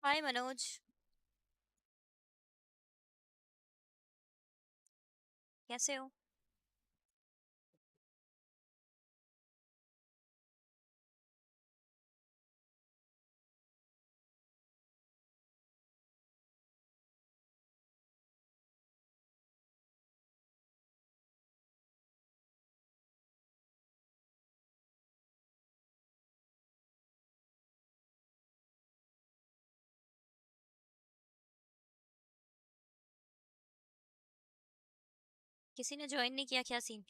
हाय मनोज। कैसे हो? किसी ने ज्वाइन नहीं किया क्या scene?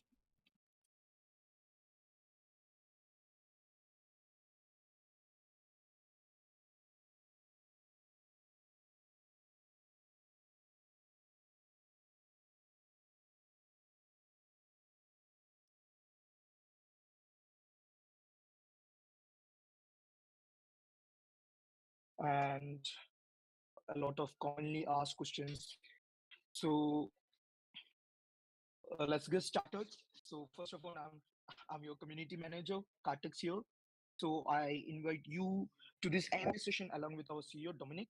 and a lot of commonly asked questions. So let's get started. So first of all, I'm your community manager, Kartik here. So I invite you to this AMA session along with our CEO Dominic,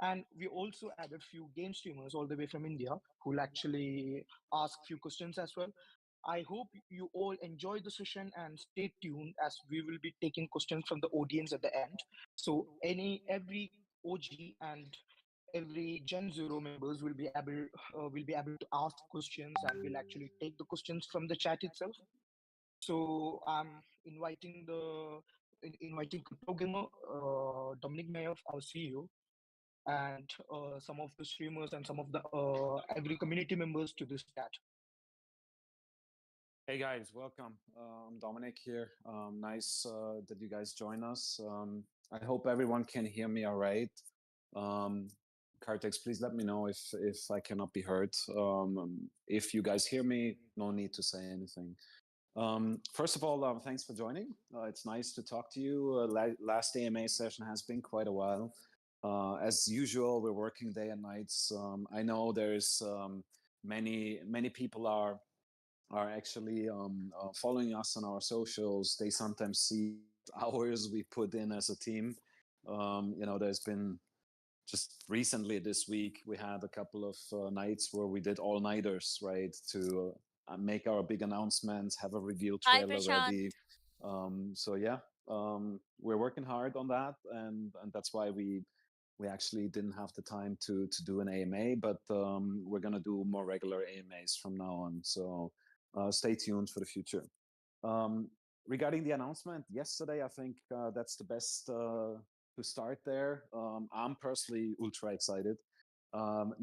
and we also added few game streamers all the way from India who will actually ask few questions as well. I hope you all enjoy the session and stay tuned as we will be taking questions from the audience at the end. So every OG and every Gen Zero members will be able to ask questions and will actually take the questions from the chat itself. So I'm inviting Crypto Gamer, Dominic Mayer, our CEO, and some of the streamers and some of the every community members to this chat. Hey guys, welcome. I'm Dominic here. Nice that you guys join us. I hope everyone can hear me all right. Cartex, please let me know if I cannot be heard. If you guys hear me, no need to say anything. First of all, thanks for joining. It's nice to talk to you. Last AMA session has been quite a while. As usual, we're working day and nights. I know there's many people are actually following us on our socials. They sometimes see hours we put in as a team. There's been just recently this week we had a couple of nights where we did all-nighters, right, to make our big announcements, have a reveal hi trailer Prashant. ready. So yeah, we're working hard on that, and that's why we actually didn't have the time to do an AMA, but we're gonna do more regular AMAs from now on. So stay tuned for the future. Regarding the announcement yesterday, I think that's the best to start there. I'm personally ultra excited.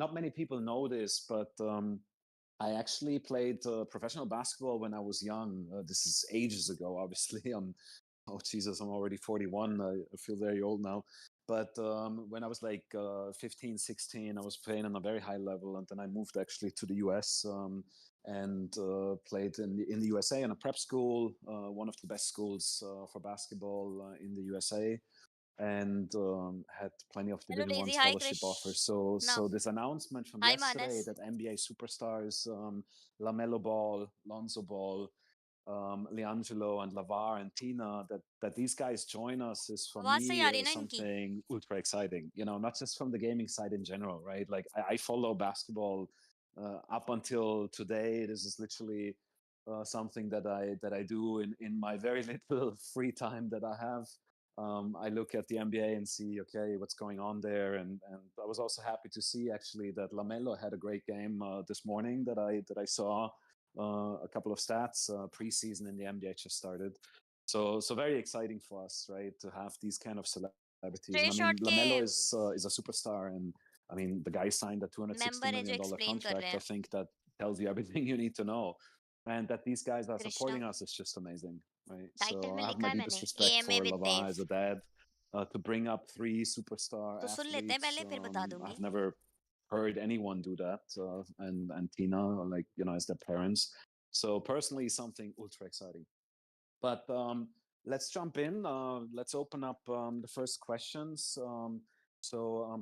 Not many people know this, but I actually played professional basketball when I was young. This is ages ago, obviously. Oh Jesus, I'm already 41. I feel very old now. But when I was like 15, 16, I was playing on a very high level, and then I moved actually to the US and played in the USA in a prep school, one of the best schools for basketball in the USA, and had plenty of hello Division One Daisy, hi scholarship Krish. offers. So this announcement from hi yesterday Manas. that NBA superstars Lamelo Ball, Lonzo Ball, Leangelo and Lavar and Tina, that these guys join us is for आवाज सही me आ रही है ना इनकी? something ultra exciting. Not just from the gaming side in general, right? Like I follow basketball up until today. This is literally something that I do in my very little free time that I have. I look at the NBA and see, okay, what's going on there, and I was also happy to see actually that Lamelo had a great game this morning that I saw a couple of stats. Preseason in the NBA just started, so very exciting for us, right, to have these kind of celebrities. And I mean, StrayShot के Lamelo is a superstar, and I mean, the guy signed a $260 member है जो million explain कर रहे contract. I हैं। think that tells you everything you need to know, and that these guys are Krishna, supporting us is just amazing, right? Title So में I have लिखा my है deepest मैंने respect AMA for with Lavar देव। as a dad to bring up three superstar तो सुन लेते हैं athletes. पहले, फिर बता I've दूंगी। never heard anyone do that, and Tina, like as their parents. So personally, something ultra exciting. But let's jump in. Let's open up the first questions.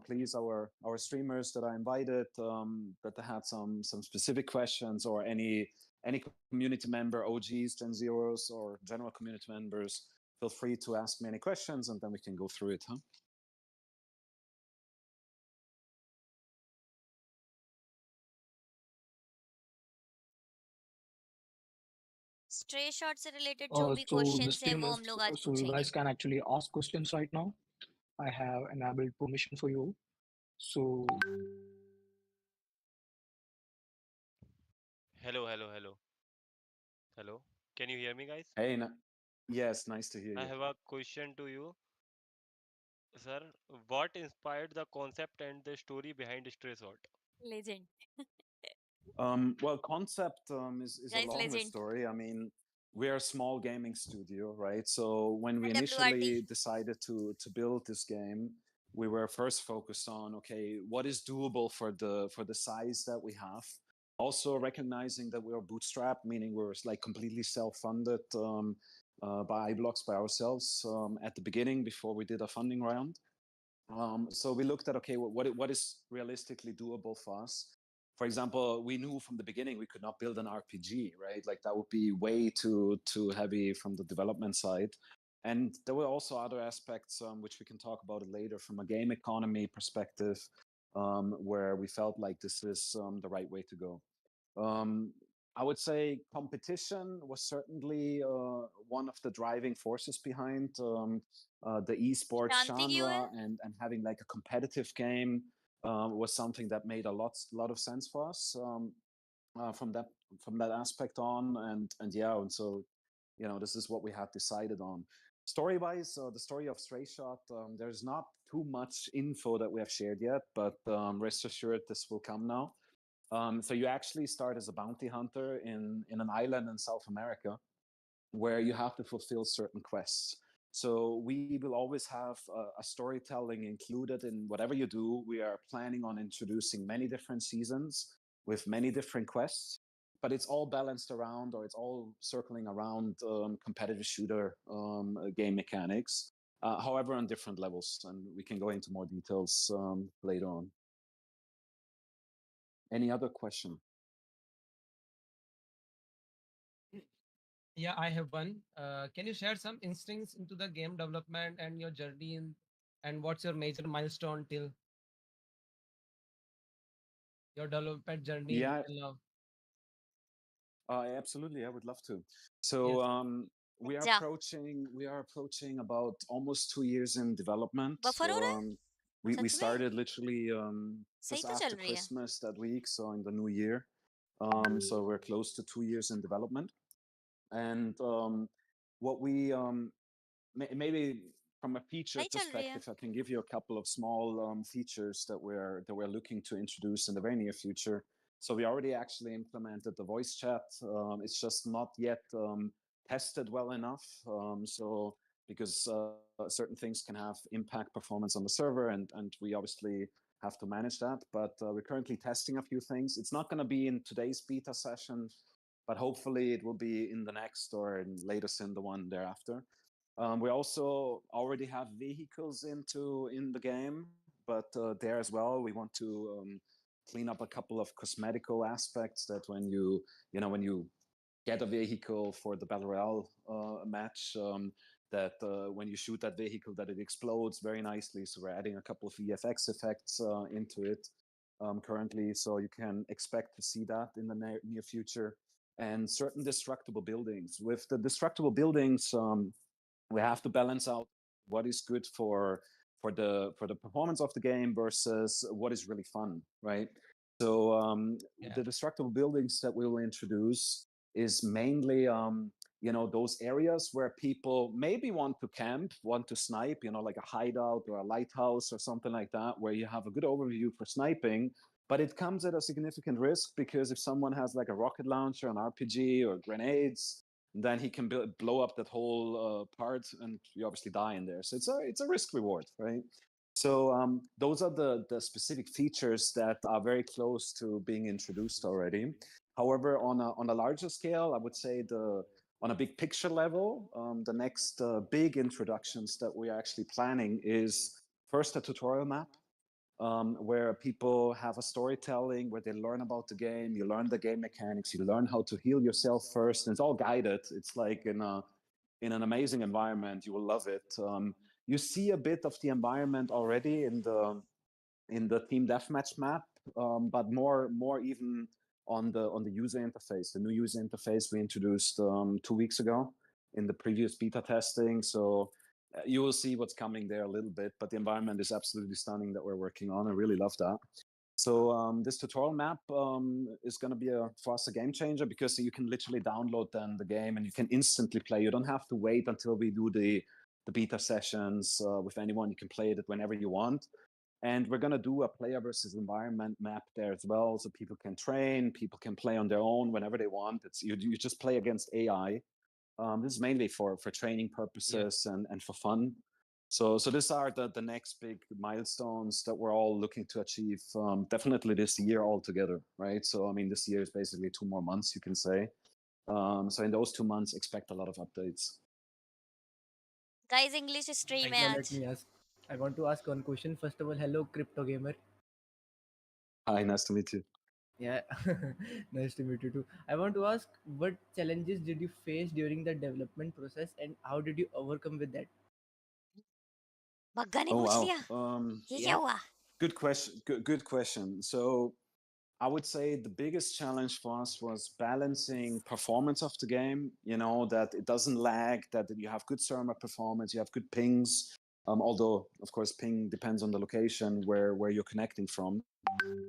Please, our streamers that I invited, that had some specific questions, or any community member, OGs, Gen Zeros, or general community members, feel free to ask me any questions, and then we can go through it. Huh? Stray shot से related जो भी So this questions है thing वो is, हम लोग आज so you पूछेंगे. guys can actually ask questions right now. I have enabled permission for you. So Hello, hello, hello, hello. Can you hear me, guys? Hey, yes, nice to hear I you. have a question to you, sir. What inspired the concept and the story behind StrayShot? Legend. Well, concept is a guys longer legend. story. I mean, we're a small gaming studio, right? So when we WRT. initially decided to build this game, we were first focused on, okay, what is doable for the size that we have. Also recognizing that we are bootstrapped, meaning we're like completely self-funded by iBloxx by ourselves at the beginning before we did a funding round. So we looked at, okay, what is realistically doable for us. For example, we knew from the beginning we could not build an RPG, right? Like that would be way too heavy from the development side. And there were also other aspects which we can talk about it later from a game economy perspective, where we felt like this is the right way to go. Um, I would say competition was certainly one of the driving forces behind the esports शांति क्यों है? genre, and having like a competitive game was something that made a lot of sense for us from that aspect on, and yeah, and so this is what we had decided on. Story wise, the story of StrayShot, there's not too much info that we have shared yet, but rest assured this will come now. So you actually start as a bounty hunter in an island in South America where you have to fulfill certain quests. So we will always have a storytelling included in whatever you do. We are planning on introducing many different seasons with many different quests, but it's all balanced around, or it's all circling around competitive shooter game mechanics. However, on different levels, and we can go into more details later on. Any other question? Yeah, I have one. Can you share some instincts into the game development and your journey in, and what's your major milestone till your development journey Yeah, till now? absolutely, I would love to. So Yes. जा. we are approaching about almost 2 years in development. Buffer हो रहा है? We सच में? started literally सही just तो after चल रही है. Christmas that week, so in the new year. So we're close to 2 years in development, and what we maybe from a feature सही चल रही है. perspective, I can give you a couple of small features that we're looking to introduce in the very near future. So we already actually implemented the voice chat. It's just not yet tested well enough. So because certain things can have impact performance on the server, and we obviously have to manage that. But we're currently testing a few things. It's not going to be in today's beta session, but hopefully it will be in the next or in latest in the one thereafter. We also already have vehicles in the game, but there as well, we want to clean up a couple of cosmetical aspects that when you get a vehicle for the battle royale match, that when you shoot that vehicle, that it explodes very nicely. So we're adding a couple of VFX effects into it currently, so you can expect to see that in the near future. And certain destructible buildings. With the destructible buildings, we have to balance out what is good for the performance of the game versus what is really fun, right? So Yeah. the destructible buildings that we will introduce is mainly those areas where people maybe want to camp, want to snipe, like a hideout or a lighthouse or something like that, where you have a good overview for sniping, but it comes at a significant risk, because if someone has like a rocket launcher, an RPG, or grenades, then he can blow up that whole part, and you obviously die in there. So it's a risk reward, right? So those are the specific features that are very close to being introduced already. However, on a larger scale, I would say on a big picture level, the next big introductions that we're actually planning is first a tutorial map, where people have a storytelling, where they learn about the game, you learn the game mechanics, you learn how to heal yourself first, and it's all guided. It's like in an amazing environment. You will love it. You see a bit of the environment already in the team deathmatch map, but more even on the user interface. The new user interface we introduced 2 weeks ago in the previous beta testing. So you will see what's coming there a little bit, but the environment is absolutely stunning that we're working on. I really love that. So this tutorial map is going to be for us a game changer, because you can literally download then the game and you can instantly play. You don't have to wait until we do the beta sessions with anyone. You can play it whenever you want. And we're going to do a player versus environment map there as well, so people can train, people can play on their own whenever they want. It's you just play against AI. This is mainly for training purposes and for fun. So these are the next big milestones that we're all looking to achieve, definitely this year altogether, right? So I mean, this year is basically 2 more months, you can say. So in those 2 months, expect a lot of updates. Guys, English stream Now है let आज. me ask. I want to ask one question. First of all, hello, crypto gamer. Hi, nice to meet you. Yeah, nice to meet you too. I want to ask, what challenges did you face during the development process, and how did you overcome with that? Bhagga ने Oh पूछ wow. लिया. ये क्या Yeah. हुआ? Good question. Good question. So I would say the biggest challenge for us was balancing performance of the game, that it doesn't lag, that you have good server performance, you have good pings. Although, of course, ping depends on the location where you're connecting from.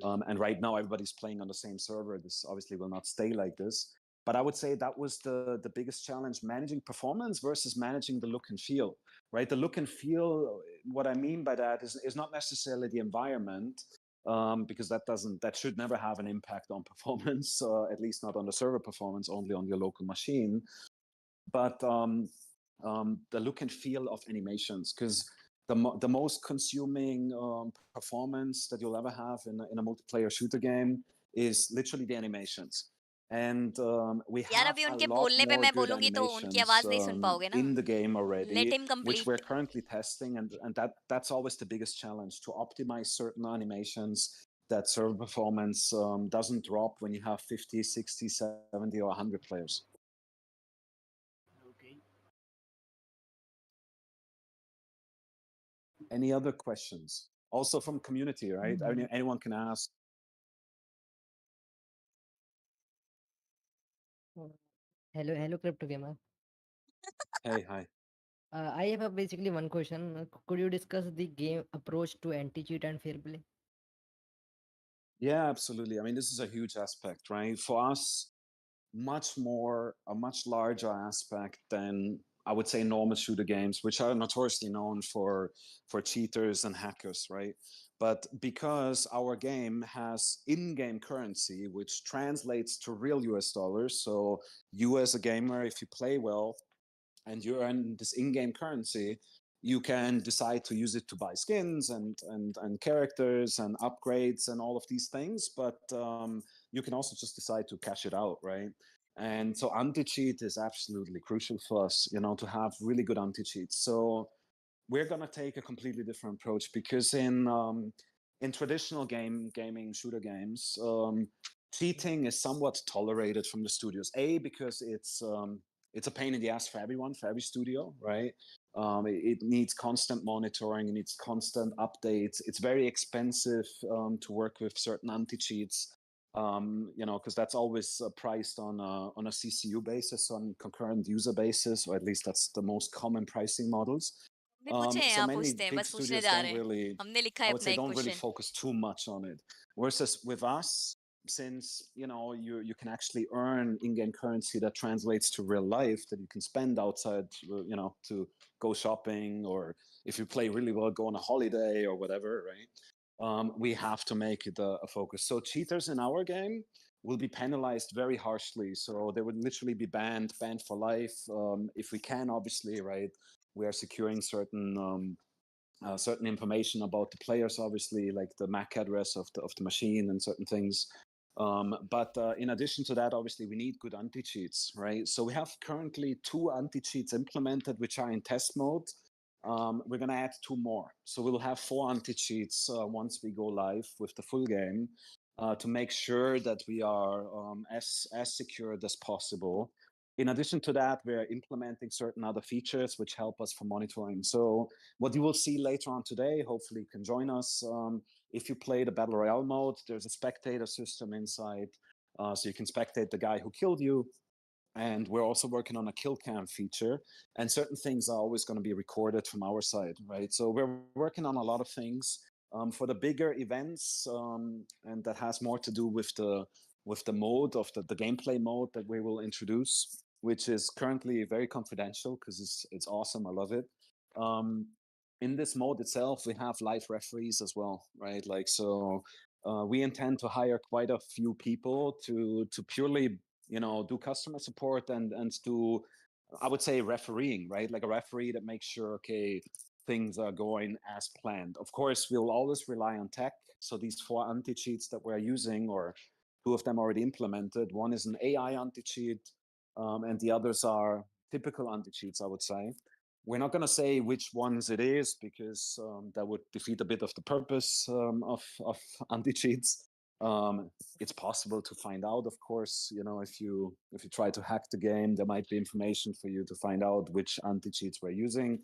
And right now, everybody's playing on the same server. This obviously will not stay like this. But I would say that was the biggest challenge, managing performance versus managing the look and feel, right? The look and feel, what I mean by that is not necessarily the environment, because that should never have an impact on performance, at least not on the server performance, only on your local machine. But the look and feel of animations, because the most consuming performance that you'll ever have in a multiplayer shooter game is literally the animations. And we यार have अभी a उनके lot बोलने पे more मैं good बोलूंगी तो उनकी animations आवाज नहीं सुन पाओगे ना. in the game Let already, him which complete. we're currently testing, and that's always the biggest challenge, to optimize certain animations that server performance doesn't drop when you have 50, 60, 70, or 100 players. Okay. Any other questions? Also from community, right? I mean, anyone can ask. Hello, crypto gamer. Hey, hi. I have basically one question. Could you discuss the game approach to anti-cheat and fair play? Yeah, absolutely. I mean, this is a huge aspect, right? For us, a much larger aspect than, I would say, normal shooter games, which are notoriously known for cheaters and hackers, right? But because our game has in-game currency, which translates to real US dollars, so you as a gamer, if you play well and you earn this in-game currency, you can decide to use it to buy skins and characters and upgrades and all of these things. But you can also just decide to cash it out, right? And so anti-cheat is absolutely crucial for us, to have really good anti-cheats. So we're going to take a completely different approach, because in traditional gaming shooter games, cheating is somewhat tolerated from the studios. Because it's a pain in the ass for everyone, for every studio, right? It needs constant monitoring, it needs constant updates. It's very expensive to work with certain anti-cheats, because that's always priced on a CCU basis, on concurrent user basis, or at least that's the most common pricing models. भी पूछे हैं So आप many पूछते हैं big बस पूछने studios जा don't रहे हैं. really, हमने लिखा I है would अपना say, एक don't really question. focus too much on it. Versus with us, since you can actually earn in-game currency that translates to real life, that you can spend outside, to go shopping, or if you play really well, go on a holiday or whatever, right? We have to make it a focus. So cheaters in our game will be penalized very harshly. So they would literally be banned for life. If we can, obviously, right? We are securing certain information about the players, obviously, like the MAC address of the machine and certain things. But in addition to that, obviously, we need good anti-cheats, right? So we have currently 2 anti-cheats implemented, which are in test mode. We're going to add 2 more. So we'll have 4 anti-cheats once we go live with the full game, to make sure that we are as secured as possible. In addition to that, we're implementing certain other features which help us for monitoring. So what you will see later on today, hopefully you can join us. If you play the Battle Royale mode, there's a spectator system inside. so you can spectate the guy who killed you. And we're also working on a kill cam feature, and certain things are always going to be recorded from our side, right? So we're working on a lot of things for the bigger events, and that has more to do with the mode of the gameplay mode that we will introduce, which is currently very confidential because it's awesome. I love it. In this mode itself, we have live referees as well, right? Like, so we intend to hire quite a few people to purely, do customer support and do, I would say, refereeing, right? Like a referee that makes sure, okay, things are going as planned. Of course, we'll always rely on tech. So these 4 anti-cheats that we're using, or 2 of them already implemented, one is an AI anti-cheat, and the others are typical anti-cheats, I would say. We're not going to say which ones it is because that would defeat a bit of the purpose of anti-cheats. It's possible to find out, of course. If you try to hack the game, there might be information for you to find out which anti-cheats we're using.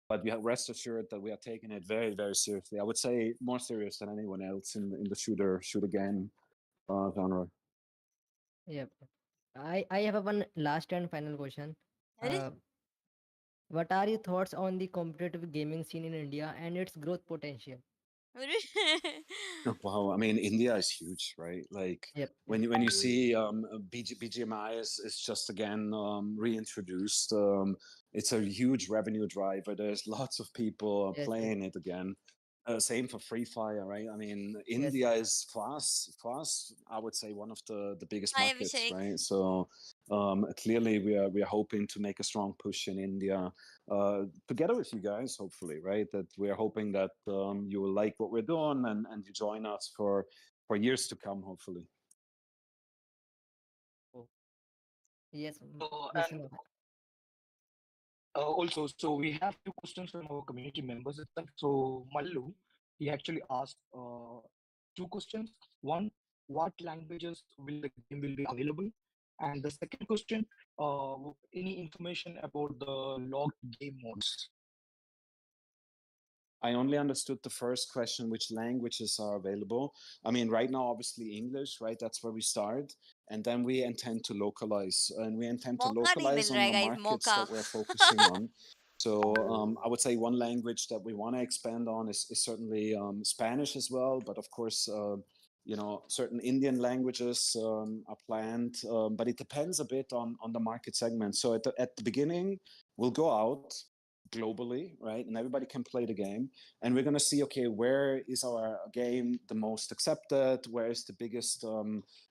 But you have rest assured that we are taking it very, very seriously. I would say more serious than anyone else in the shooter game genre. Yep. I have a one last and final question. अरे Uh, what are your thoughts on the competitive gaming scene in India and its growth potential? अरे Wow, I mean, India is huge, right? Like Yep. when you see BGMI is just again reintroduced. It's a huge revenue driver. There's lots of people Yes. Yes. playing it again. Same for Free Fire, right? I mean, Yes. India is fast. I would say one of the biggest Hi markets, Abhishek. right? So clearly we are hoping to make a strong push in India together with you guys, hopefully, right? That we're hoping that you will like what we're doing and you join us for years to come, hopefully. Oh, yes. Yes. And also, so we have few questions from our community members itself. So Mallu, he actually asked 2 questions. One, what languages will the game will be available? And the second question, any information about the logged game modes? I only understood the first question, which languages are available. I mean, right now, obviously English, right? That's where we start. And then we intend to localize. And we intend to मौका नहीं localize मिल रहा on है the guys, markets मौका. that we're focusing on. So I would say one language that we want to expand on is certainly Spanish as well. But of course, certain Indian languages are planned. But it depends a bit on the market segment. So at the beginning, we'll go out globally, right? And everybody can play the game. And we're going to see, okay, where is our game the most accepted? Where is the biggest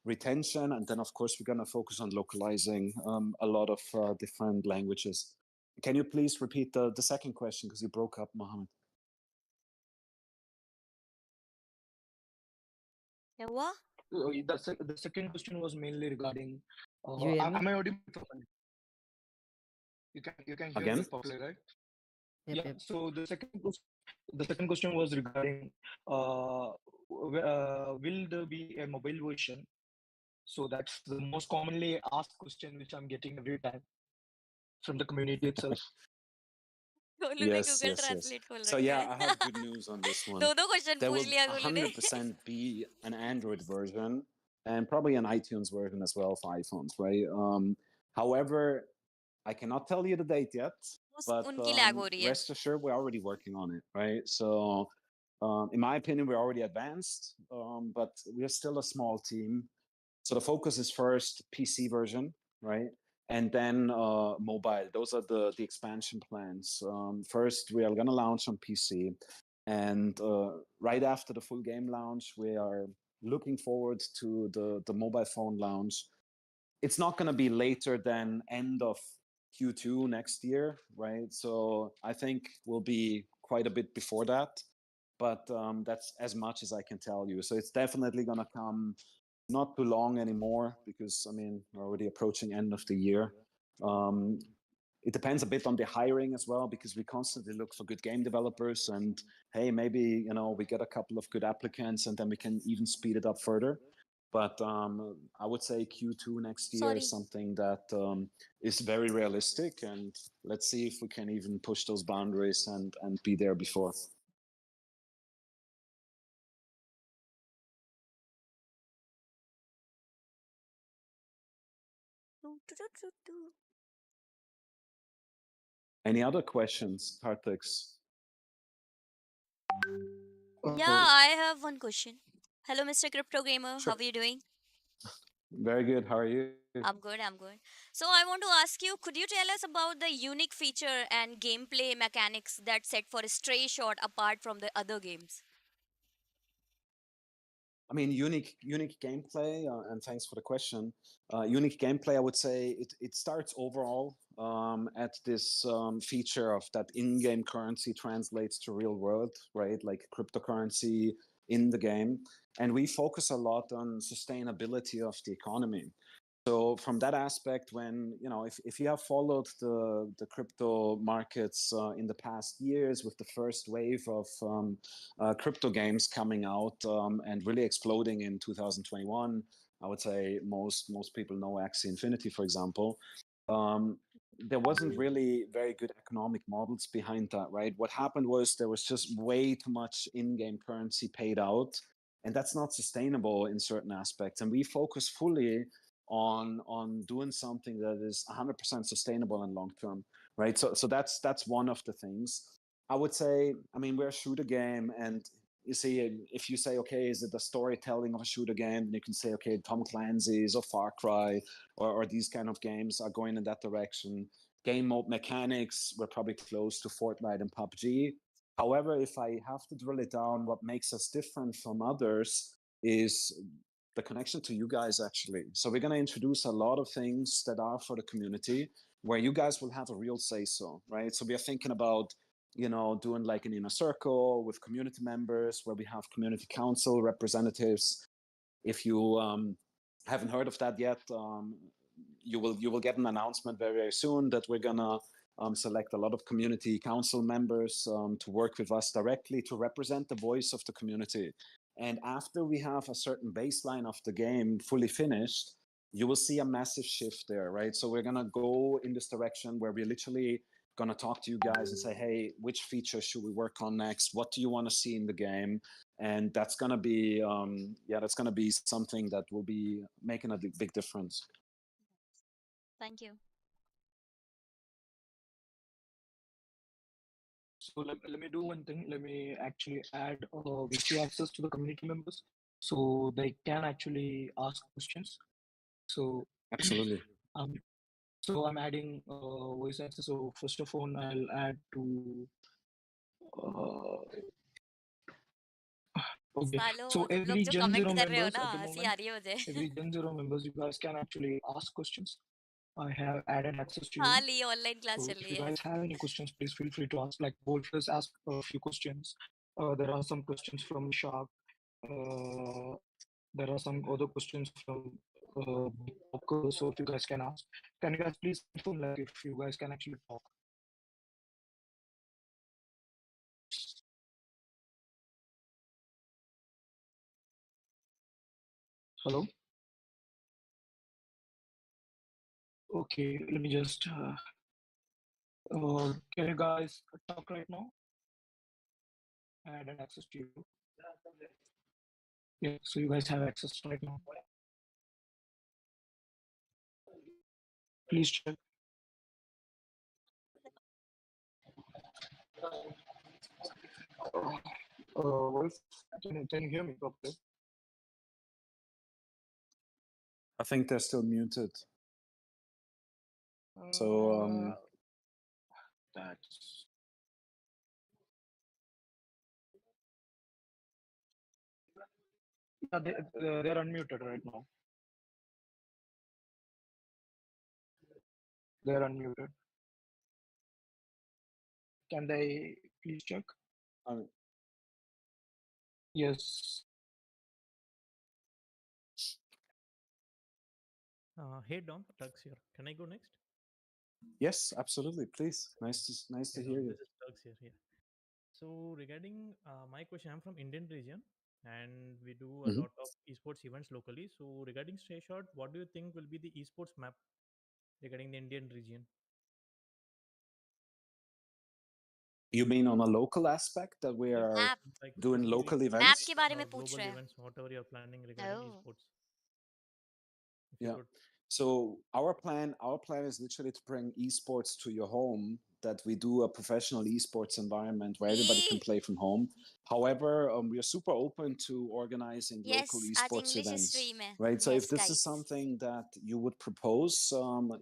retention? And then, of course, we're going to focus on localizing a lot of different languages. Can you please repeat the second question because you broke up, Mohammed? क्या हुआ? The second question was mainly regarding. You hear me? Am I audible? You can hear Again? me properly, right? Yep. Yeah. Yep. So the second question was regarding will there be a mobile version? So that's the most commonly asked question which I'm getting every time from the community itself. Golu ने Yes, Google yes, yes. Translate खोल So रखा yeah, है. I have good news on this one. दो question There पूछ will लिया गोलू ने. 100% be an Android version and probably an iTunes version as well for iPhones, right? However, I cannot tell you the date yet, but उनकी lag हो रही है. rest assured we're already working on it, right? So in my opinion, we're already advanced, but we're still a small team. So the focus is first PC version, right? And then mobile. Those are the expansion plans. First, we are going to launch on PC. And right after the full game launch, we are looking forward to the mobile phone launch. It's not going to be later than end of Q2 next year, right? So I think we'll be quite a bit before that, but that's as much as I can tell you. So it's definitely going to come not too long anymore because I mean we're already approaching end of the year. It depends a bit on the hiring as well because we constantly look for good game developers and hey, maybe we get a couple of good applicants and then we can even speed it up further. But I would say Q2 next year is something that is very realistic, and let's see if we can even push those boundaries and be there before. Any other questions, Kartix? Yeah, I have one question. Hello, Mr. Crypto Gamer. Sure. How are you doing? Very good. How are you? I'm good, I'm good. So I want to ask you, could you tell us about the unique feature and gameplay mechanics that set for a StrayShot apart from the other games? I mean, unique gameplay, and thanks for the question. Unique gameplay, I would say it starts overall at this feature of that in-game currency translates to real world, right? Like cryptocurrency in the game. And we focus a lot on sustainability of the economy. So from that aspect, when if you have followed the crypto markets in the past years with the first wave of crypto games coming out and really exploding in 2021, I would say most people know Axie Infinity, for example. There wasn't really very good economic models behind that, right? What happened was there was just way too much in-game currency paid out, and that's not sustainable in certain aspects. And we focus fully on doing something that is 100% sustainable and long term, right? So that's one of the things. I would say, I mean, we're a shooter game, and you see, if you say, okay, is it the storytelling of a shooter game? You can say, okay, Tom Clancy's or Far Cry or these kind of games are going in that direction. Game mode mechanics, we're probably close to Fortnite and PUBG. However, if I have to drill it down, what makes us different from others is the connection to you guys, actually. So we're going to introduce a lot of things that are for the community where you guys will have a real say so, right? So we are thinking about doing like an inner circle with community members where we have community council representatives. If you haven't heard of that yet, you will get an announcement very soon that we're gonna select a lot of community council members to work with us directly to represent the voice of the community. And after we have a certain baseline of the game fully finished, you will see a massive shift there, right? So we're gonna go in this direction where we're literally going to talk to you guys and say, hey, which features should we work on next? What do you want to see in the game? And that's going to be, that's going to be something that will be making a big difference. Thank you. So let me do one thing. Let me actually add VC access to the community members so they can actually ask questions. So absolutely. So I'm adding voice access. So first of all, I'll add to. Okay. So every Gen Zero members at the moment, every Gen Zero members, you guys can actually ask questions. I have added access to you. So if you guys have any questions, please feel free to ask. Like Wolf has asked a few questions. There are some questions from Shark. There are some other questions from Talker. So if you guys can ask, can you guys please confirm like if you guys can actually talk? Hello. Okay, let me just. Can you guys talk right now? I added access to you. Yeah, so you guys have access right now. Please check. Wolf, can you hear me properly? I think they're still muted. So that's. Yeah, they're unmuted right now. They're unmuted. Can they please check? Yes. Hey Dom, Tugs here. Can I go next? Yes, absolutely. Please. Nice to hear you. This is Tugs here. Yeah. So regarding my question, I'm from Indian region, and we do a lot of esports events locally. So regarding StrayShot, what do you think will be the esports map regarding the Indian region? You mean on a local aspect that we are doing local events? Global events, whatever you're planning regarding esports. Yeah. So our plan is literally to bring esports to your home. That we do a professional esports environment where everybody can E. play from home. However, we are super open to organizing local Yes, आज esports English events, stream है. right? So if Yes, this is guys. something that you would propose,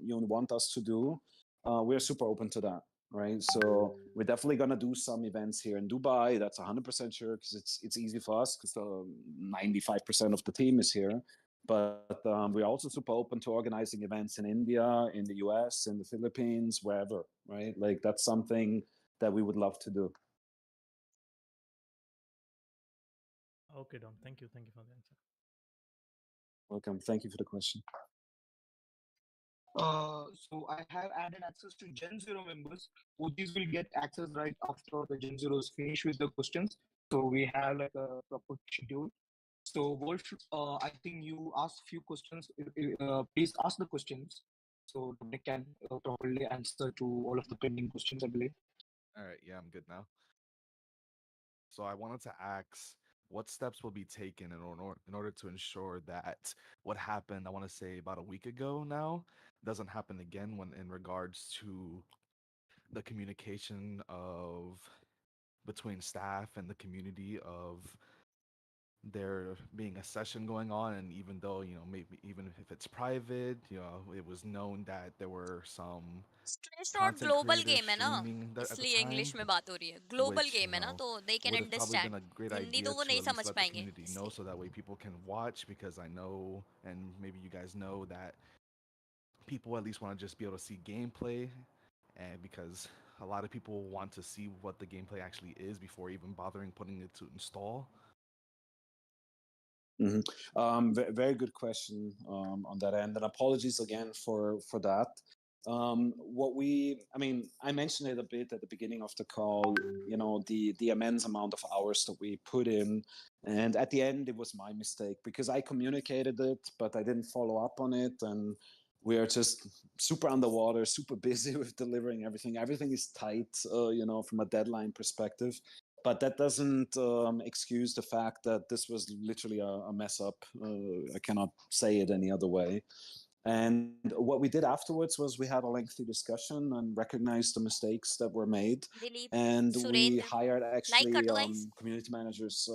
you want us to do, we're super open to that, right? So we're definitely gonna do some events here in Dubai. That's 100% sure because it's easy for us because 95% of the team is here. But we're also super open to organizing events in India, in the US, in the Philippines, wherever, right? Like that's something that we would love to do. Okay, Dom. Thank you. Thank you for the answer. Welcome. Thank you for the question. So I have added access to Gen Zero members. OGs will get access right after the Gen Zeros finish with the questions. So we have like a proper schedule. So Wolf, I think you asked few questions. Please ask the questions so they can properly answer to all of the pending questions, I believe. All right, yeah, I'm good now. So I wanted to ask what steps will be taken in order to ensure that what happened, I want to say about a week ago now, doesn't happen again when in regards to the communication of between staff and the community of there being a session going on, and even though maybe even if it's private, it was known that there were some StrayShot content global creators game है ना, streaming at the इसलिए time, English में बात हो रही है. Global which game है ना, तो they can would have probably been understand. a great Hindi idea तो वो to नहीं at least समझ let the पाएंगे, community know इसलिए. so that way people can watch, because I know, and maybe you guys know, that people at least want to just be able to see gameplay, and because a lot of people want to see what the gameplay actually is before even bothering putting it to install. Very good question on that end, and apologies again for that. I mentioned it a bit at the beginning of the call. The immense amount of hours that we put in, and at the end it was my mistake because I communicated it, but I didn't follow up on it, and we are just super underwater, super busy with delivering everything. Everything is tight, from a deadline perspective. But that doesn't excuse the fact that this was literally a mess up. I cannot say it any other way. And what we did afterwards was we had a lengthy discussion and recognized the mistakes that were made. Dilip, And we Surendra, hired like actually करो guys. community managers.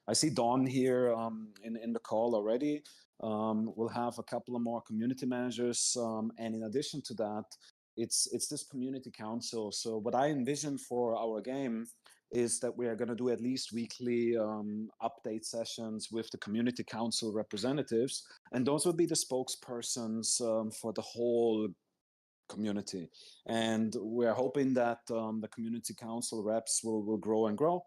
I see Don here in the call already. We'll have a couple of more community managers. And in addition to that, it's this community council. So what I envision for our game is that we are going to do at least weekly update sessions with the community council representatives, and those will be the spokespersons for the whole community. And we're hoping that the community council reps will grow and grow.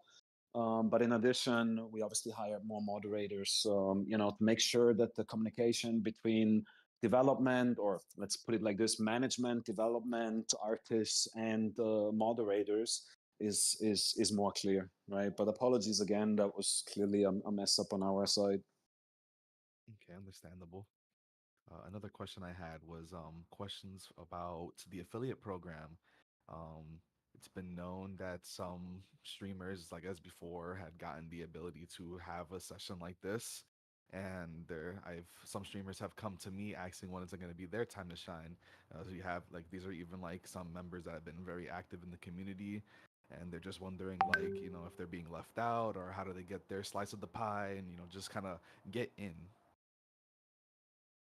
But in addition, we obviously hired more moderators, to make sure that the communication between development, or let's put it like this, management, development, artists, and moderators is more clear, right? But apologies again, that was clearly a mess up on our side. Okay, understandable. Another question I had was questions about the affiliate program. It's been known that some streamers, like as before, had gotten the ability to have a session like this, and some streamers have come to me asking when is it going to be their time to shine. So you have like these are even like some members that have been very active in the community, and they're just wondering like if they're being left out or how do they get their slice of the pie, and just kind of get in.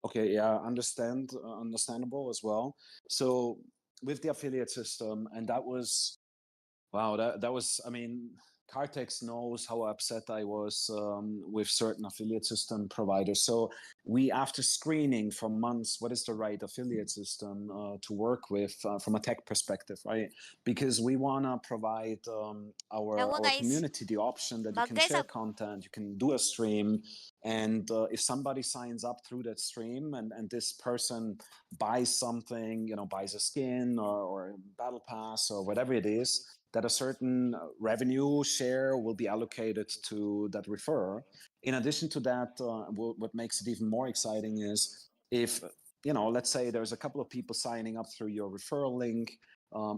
Okay, yeah, understandable as well. So with the affiliate system, and that was wow, that was, Cartex knows how upset I was with certain affiliate system providers. So we, after screening for months, what is the right affiliate system to work with from a tech perspective, right? Because we want to provide क्या हुआ our guys? community the option that you भाग can गए share सब? content, you can do a stream, and if somebody signs up through that stream and this person buys something, buys a skin or battle pass or whatever it is, that a certain revenue share will be allocated to that referrer. In addition to that, what makes it even more exciting is if, let's say there's a couple of people signing up through your referral link,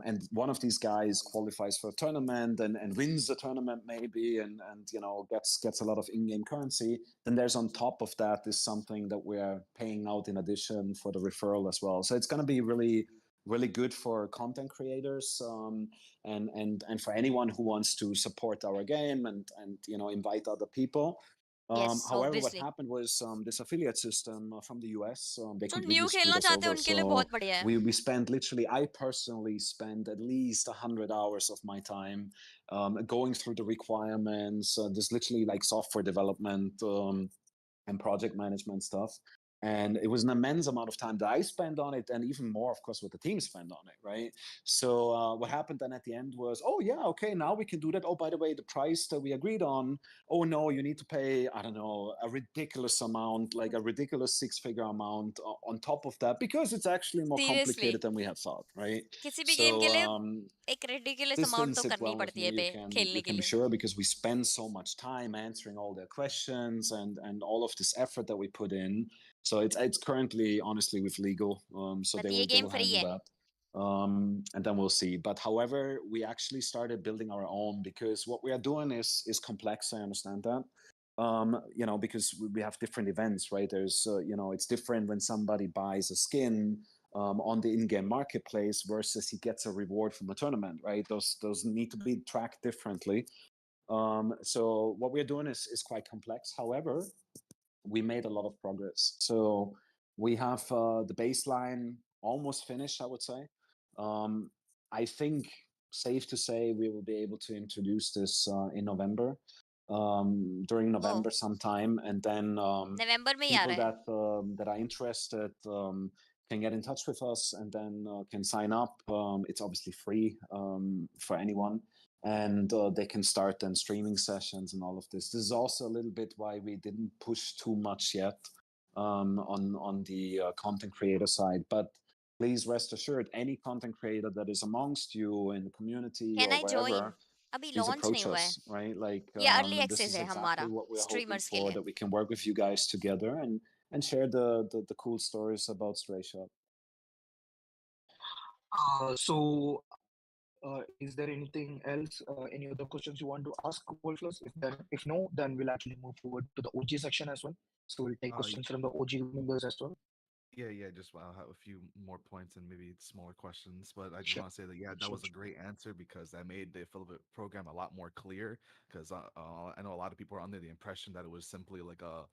and one of these guys qualifies for a tournament and wins the tournament maybe and gets a lot of in-game currency, then there's on top of that is something that we're paying out in addition for the referral as well. So it's going to be really good for content creators, and for anyone who wants to support our game and invite other people. Yes, However, what obviously. happened was this affiliate system from the US, they जो completely new screwed खेलना us चाहते हैं over. उनके लिए So बहुत बढ़िया है. we spent literally, I personally spend at least 100 hours of my time going through the requirements. There's literally like software development and project management stuff. And it was an immense amount of time that I spent on it, and even more, of course, what the team spent on it, right? So what happened then at the end was, oh yeah, okay, now we can do that. Oh, by the way, the price that we agreed on, oh no, you need to pay, I don't know, a ridiculous amount, like a ridiculous six-figure amount on top of that, because it's actually more Seriously. complicated than we had thought, right? किसी भी game के So लिए एक ridiculous this amount didn't तो sit करनी well with पड़ती है me. पे खेलने You के can be लिए. sure, because we spend so much time answering all their questions and all of this effort that we put in. So it's currently honestly with legal, so But they ये will game free handle है. that, and then we'll see. But however, we actually started building our own, because what we are doing is complex. I understand that. Because we have different events, right? There's it's different when somebody buys a skin on the in-game marketplace versus he gets a reward from a tournament, right? Those need to be tracked differently. So what we're doing is quite complex. However, we made a lot of progress. So we have the baseline almost finished, I would say. I think safe to say we will be able to introduce this in November, during Oh, November sometime, and then नवंबर में ही आ people रहा है. that are interested can get in touch with us and then can sign up. It's obviously free for anyone, and they can start then streaming sessions and all of this. This is also a little bit why we didn't push too much yet on the content creator side. But please rest assured, any content creator that is amongst you in the community Can or I join? wherever, अभी please launch नहीं approach हुआ है. us, right? Like ये early this access is है exactly हमारा what we're hoping streamers के for, लिए. that we can work with you guys together and share the cool stories about StrayShot. So, is there anything else? Any other questions you want to ask, Wolfless? If no, then we'll actually move forward to the OG section as well. So we'll take Y- questions from the OG members as well. yeah. Just I'll have a few more points and maybe smaller questions, but I just Sure, want to say that yeah, that sure, was a great answer because that made the affiliate program a lot more clear. Because I know a lot of people are under the impression that it was simply like a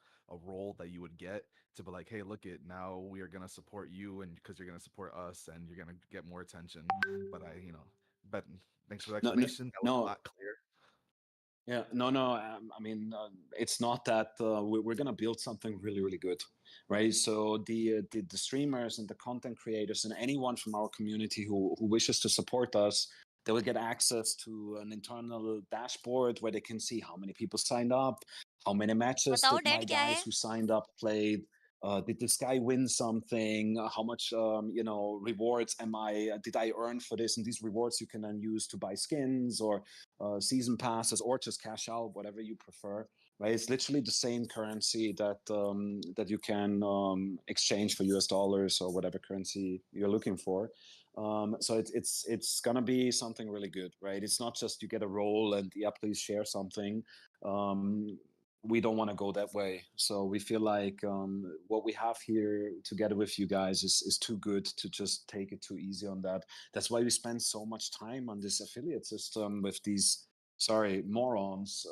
role that you would get to be like, hey, look it, now we are gonna support you, and because you're gonna support us, and you're gonna get more attention. But but thanks for the No, no, explanation. That was a no. lot clear. Yeah, no. I mean, it's not that we're gonna build something really good, right? So the streamers and the content creators and anyone from our community who wishes to support us, they will get access to an internal dashboard where they can see how many people signed up, how many matches बताओ did my date क्या guys है? who signed up played. Did this guy win something? How much rewards did I earn for this? And these rewards you can then use to buy skins or season passes, or just cash out, whatever you prefer. Right? It's literally the same currency that you can exchange for US dollars or whatever currency you're looking for. So it's gonna be something really good, right? It's not just you get a role and yeah, please share something. We don't want to go that way. So we feel like what we have here together with you guys is too good to just take it too easy on that. That's why we spend so much time on this affiliate system with these, sorry, morons,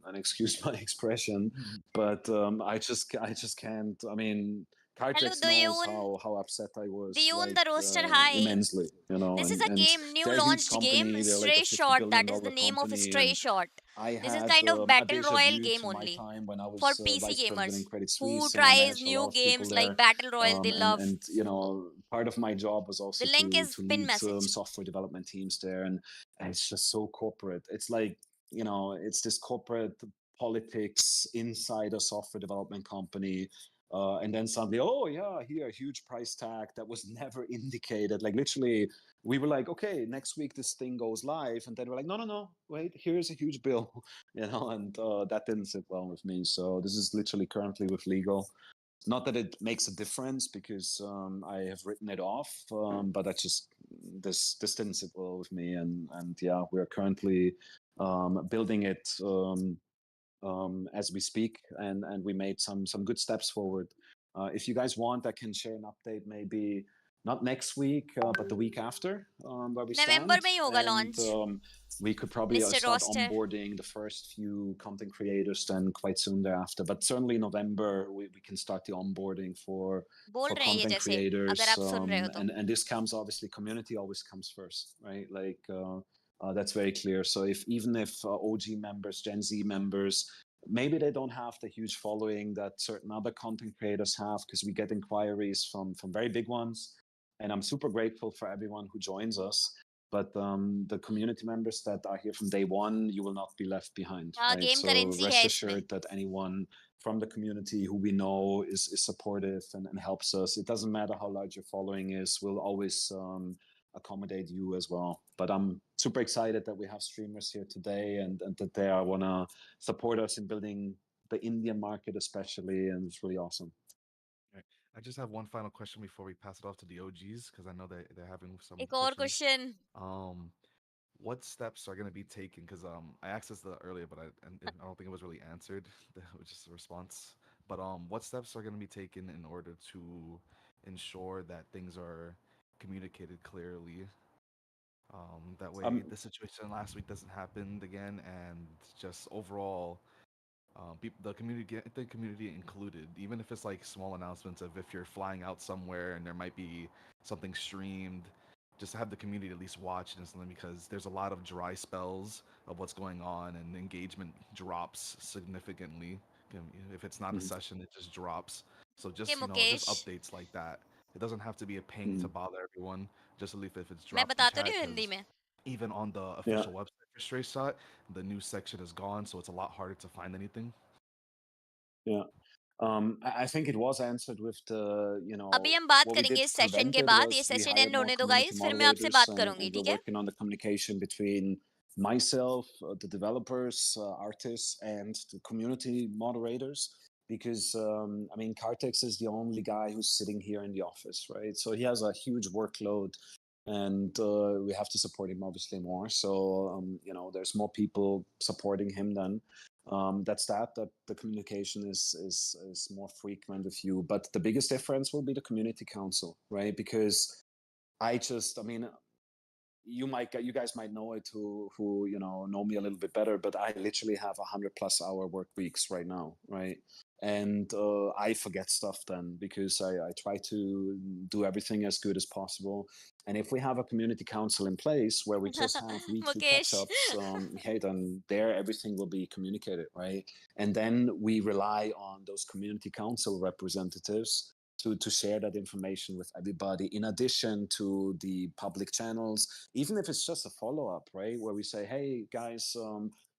and excuse my expression, but I just can't. I mean, Hello, Cartex do you knows own how upset I do was, you own like the roster? Hi. immensely, This is a and game, new they're a huge launched game, company. They're like a Stray 50 Shot. billion That is the dollar name of company, Stray and Shot. I This is had kind of a battle deja royale vu game to my only time when I for was PC vice president in gamers Credit who Suisse, and I tries managed a lot new of people games like there. battle royale. They And love. part of my job was The also link is to pin lead message. software development teams there, and it's just so corporate. It's like it's this corporate politics inside a software development company. And then suddenly, oh yeah, here, a huge price tag that was never indicated. Like literally, we were like, okay, next week this thing goes live, and then we're like, no, wait, here's a huge bill, and that didn't sit well with me. So this is literally currently with legal. not that it makes a difference because I have written it off, but I just this didn't sit well with me, and yeah, we're currently building it as we speak, and we made some good steps forward. If you guys want, I can share an update maybe not next week, but the week after, where we November stand, में ही होगा and launch. we could probably Mr. start Roster onboarding the first few content creators then quite soon thereafter. But certainly November we can start the onboarding for बोल रहे हैं ये content जैसे अगर creators, आप सुन रहे हो तो. and this comes obviously community always comes first, right? Like that's very clear. So even if OG members, Gen Z members, maybe they don't have the huge following that certain other content creators have, because we get inquiries from very big ones, and I'm super grateful for everyone who joins us. But the community members that are here from day one, you will not be left behind, हाँ, right? game So currency rest है इसमें. assured that anyone from the community who we know is supportive and helps us. It doesn't matter how large your following is, we'll always accommodate you as well. But I'm super excited that we have streamers here today, and that they want to support us in building the Indian market especially, and it's really awesome. Right. I just have one final question before we pass it off to the OGs because I know they're having some एक और questions. question. Um, what steps are going to be taken? Because I asked this earlier, but and I don't think it was really answered, which is a response. But what steps are going to be taken in order to ensure that things are communicated clearly? That way, the situation last week doesn't happen again, and just overall, the community included, even if it's like small announcements of if you're flying out somewhere and there might be something streamed, just have the community at least watch and something, because there's a lot of dry spells of what's going on and engagement drops significantly. If it's not a session, it just drops. So Okay, just just Mukesh, updates like that. It doesn't have to be a ping to bother everyone. Just at least if it's मैं dropped in बता तो रही chat, हूँ Hindi because में. even on the Yeah. official website for StrayShot, the news section is gone, so it's a lot harder to find anything. Yeah. I think it was answered with the, अभी हम बात what we करेंगे did इस session के prevented बाद. ये was we session hired and more होने दो community गाइस, फिर मैं आपसे moderators, बात and करूंगी, we're ठीक है? working on the communication between myself, the developers, artists, and the community moderators. Because I mean, Cartex is the only guy who's sitting here in the office, right? So he has a huge workload, and we have to support him obviously more. So there's more people supporting him then. That's that the communication is more frequent with you. But the biggest difference will be the community council, right? Because I mean, you guys might know it who know me a little bit better, but I literally have 100+ hour work weeks right now, right? And I forget stuff then, because I try to do everything as good as possible. And if we have a community council in place where we just have weekly Mukesh. catch-ups, hey, then there everything will be communicated, right? And then we rely on those community council representatives to share that information with everybody, in addition to the public channels, even if it's just a follow-up, right? Where we say, hey guys,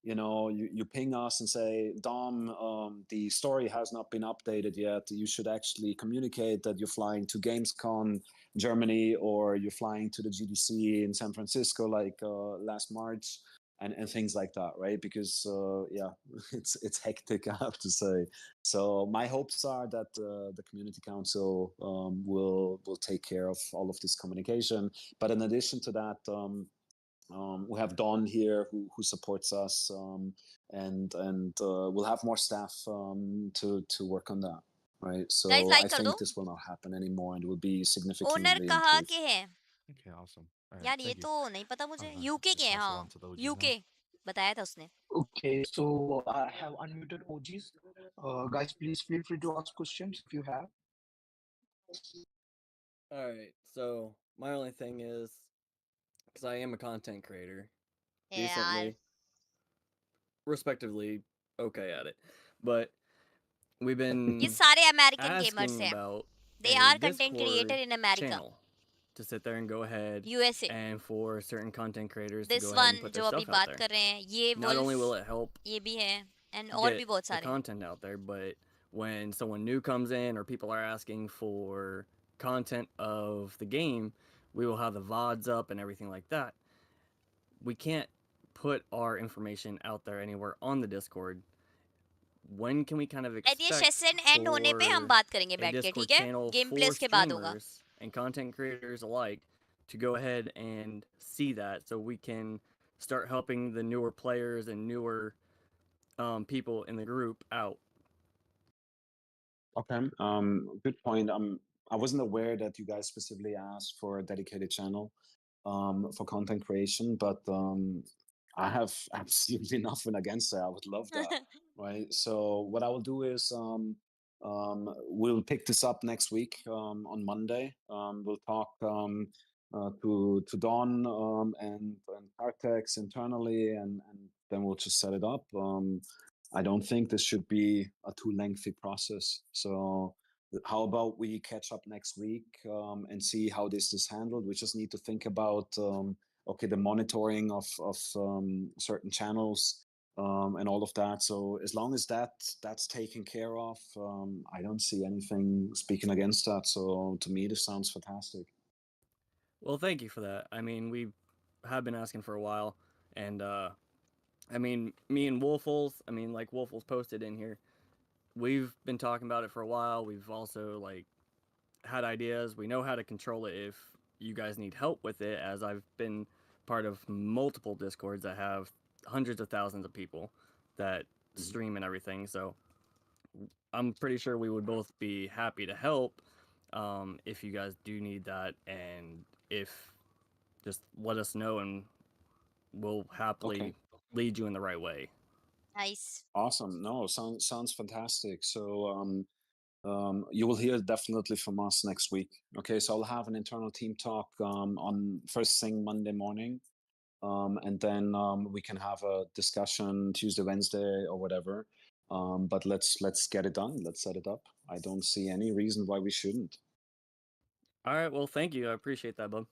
you ping us and say, Dom, the story has not been updated yet. You should actually communicate that you're flying to Gamescom Germany, or you're flying to the GDC in San Francisco like last March, and things like that, right? Because yeah, it's hectic, I have to say. So my hopes are that the community council will take care of all of this communication. But in addition to that, we have Dawn here who supports us, and we'll have more staff to work on that, right? Guys So like I कर दो. think this will not happen anymore, and will be owner significantly कहाँ improved. के हैं? Okay, awesome. All right, यार ये thank you. तो नहीं पता मुझे. Uh, यूके के हैं. pass it हाँ, on to the OGs now. UK बताया था उसने. Okay, so I have unmuted OGs. Guys, please feel free to ask questions if you have. All right. So my only thing is, because I am a content creator, यार decently, respectively, okay at it, but we've ये been सारे American gamers asking हैं. about They a are content creator Discord in America. channel to sit there and go ahead USA. and for certain content creators to This go ahead and one put their जो अभी stuff out बात there. कर रहे हैं, ये Not only will wolf, it help ये भी है, and और भी get बहुत the सारे. content out there, but when someone new comes in or people are asking for content of the game, we will have the VODs up and everything like that. We can't put our information out there anywhere on the Discord. when can we kind of शायद ये expect session and होने पे हम for बात करेंगे a बैठ के, Discord ठीक है? channel गेम for प्लेस के बाद होगा. streamers and content creators alike to go ahead and see that so we can start helping the newer players and newer people in the group out? Okay. Good point. I wasn't aware that you guys specifically asked for a dedicated channel for content creation, but I have absolutely nothing against that. I would love that. Right. So what I will do is we'll pick this up next week on Monday. We'll talk to Don and Cartex internally, and then we'll just set it up. I don't think this should be a too lengthy process. So how about we catch up next week and see how this is handled? We just need to think about okay, the monitoring of certain channels and all of that. So as long as that's taken care of, I don't see anything speaking against that. So to me, this sounds fantastic. Well, thank you for that. I mean, we have been asking for a while, and I mean, me and Wolfles, I mean, like Wolfles posted in here, we've been talking about it for a while. We've also like had ideas. We know how to control it if you guys need help with it, as I've been part of multiple Discords that have hundreds of thousands of people that stream and everything. So I'm pretty sure we would both be happy to help if you guys do need that, and if just let us know and we'll happily Okay. lead you in the right way. Nice. Awesome. No, sounds fantastic. So you will hear definitely from us next week. Okay, so I'll have an internal team talk on first thing Monday morning, and then we can have a discussion Tuesday, Wednesday, or whatever. But let's get it done. Let's set it up. I don't see any reason why we shouldn't. All right. Well, thank you. I appreciate that, bub.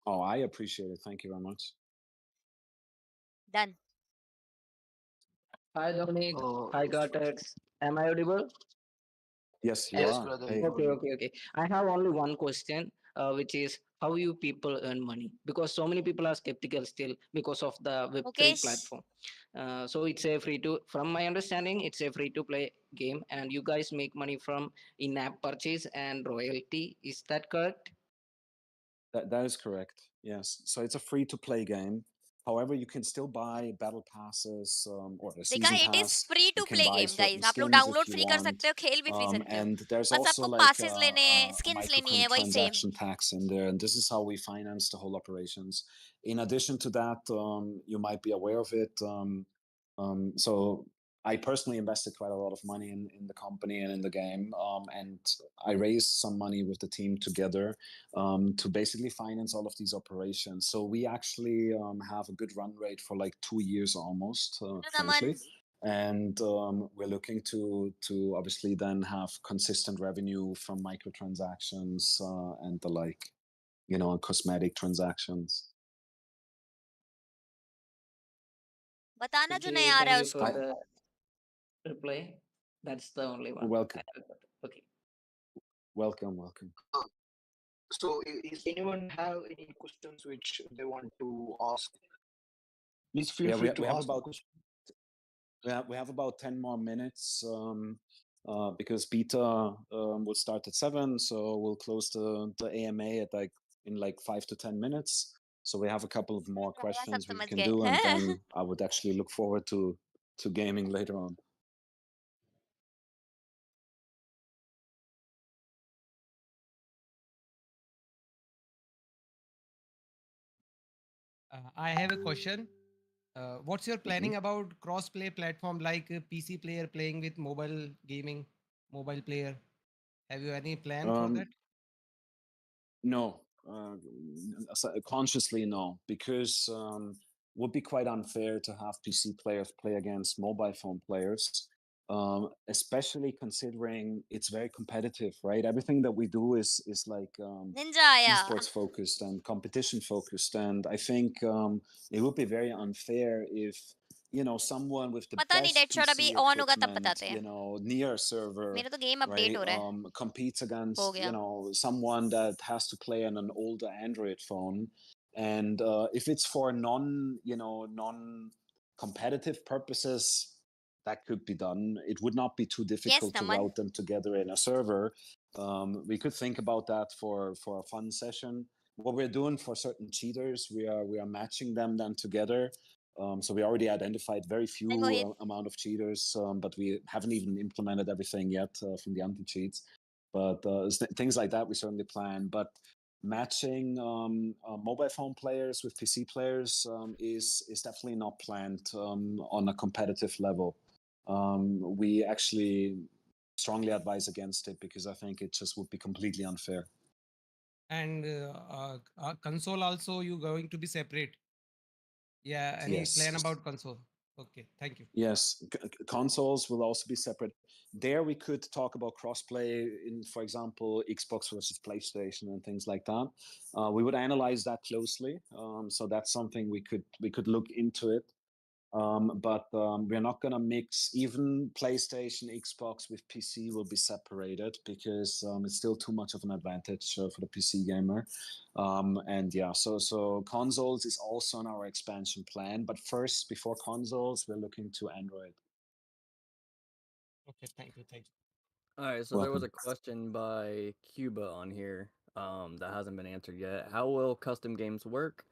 Oh, I appreciate it. Thank you very much. Done. Hi Dominic. Uh, Hi Cortex. Am I audible? Yes, you yes, are. brother, Hey. you're Okay, audible. okay. I have only one question, which is how you people earn money? Because so many people are skeptical still because of the Web3 Mukesh, platform. So it's a free to, from my understanding, it's a free to play game, and you guys make money from in-app purchase and royalty. Is that correct? That is correct. Yes. So it's a free to play game. However, you can still buy battle passes or a देखा, season it is pass. free You to can play buy game certain guys. आप लोग skins if download you free कर want. सकते हो, खेल भी free सकते हो. And there's बस also आपको like passes लेने हैं, a skins लेनी है, वही same. microtransaction tax in there, and this is how we finance the whole operations. In addition to that, you might be aware of it. So I personally invested quite a lot of money in the company and in the game, and I raised some money with the team together to basically finance all of these operations. So we actually have a good run rate for like 2 years almost, frankly. Naman. And we're looking to obviously then have consistent revenue from microtransactions and the like, cosmetic transactions. बताना जो नहीं Okay, आ thank रहा है you for उसको. the reply. That's the only one. Welcome, I have got. Okay. welcome. So, is anyone have any questions which they want to ask? Please feel Yeah, free we to have ask the about question. we have about 10 more minutes because beta will start at 7, so we'll close the AMA at in 5 to 10 minutes. So we have a couple of more सब questions we समझ can गए. do, and then I would actually look forward to gaming later on. I have a question. What's your planning Mhm. about cross-play platform like PC player playing with mobile gaming, mobile player? Have you any plan for that? No, consciously no, because would be quite unfair to have PC players play against mobile phone players, especially considering it's very competitive, right? Everything that we do is like Ninja आया. esports focused and competition focused, and I think it would be very unfair if someone with the पता नहीं best Deadshot अभी PC on होगा तब equipment, बताते हैं. near a server, मेरा तो game update right, हो रहा है. competes हो against गया. someone that has to play on an older Android phone, and if it's for non competitive purposes, that could be done. It would not be too Yes, difficult to Naman. route them together in a server. We could think about that for a fun session. What we're doing for certain cheaters, we are matching them then together. So we already identified very Hi, few Mohit. amount of cheaters, but we haven't even implemented everything yet from the anti-cheats. But things like that we certainly plan. But matching mobile phone players with PC players is definitely not planned on a competitive level. We actually strongly advise against it because I think it just would be completely unfair. And console also, you going to be separate? Yeah, any plan Yes. about console? Okay, thank you. Yes, consoles will also be separate. There we could talk about crossplay in, for example, Xbox versus PlayStation and things like that. We would analyze that closely. So that's something we could look into it. But we're not going to mix. Even PlayStation, Xbox with PC will be separated because it's still too much of an advantage for the PC gamer. And yeah, so consoles is also on our expansion plan. But first, before consoles, we're looking to Android. Okay, thank you. All right, so there was Welcome. a question by Cuba on here that hasn't been answered yet. How will custom games work?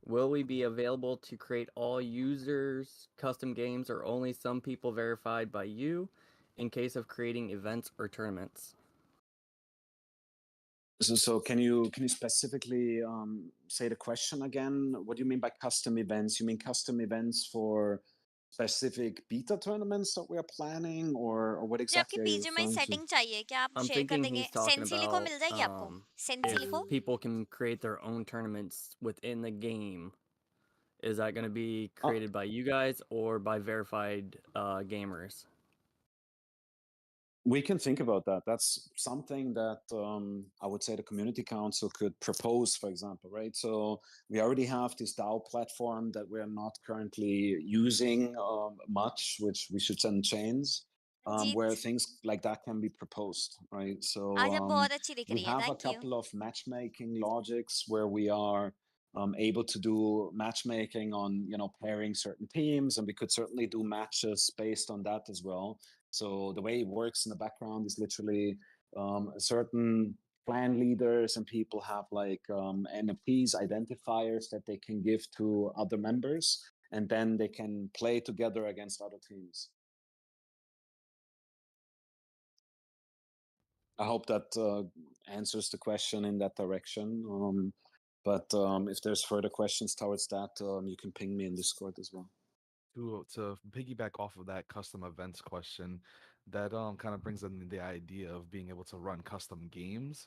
Will we be available to create all users' custom games or only some people verified by you in case of creating events or tournaments? So can you specifically say the question again? What do you mean by custom events? You mean custom events for specific beta tournaments that we are planning, or what मुझे आपकी exactly are you BGMI referring to? setting चाहिए, क्या आप I'm share कर thinking देंगे? he's talking सेंसिलिको about मिल जाएगी आपको? if सेंसिलिको? people can create their own tournaments within the game. Is that going to be Uh, created by you guys or by verified gamers? We can think about that. That's something that I would say the community council could propose, for example, right? So we already have this DAO platform that we're not currently using much, which we should send chains, where Jeet things like that can be proposed, right? So आज आप बहुत अच्छी दिख we रही हैं, have a thank you. couple of matchmaking logics where we are able to do matchmaking on, pairing certain teams, and we could certainly do matches based on that as well. So the way it works in the background is literally certain clan leaders and people have like NFTs, identifiers that they can give to other members, and then they can play together against other teams. I hope that answers the question in that direction. But if there's further questions towards that, you can ping me in Discord as well. To piggyback off of that custom events question, that kind of brings in the idea of being able to run custom games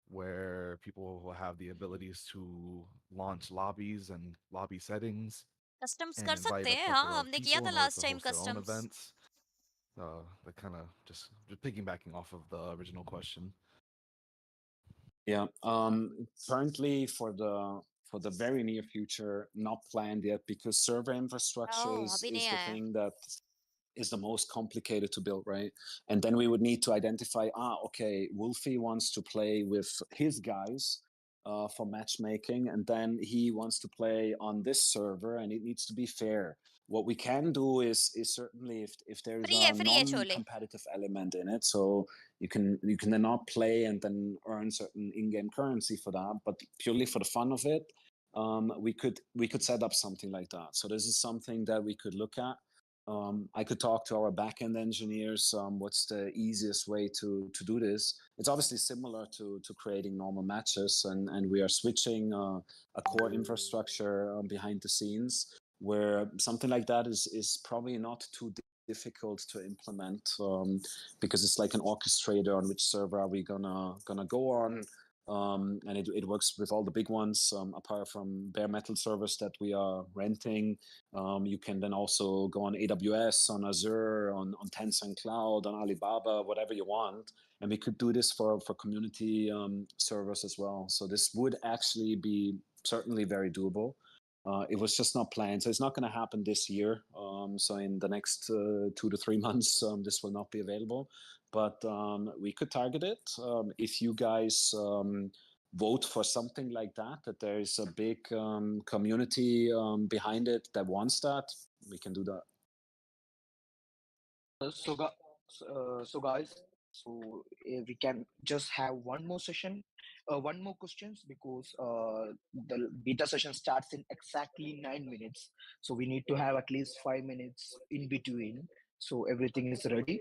where people will have the abilities to launch lobbies and lobby settings customs and कर invite सकते a हैं, plethora हाँ of हमने किया people था in order last to time host their own customs. events. That kind of just piggybacking off of the original question. Yeah. Currently, for the very near future, not planned yet because server infrastructure oh is अभी नहीं is the आया. thing that is the most complicated to build, right? And then we would need to identify, okay, Wolfie wants to play with his guys for matchmaking, and then he wants to play on this server, and it needs to be fair. What we can do is certainly if there is a free है chole. non-competitive element in it, so you can then not play and then earn certain in-game currency for that, but purely for the fun of it, we could set up something like that. So this is something that we could look at. I could talk to our backend engineers. What's the easiest way to do this? It's obviously similar to creating normal matches, and we are switching a core infrastructure behind the scenes where something like that is probably not too difficult to implement because it's like an orchestrator on which server are we gonna go on. And it works with all the big ones, apart from bare metal servers that we are renting. You can then also go on AWS, on Azure, on Tencent Cloud, on Alibaba, whatever you want. And we could do this for community servers as well. So this would actually be certainly very doable. It was just not planned. So it's not going to happen this year. So in the next 2 to 3 months, this will not be available. But we could target it. If you guys vote for something like that there is a big community behind it that wants that, we can do that. So, so guys, so we can just have one more session, one more questions because the beta session starts in exactly 9 minutes. So we need to have at least 5 minutes in between. So everything is ready.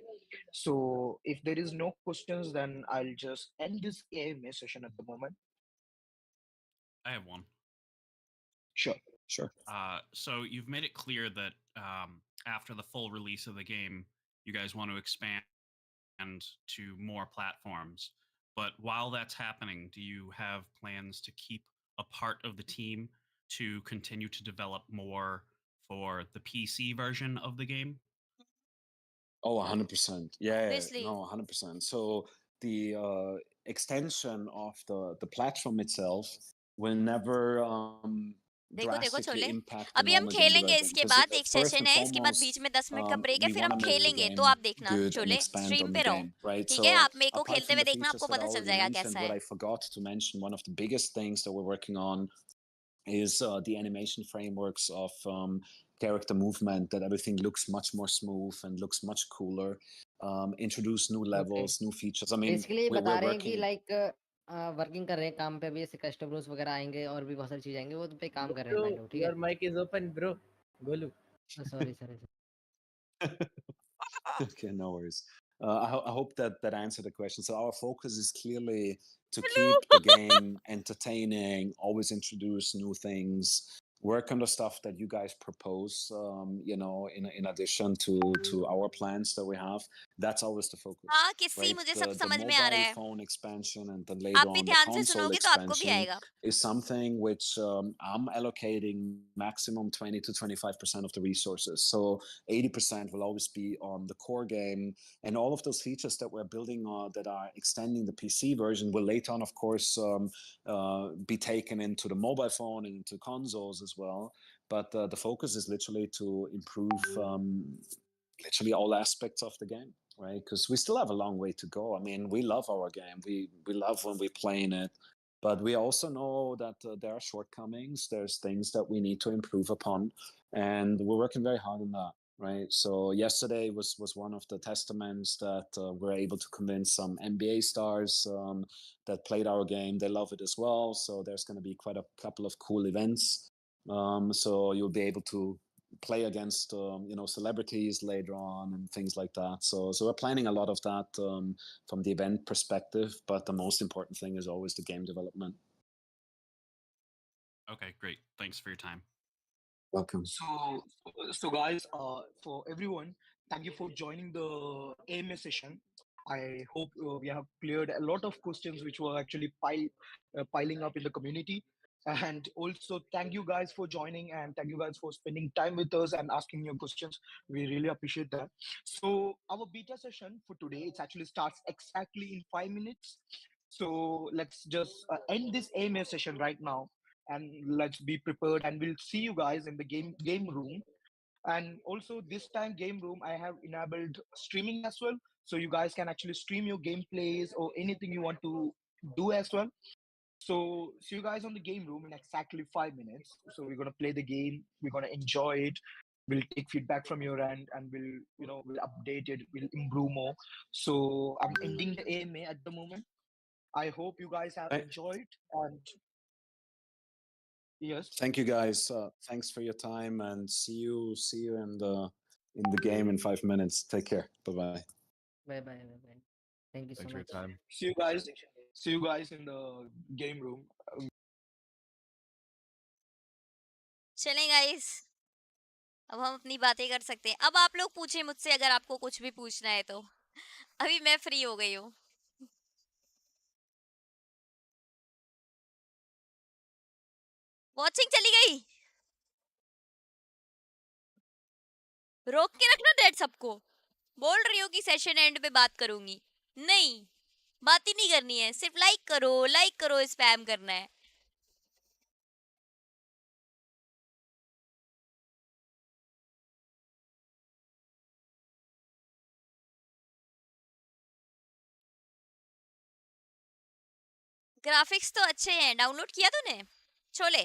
So if there is no questions, then I'll just end this AMA session at the moment. I have one. Sure. Sure. So you've made it clear that after the full release of the game, you guys want to expand to more platforms. But while that's happening, do you have plans to keep a part of the team to continue to develop more for the PC version of the game? Oh, 100%. Yeah, Obviously. no, 100%. So the extension of the platform itself will never देखो देखो drastically chole, impact the अभी हम normal game खेलेंगे, development इसके because बाद एक first session and है, इसके बाद बीच foremost में 10 मिनट का ब्रेक है, we फिर want हम to make the खेलेंगे, तो game आप देखना good and chole, expand stream on पे the रहो, game, right? ठीक है? So आप मेरे को apart खेलते from हुए the देखना, features आपको that I पता चल already जाएगा mentioned, कैसा what है. I forgot to mention, one of the biggest things that we're working on is the animation frameworks of character movement, that everything looks much more smooth and looks much cooler. Introduce new Okay. levels, new features. I mean, basically we're बता रहे हैं कि working. Like working कर रहे हैं काम पे, अभी ऐसे कस्टमर्स वगैरह आएंगे और भी बहुत सारी चीजें आएंगे, वो पे काम कर रहे हैं भाई लोग, ठीक है? Your mic is open, bro. Golu. Sorry sorry. Okay, no worries. I hope that answered the question. So our focus is clearly to keep the game entertaining, always introduce new things, work on the stuff that you guys propose. In addition to our plans that we have, that's always the focus, हाँ, किसी right? मुझे सब The समझ में आ रहा mobile है. phone expansion and then आप later भी on the ध्यान से console सुनोगे तो आपको भी expansion आएगा. is something which I'm allocating maximum 20 to 25% of the resources. So 80% will always be on the core game, and all of those features that we're building that are extending the PC version will later on, of course, be taken into the mobile phone and into consoles as well. But the focus is literally to improve literally all aspects of the game, right? Because we still have a long way to go. I mean, we love our game. We love when we play in it, but we also know that there are shortcomings. There's things that we need to improve upon, and we're working very hard on that. Right. So yesterday was one of the testaments that we're able to convince some NBA stars that played our game. They love it as well. So there's going to be quite a couple of cool events. So you'll be able to play against celebrities later on and things like that. So we're planning a lot of that from the event perspective. But the most important thing is always the game development. Okay, great. Thanks for your time. Welcome. So guys, for everyone, thank you for joining the AMA session. I hope we have cleared a lot of questions which were actually piling up in the community. And also, thank you guys for joining, and thank you guys for spending time with us and asking your questions. We really appreciate that. So our beta session for today, it actually starts exactly in 5 minutes. So let's just end this AMA session right now, and let's be prepared, and we'll see you guys in the game room. And also this time game room, I have enabled streaming as well, so you guys can actually stream your gameplays or anything you want to do as well. So see you guys on the game room in exactly 5 minutes. So we're going to play the game, we're going to enjoy it, we'll take feedback from your end, and we'll update it, we'll improve more. So I'm ending the AMA at the moment. I hope you guys have enjoyed, and yes. Thank you, guys. Thanks for your time, and see you in the game in 5 minutes. Take care. Bye bye. Bye bye. Bye bye. Thank you so Thanks for your much. time. See you guys in the game room. चलें guys, अब हम अपनी बातें कर सकते हैं. अब आप लोग पूछें मुझसे अगर आपको कुछ भी पूछना है तो. अभी मैं फ्री हो गई हूँ. वॉचिंग चली गई. रोक के रखना डेड सबको. बोल रही हूँ कि सेशन एंड पे बात करूंगी. नहीं, बात ही नहीं करनी है, सिर्फ लाइक करो, स्पैम करना है. ग्राफिक्स तो अच्छे हैं. डाउनलोड किया तूने छोले?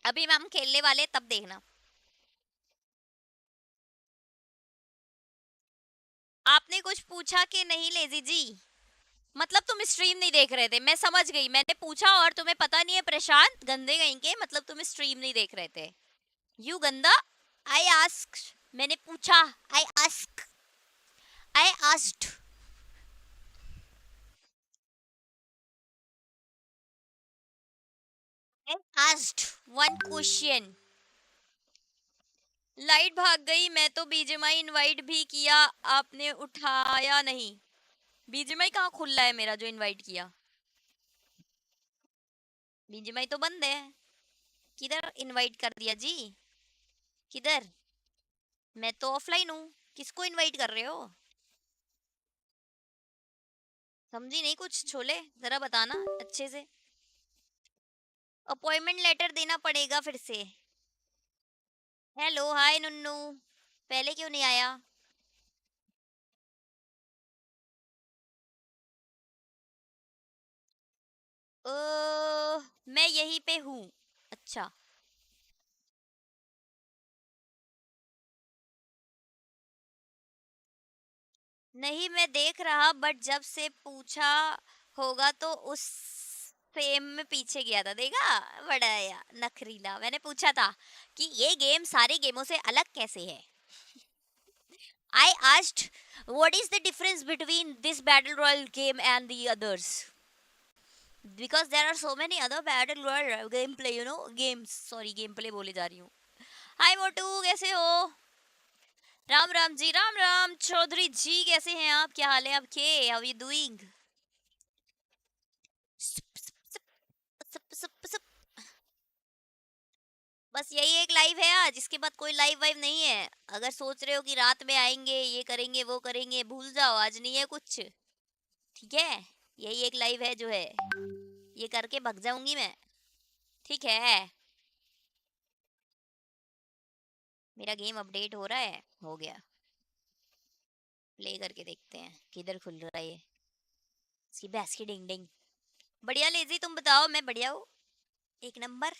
अभी हम खेलने वाले, तब देखना. आपने कुछ पूछा कि नहीं लेजी जी? मतलब तुम स्ट्रीम नहीं देख रहे थे, मैं समझ गई। मैंने पूछा और तुम्हें पता नहीं है प्रशांत, गंदे कहीं के, मतलब तुम स्ट्रीम नहीं देख रहे थे। यू गंदा। आई आस्क, मैंने पूछा। I ask, I asked. I asked one question. Light भाग गई, मैं तो बीजीएमआई इनवाइट भी किया, आपने उठाया नहीं। बीजीएमआई कहाँ खुला है मेरा जो इनवाइट किया? बीजीएमआई तो बंद है। किधर इनवाइट कर दिया जी? किधर? मैं तो ऑफलाइन हूँ, किसको इनवाइट कर रहे हो? समझी नहीं कुछ छोले, जरा बताना अच्छे से। अपॉइंटमेंट लेटर देना पड़ेगा फिर से। हेलो हाय नुन्नू, पहले क्यों नहीं आया? मैं यहीं पे हूँ। अच्छा, नहीं मैं देख रहा, बट जब से पूछा होगा तो उस फेम में पीछे गया था, देखा? बड़ा या नखरीला। मैंने पूछा था कि ये गेम सारे गेमों से अलग कैसे है। I asked what is the difference between this battle royale game and the others, because there are so many other battle royale gameplay, you know, games. Sorry, gameplay बोले जा रही हूँ। Hi मोटू, कैसे हो? राम राम जी, राम राम। चौधरी जी कैसे हैं आप? क्या हाल है आपके? How are you doing? बस यही एक लाइव है आज, इसके बाद कोई लाइव वाइव नहीं है। अगर सोच रहे हो कि रात में आएंगे, ये करेंगे वो करेंगे, भूल जाओ, आज नहीं है कुछ। ठीक है, यही एक लाइव है जो है, ये करके भग जाऊंगी मैं। ठीक है, मेरा गेम अपडेट हो रहा है, हो गया। प्ले करके देखते हैं किधर खुल रहा है ये। इसकी भैंस की डिंग डिंग। बढ़िया लेजी, तुम बताओ। मैं बढ़िया हूँ, एक नंबर।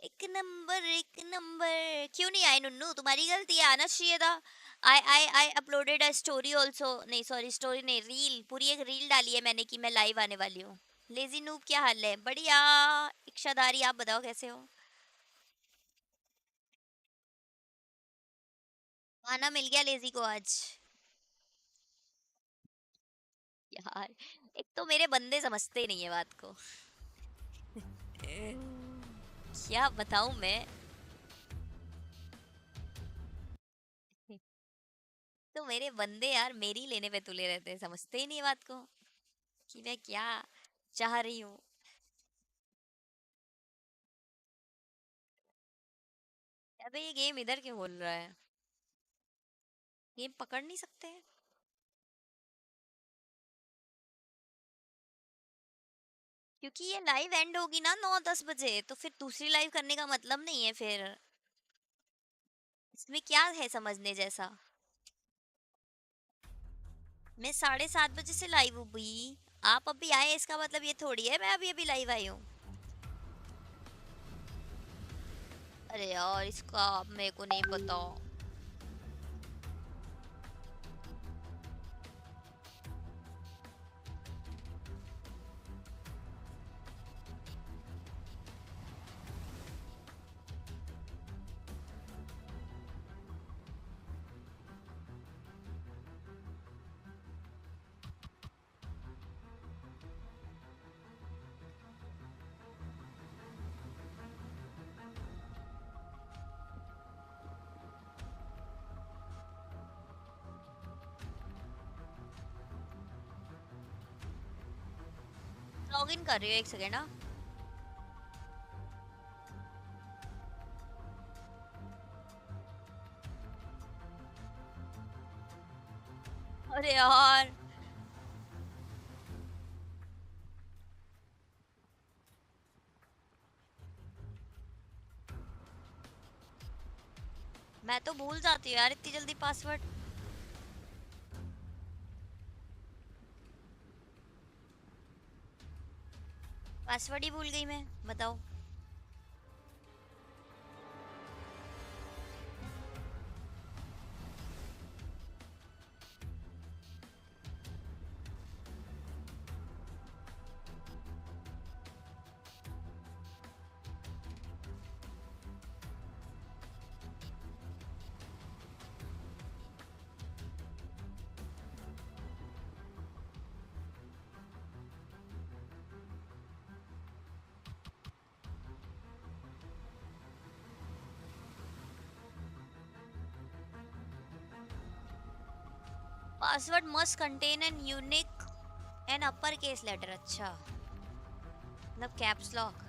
एक नंबर एक नंबर। क्यों नहीं आए नुन्नू? तुम्हारी गलती है, आना चाहिए था। I uploaded a story also. नहीं सॉरी, स्टोरी नहीं, रील। पूरी एक रील डाली है मैंने कि मैं लाइव आने वाली हूँ। लेजी नूब क्या हाल है? बढ़िया। इच्छाधारी आप बताओ कैसे हो? खाना मिल गया लेजी को आज। यार, एक तो मेरे बंदे समझते नहीं है बात को। क्या बताऊं मैं। तो मेरे बंदे यार मेरी लेने पे तुले रहते हैं, समझते ही नहीं है बात को कि मैं क्या चाह रही हूँ। अबे ये गेम इधर क्यों बोल रहा है? गेम पकड़ नहीं सकते हैं? क्योंकि ये लाइव एंड होगी ना 9-10 बजे, तो फिर दूसरी लाइव करने का मतलब नहीं है फिर। इसमें क्या है समझने जैसा? मैं 7:30 बजे से लाइव हूँ भाई। आप अभी आए इसका मतलब ये थोड़ी है मैं अभी अभी लाइव आई हूँ। अरे यार, इसका मेरे को नहीं पता। लॉग इन कर रही हूँ, एक सेकेंड। हाँ, अरे यार, मैं तो भूल जाती हूँ यार इतनी जल्दी पासवर्ड। पासवर्ड ही भूल गई मैं, बताओ। Password must contain an unique and upper case letter. अच्छा मतलब कैप्स लॉक।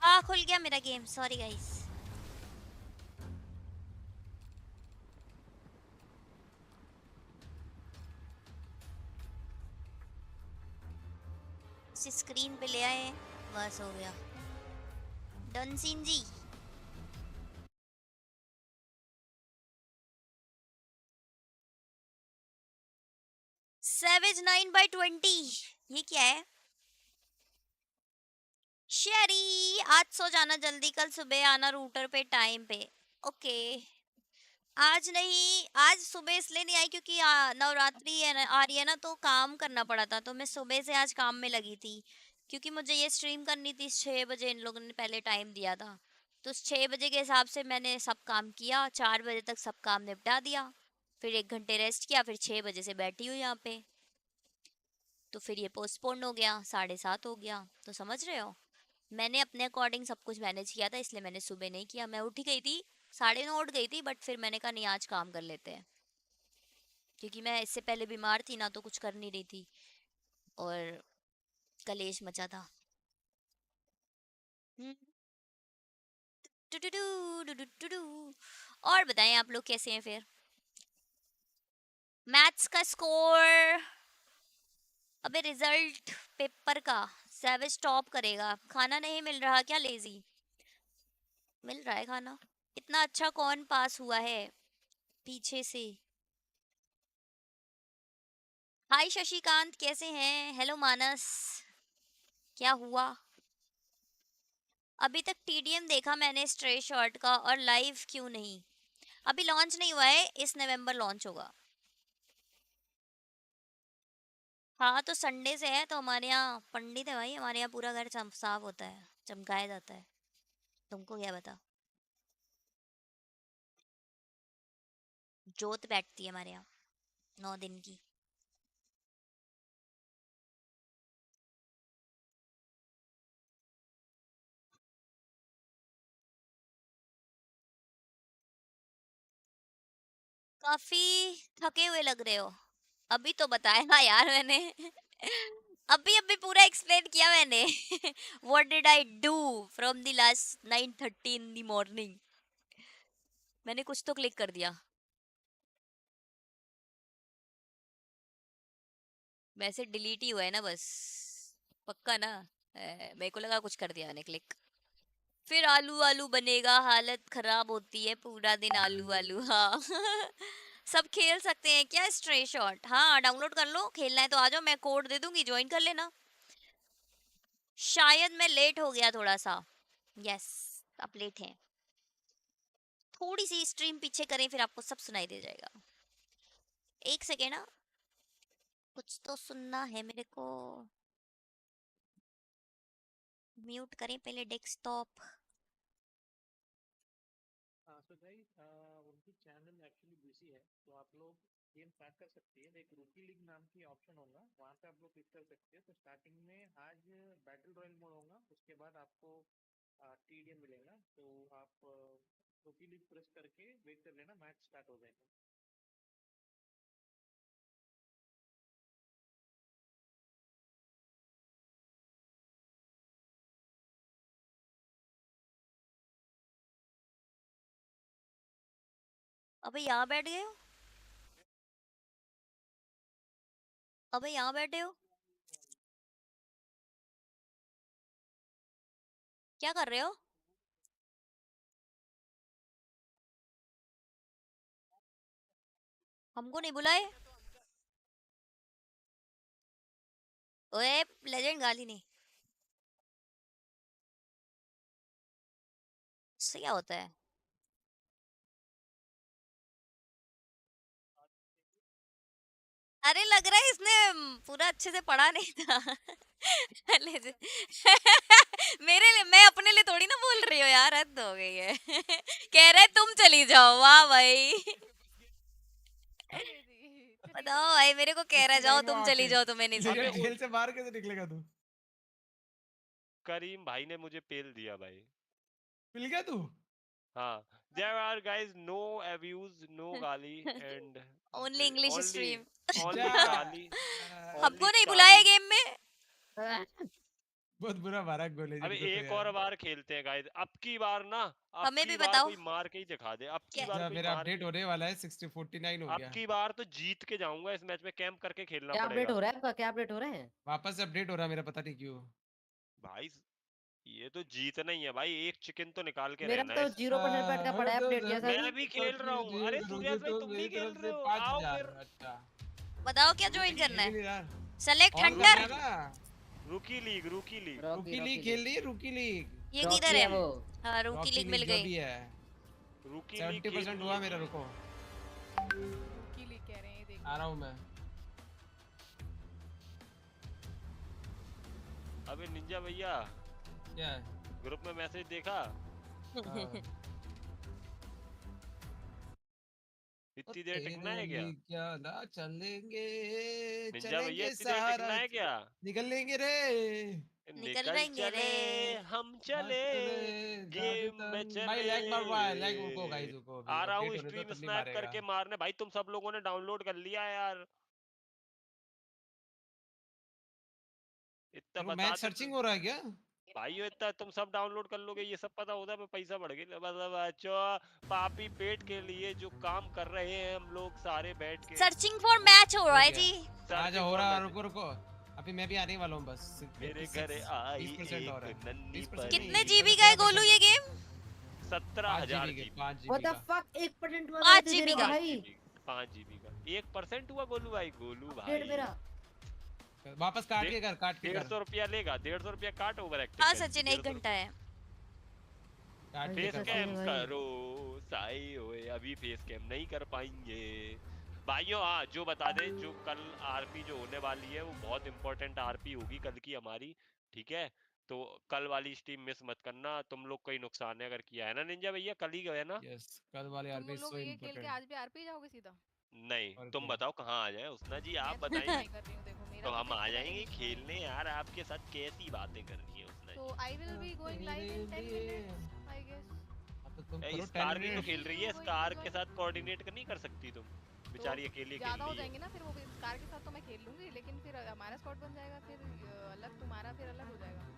हाँ खुल गया मेरा गेम, सॉरी गाइस। स्क्रीन पे ले आए, बस हो गया। डन सीन जी। Savage 9/20, ये क्या है? शेरी, आज सो जाना जल्दी, कल सुबह आना रूटर पे टाइम पे। ओके। आज नहीं, आज सुबह इसलिए नहीं आई क्योंकि नवरात्रि आ रही है ना, तो काम करना पड़ा था, तो मैं सुबह से आज काम में लगी थी। क्योंकि मुझे ये स्ट्रीम करनी थी 6 बजे, इन लोगों ने पहले टाइम दिया था। तो 6 बजे के हिसाब से मैंने सब काम किया, 4 बजे तक सब काम निपटा दिया। फिर 1 घंटे रेस्ट किया, फिर 6 बजे से बैठी हूँ यहाँ पे। तो फिर ये पोस्टपोन हो गया, 7:30 हो गया, तो समझ रहे हो। मैंने अपने अकॉर्डिंग सब कुछ मैनेज किया था, इसलिए मैंने सुबह नहीं किया। मैं उठ ही गई थी, 9:30 उठ गई थी, बट फिर मैंने कहा नहीं आज काम कर लेते हैं। क्योंकि मैं इससे पहले बीमार थी ना, तो कुछ कर नहीं रही थी और कलेश मचा था। हम्म। टुटुटु, टुटुटु। और बताएं आप लोग कैसे हैं फिर। मैथ्स का स्कोर, अबे रिजल्ट पेपर का। सैवेज टॉप करेगा। खाना नहीं मिल रहा क्या लेजी? मिल रहा है खाना। इतना अच्छा कौन पास हुआ है पीछे से? हाय शशिकांत, कैसे हैं? हेलो मानस, क्या हुआ? अभी तक टीडीएम देखा मैंने स्ट्रे शॉट का, और लाइव क्यों नहीं? अभी लॉन्च नहीं हुआ है, इस नवंबर लॉन्च होगा। हाँ तो संडे से है, तो हमारे यहाँ पंडित है भाई, हमारे यहाँ पूरा घर साफ होता है, चमकाया जाता है। तुमको क्या बता। जोत बैठती है हमारे यहाँ 9 दिन की। काफी थके हुए लग रहे हो। अभी तो बताया ना यार मैंने। अभी अभी पूरा एक्सप्लेन किया मैंने। What did I do from the last 9:30 in the morning. मैंने कुछ तो क्लिक कर दिया। वैसे डिलीट ही हुआ है ना बस। पक्का ना? मेरे को लगा कुछ कर दिया मैंने क्लिक। फिर आलू आलू बनेगा, हालत खराब होती है पूरा दिन आलू आलू। हाँ। सब खेल सकते हैं क्या स्ट्रे शॉट? हाँ डाउनलोड कर लो, खेलना है तो आ जाओ, मैं कोड दे दूंगी, ज्वाइन कर लेना। शायद मैं लेट हो गया थोड़ा सा। यस, आप लेट हैं। थोड़ी सी स्ट्रीम पीछे करें, फिर आपको सब सुनाई दे जाएगा। एक सेकेंड ना, कुछ तो सुनना है मेरे को। म्यूट करें पहले डेस्कटॉप। सो गाइस, उनकी चैनल एक्चुअली बिजी है, तो आप लोग गेम स्टार्ट कर सकते हैं। एक रूकी लीग नाम की ऑप्शन होगा, वहाँ पे आप लोग क्लिक कर सकते हैं। तो स्टार्टिंग में आज बैटल रॉयल मोड होगा, उसके बाद आपको टीडीएम मिलेगा। तो आप रूकी लीग प्रेस करके वेट कर लेना, मैच स्टार्ट हो जाएगा। अबे यहाँ बैठ गए हो? अबे यहाँ बैठे हो? क्या कर रहे हो? हमको नहीं बुलाए? ओए लेजेंड गाली नहीं। इससे क्या होता है? अरे लग रहा है इसने पूरा अच्छे से पढ़ा नहीं था। मेरे लिए, मैं अपने लिए थोड़ी ना बोल रही हूँ यार, हद हो गई है। कह रहे तुम चली जाओ, वाह भाई। बताओ भाई, मेरे को कह रहा किससे जाओ करेंगे तुम वहाँ चली पे? जाओ, तुम्हें नहीं लेकिन चाहिए। जेल से बाहर कैसे निकलेगा तू? करीम भाई ने मुझे पेल दिया भाई। मिल गया तू? हाँ, there are guys no abuse, no गाली and only English only stream. only काली, हमको only नहीं बुलाया काली। गेम में। बहुत बुरा मारा गोले अबे जिनको तो एक यार। और बार खेलते हैं गाइस, अब की बार ना, अब हमें की भी बार बताओ कोई मार के ही दिखा दे, अब की क्या। बार अच्छा कोई मेरा मार अपडेट के। होने वाला है, 6049 हो अब गया। की बार तो जीत के जाऊंगा इस मैच में, कैंप करके खेलना क्या अपडेट पड़ेगा हो रहा है आपका? क्या अपडेट हो रहा है? वापस से अपडेट हो रहा है मेरा, पता नहीं क्यों। भाई। ये तो जीतना ही है भाई, एक चिकन तो निकाल के मेरा रहना है तो इस। 0% बैठ का पड़ा है अपडेट जैसा मैं कि। भी खेल रहा हूँ, अरे करोगे सूर्याज भाई तो तुम भी मेरी खेल तरफ रहे से हो, आओ 5000। फिर। अच्छा बताओ क्या ज्वाइन रुकी करना खेल है। यार। सेलेक्ट और हंटर। करना है ना। रुकी लीग, रुकी लीग। रॉकी रुकी लीग रॉकी खेल लीग। ली, रुकी लीग। ये किधर रॉकी है? है वो। हाँ, रूकी रॉकी लीग मिल लीग जो गई। भी है। रुकी लीग 70% खेलनी हुआ है। मेरा, रुको रुकी लीग कह रहे हैं, देख आ रहा हूँ मैं। अबे निंजा भैया, क्या है? ग्रुप में मैसेज देखा? हाँ। इतनी देर टिकना तेरे है क्या? लिए क्या ना चलेंगे, निंजा भैया चलेंगे इतनी देर सहारा। टिकना है क्या? निकल लेंगे रे। निकल निकल लेंगे रे। चले, हम मत चले, चले गेम में भाई, चले। लैग मार रहा है, लैग रुको गाइस, रुको अभी आ रहा अपडेट हूँ होने दो स्ट्रीम तब नहीं स्नैप मारेगा। करके मारने। भाई तुम सब लोगों ने डाउनलोड कर लिया है यार, इतना तेरे को मैच बताते तो। सर्चिंग हो रहा है क्या? भाई ये इतना तुम सब डाउनलोड कर लोगे, ये सब पता होता है, मैं पैसा बढ़ गया मतलब। अच्छा, पापी पेट के लिए जो काम कर रहे हैं हम लोग सारे बैठ के। सर्चिंग फॉर मैच हो रहा है जी। आज सर्चिंग हो फॉर रहा है, मैच। रुको रुको। अभी मैं भी आने वाला हूँ बस। मेरे 56 घर आई 20% और एक है। नन्ही 20% परी। कितने नहीं, जीबी का है गोलू 13% ये game? 17,000 GB. 5 what GB the का। फक, 1% हुआ पाँच मेरे जीबी तेरे का। 5 भाई। जीबी 5 जीबी का 1% हुआ गोलू भाई, गोलू अपडेट भाई। मेरा। वापस काट के कर, काट के कर। 150 रुपया लेगा, 150 रुपया काट ओवर हाँ एक्टिंग सचिन, 1 घंटा है। काट के भाई फेस कर सचिन कैम वापस। भाई। करो साई होए, अभी फेस कैम नहीं कर पाएंगे भाइयों। हाँ जो बता दे, जो कल आरपी जो होने वाली है वो बहुत इंपॉर्टेंट आरपी होगी कल की हमारी, ठीक है? तो कल वाली स्ट्रीम मिस मत करना, तुम लोग का ही नुकसान है अगर किया है ना निंजा भैया, कल ही गए ना। यस, कल वाले तुम आरपी लोग सो ये खेल के इम्पोर्टेंट। आज भी आरपी जाओगे सीधा? नहीं और तुम क्या? बताओ कहाँ आ जाए उसना जी, मैं आप तो कुछ बताएंगे। नहीं कर रही हूँ, देखो मेरा तो तो हम देख आ के पहले जाएंगे ही शुरू खेलने यार, आपके साथ कैसी बातें कर रही है उसना तो जी। I will be going live in 10 minutes I guess. तो तुम करो 10 स्कार भी तो मिनट। खेल रही है, स्कार के साथ कोऑर्डिनेट नहीं कर सकती तुम, तो बेचारी अकेली खेल ज्यादा हो रही है। जाएंगे ना फिर, वो कार के साथ तो मैं खेल लूंगी, लेकिन फिर हमारा स्क्वाड बन जाएगा, फिर अलग तुम्हारा फिर अलग हो जाएगा।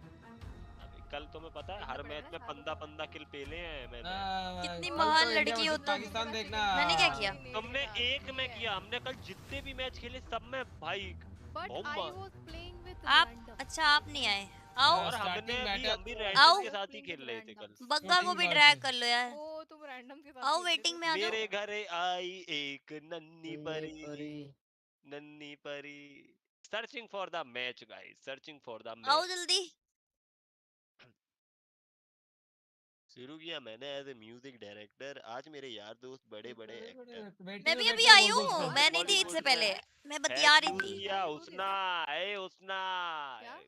अभी कल तुम्हें पता है देखना हर पड़ेगा मैच ना में सारों को। 15 किल पेले हैं मैंने। कितनी कल महान तो इंडिया लड़की हो वर्सेस तुम। पाकिस्तान देखना। मैंने क्या किया? तुमने एक में किया, हमने कल जितने भी मैच खेले सब में भाई बट बहुत आई वाज प्लेइंग विद आप रैंडम। अच्छा, आप नहीं आए। आओ और हमने स्टार्टिंग भी मैटर हम भी तो रैंडम आओ। के साथ ही खेल रहे थे कल। बग्गा को भी शूटिंग ड्रैग कर लो यार। ओ तुम रैंडम के साथ आओ खेल रहे वेटिंग थे? में आ जाओ। मेरे घर आई एक नन्ही नन्ही परी, परी। नन्ही परी। Searching for the match guys, searching for the आओ मैच। जल्दी। शुरू किया मैंने एज ए म्यूजिक डायरेक्टर, आज मेरे यार दोस्त बड़े बड़े एक्टर। मैं वेटिंग में भी बैठ अभी के आई बोल दो हूँ, उसको। मैं नहीं थी बॉलीवुड इससे में पहले। मैं बतिया हैक रही यूज थी। किया उसना, ए उसना। क्या?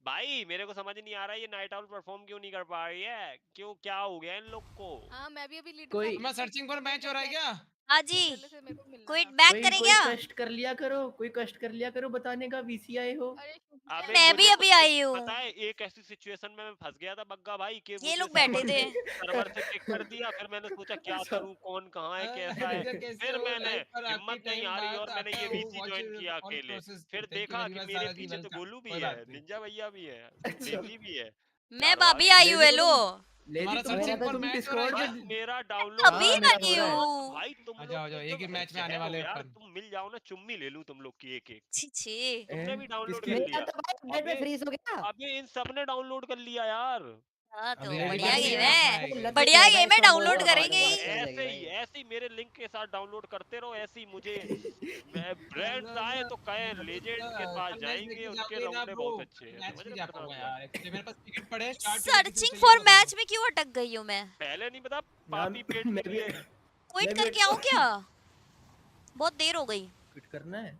भाई मेरे को समझ नहीं आ रहा है, ये नाइट आउट परफॉर्म क्यों नहीं कर पा रही है, क्यों क्या हो गया इन लोग को? हाँ मैं भी अभी लीडर कोई मैं सर्चिंग पर मैच हो रहा है क्या? हाँ जी, पहले से मेरे को मिलना क्विट था। बैक कोई करें कोई क्या? कष्ट कर लिया करो, कोई कष्ट कर लिया करो बताने का, वीसीआई हो। अरे अबे मैं भी मुझे अभी कुछ आई हूँ। पता है, एक ऐसी सिचुएशन में मैं फंस गया था बग्गा भाई कि ये मुझे लोग बैठे थे। सर्वर से किक कर दिया, फिर मैंने सोचा क्या करूं, कौन कहाँ है कैसा है, निंजा कैसे फिर हो? मैंने लाइव पर आखिरी हिम्मत नहीं टाइम आ रही बाद और मैंने आता ये हूँ। वीसी वॉच ज्वाइन किया ऑन अकेले। प्रोसेस। फिर थैंक यू देखा वेरी कि मच मेरे सारा जी, पीछे तो वेलकम। गोलू भी कोई है, बात नहीं। निंजा भैया भी है, अच्छा लेजी भी है। मैं चारों आ अभी गए। आई हूँ। हेलो। लेजी हमारा तुम सर्चिंग मेरा पर तो तुम मैच हो रहा है डिस्कॉर्ड क्या? पे। मेरा डाउनलोड अभी हाँ मेरा आई हो रहा है। हूँ। भाई तुम आ लोग जाओ, आ तो जाओ, एक ही एकदम मैच में आने जहर हो वाले हैं यार, अपन। तुम मिल जाओ ना, चुम्मी ले लूं तुम लोग की एक एक। छी छी। तुमने भी डाउनलोड किसके? कर मेरा लिया? तो भाई अपडेट में अबे फ्रीज हो गया। अबे इन सब ने डाउनलोड कर लिया यार। हाँ तो अभी लेडी बढ़िया भाई आएगा, गेम ये मैच में है। वो आएगा। लत बढ़िया है भाई, गेम है, सब बोल डाउनलोड रहा बस करेंगे बात ही। बात में लगे भाई। ऐसे ही मेरे लिंक के साथ डाउनलोड करते रहो, ऐसे ही मुझे ब्रांड्स आए तो कहें लेजेंड के पास कल मैच जाएंगे, देखने उनके जाओगे ना राउंड ब्रो? बहुत अच्छे कल हैं, मैच समझ नहीं रहे जा प्रनाम पाऊंगा भाई? यार, एक्चुअली मेरे पास टिकट पड़े हैं, 4 टिकट किसी को सर्चिंग चाहिए फॉर तो बता मैच दो। में क्यों अटक गई हूँ मैं? पहले नहीं पता, यार पापी पेट मैं के भी लिए। क्विट मैं भी करके आऊँ क्या? बहुत देर हो गई। क्विट करना है।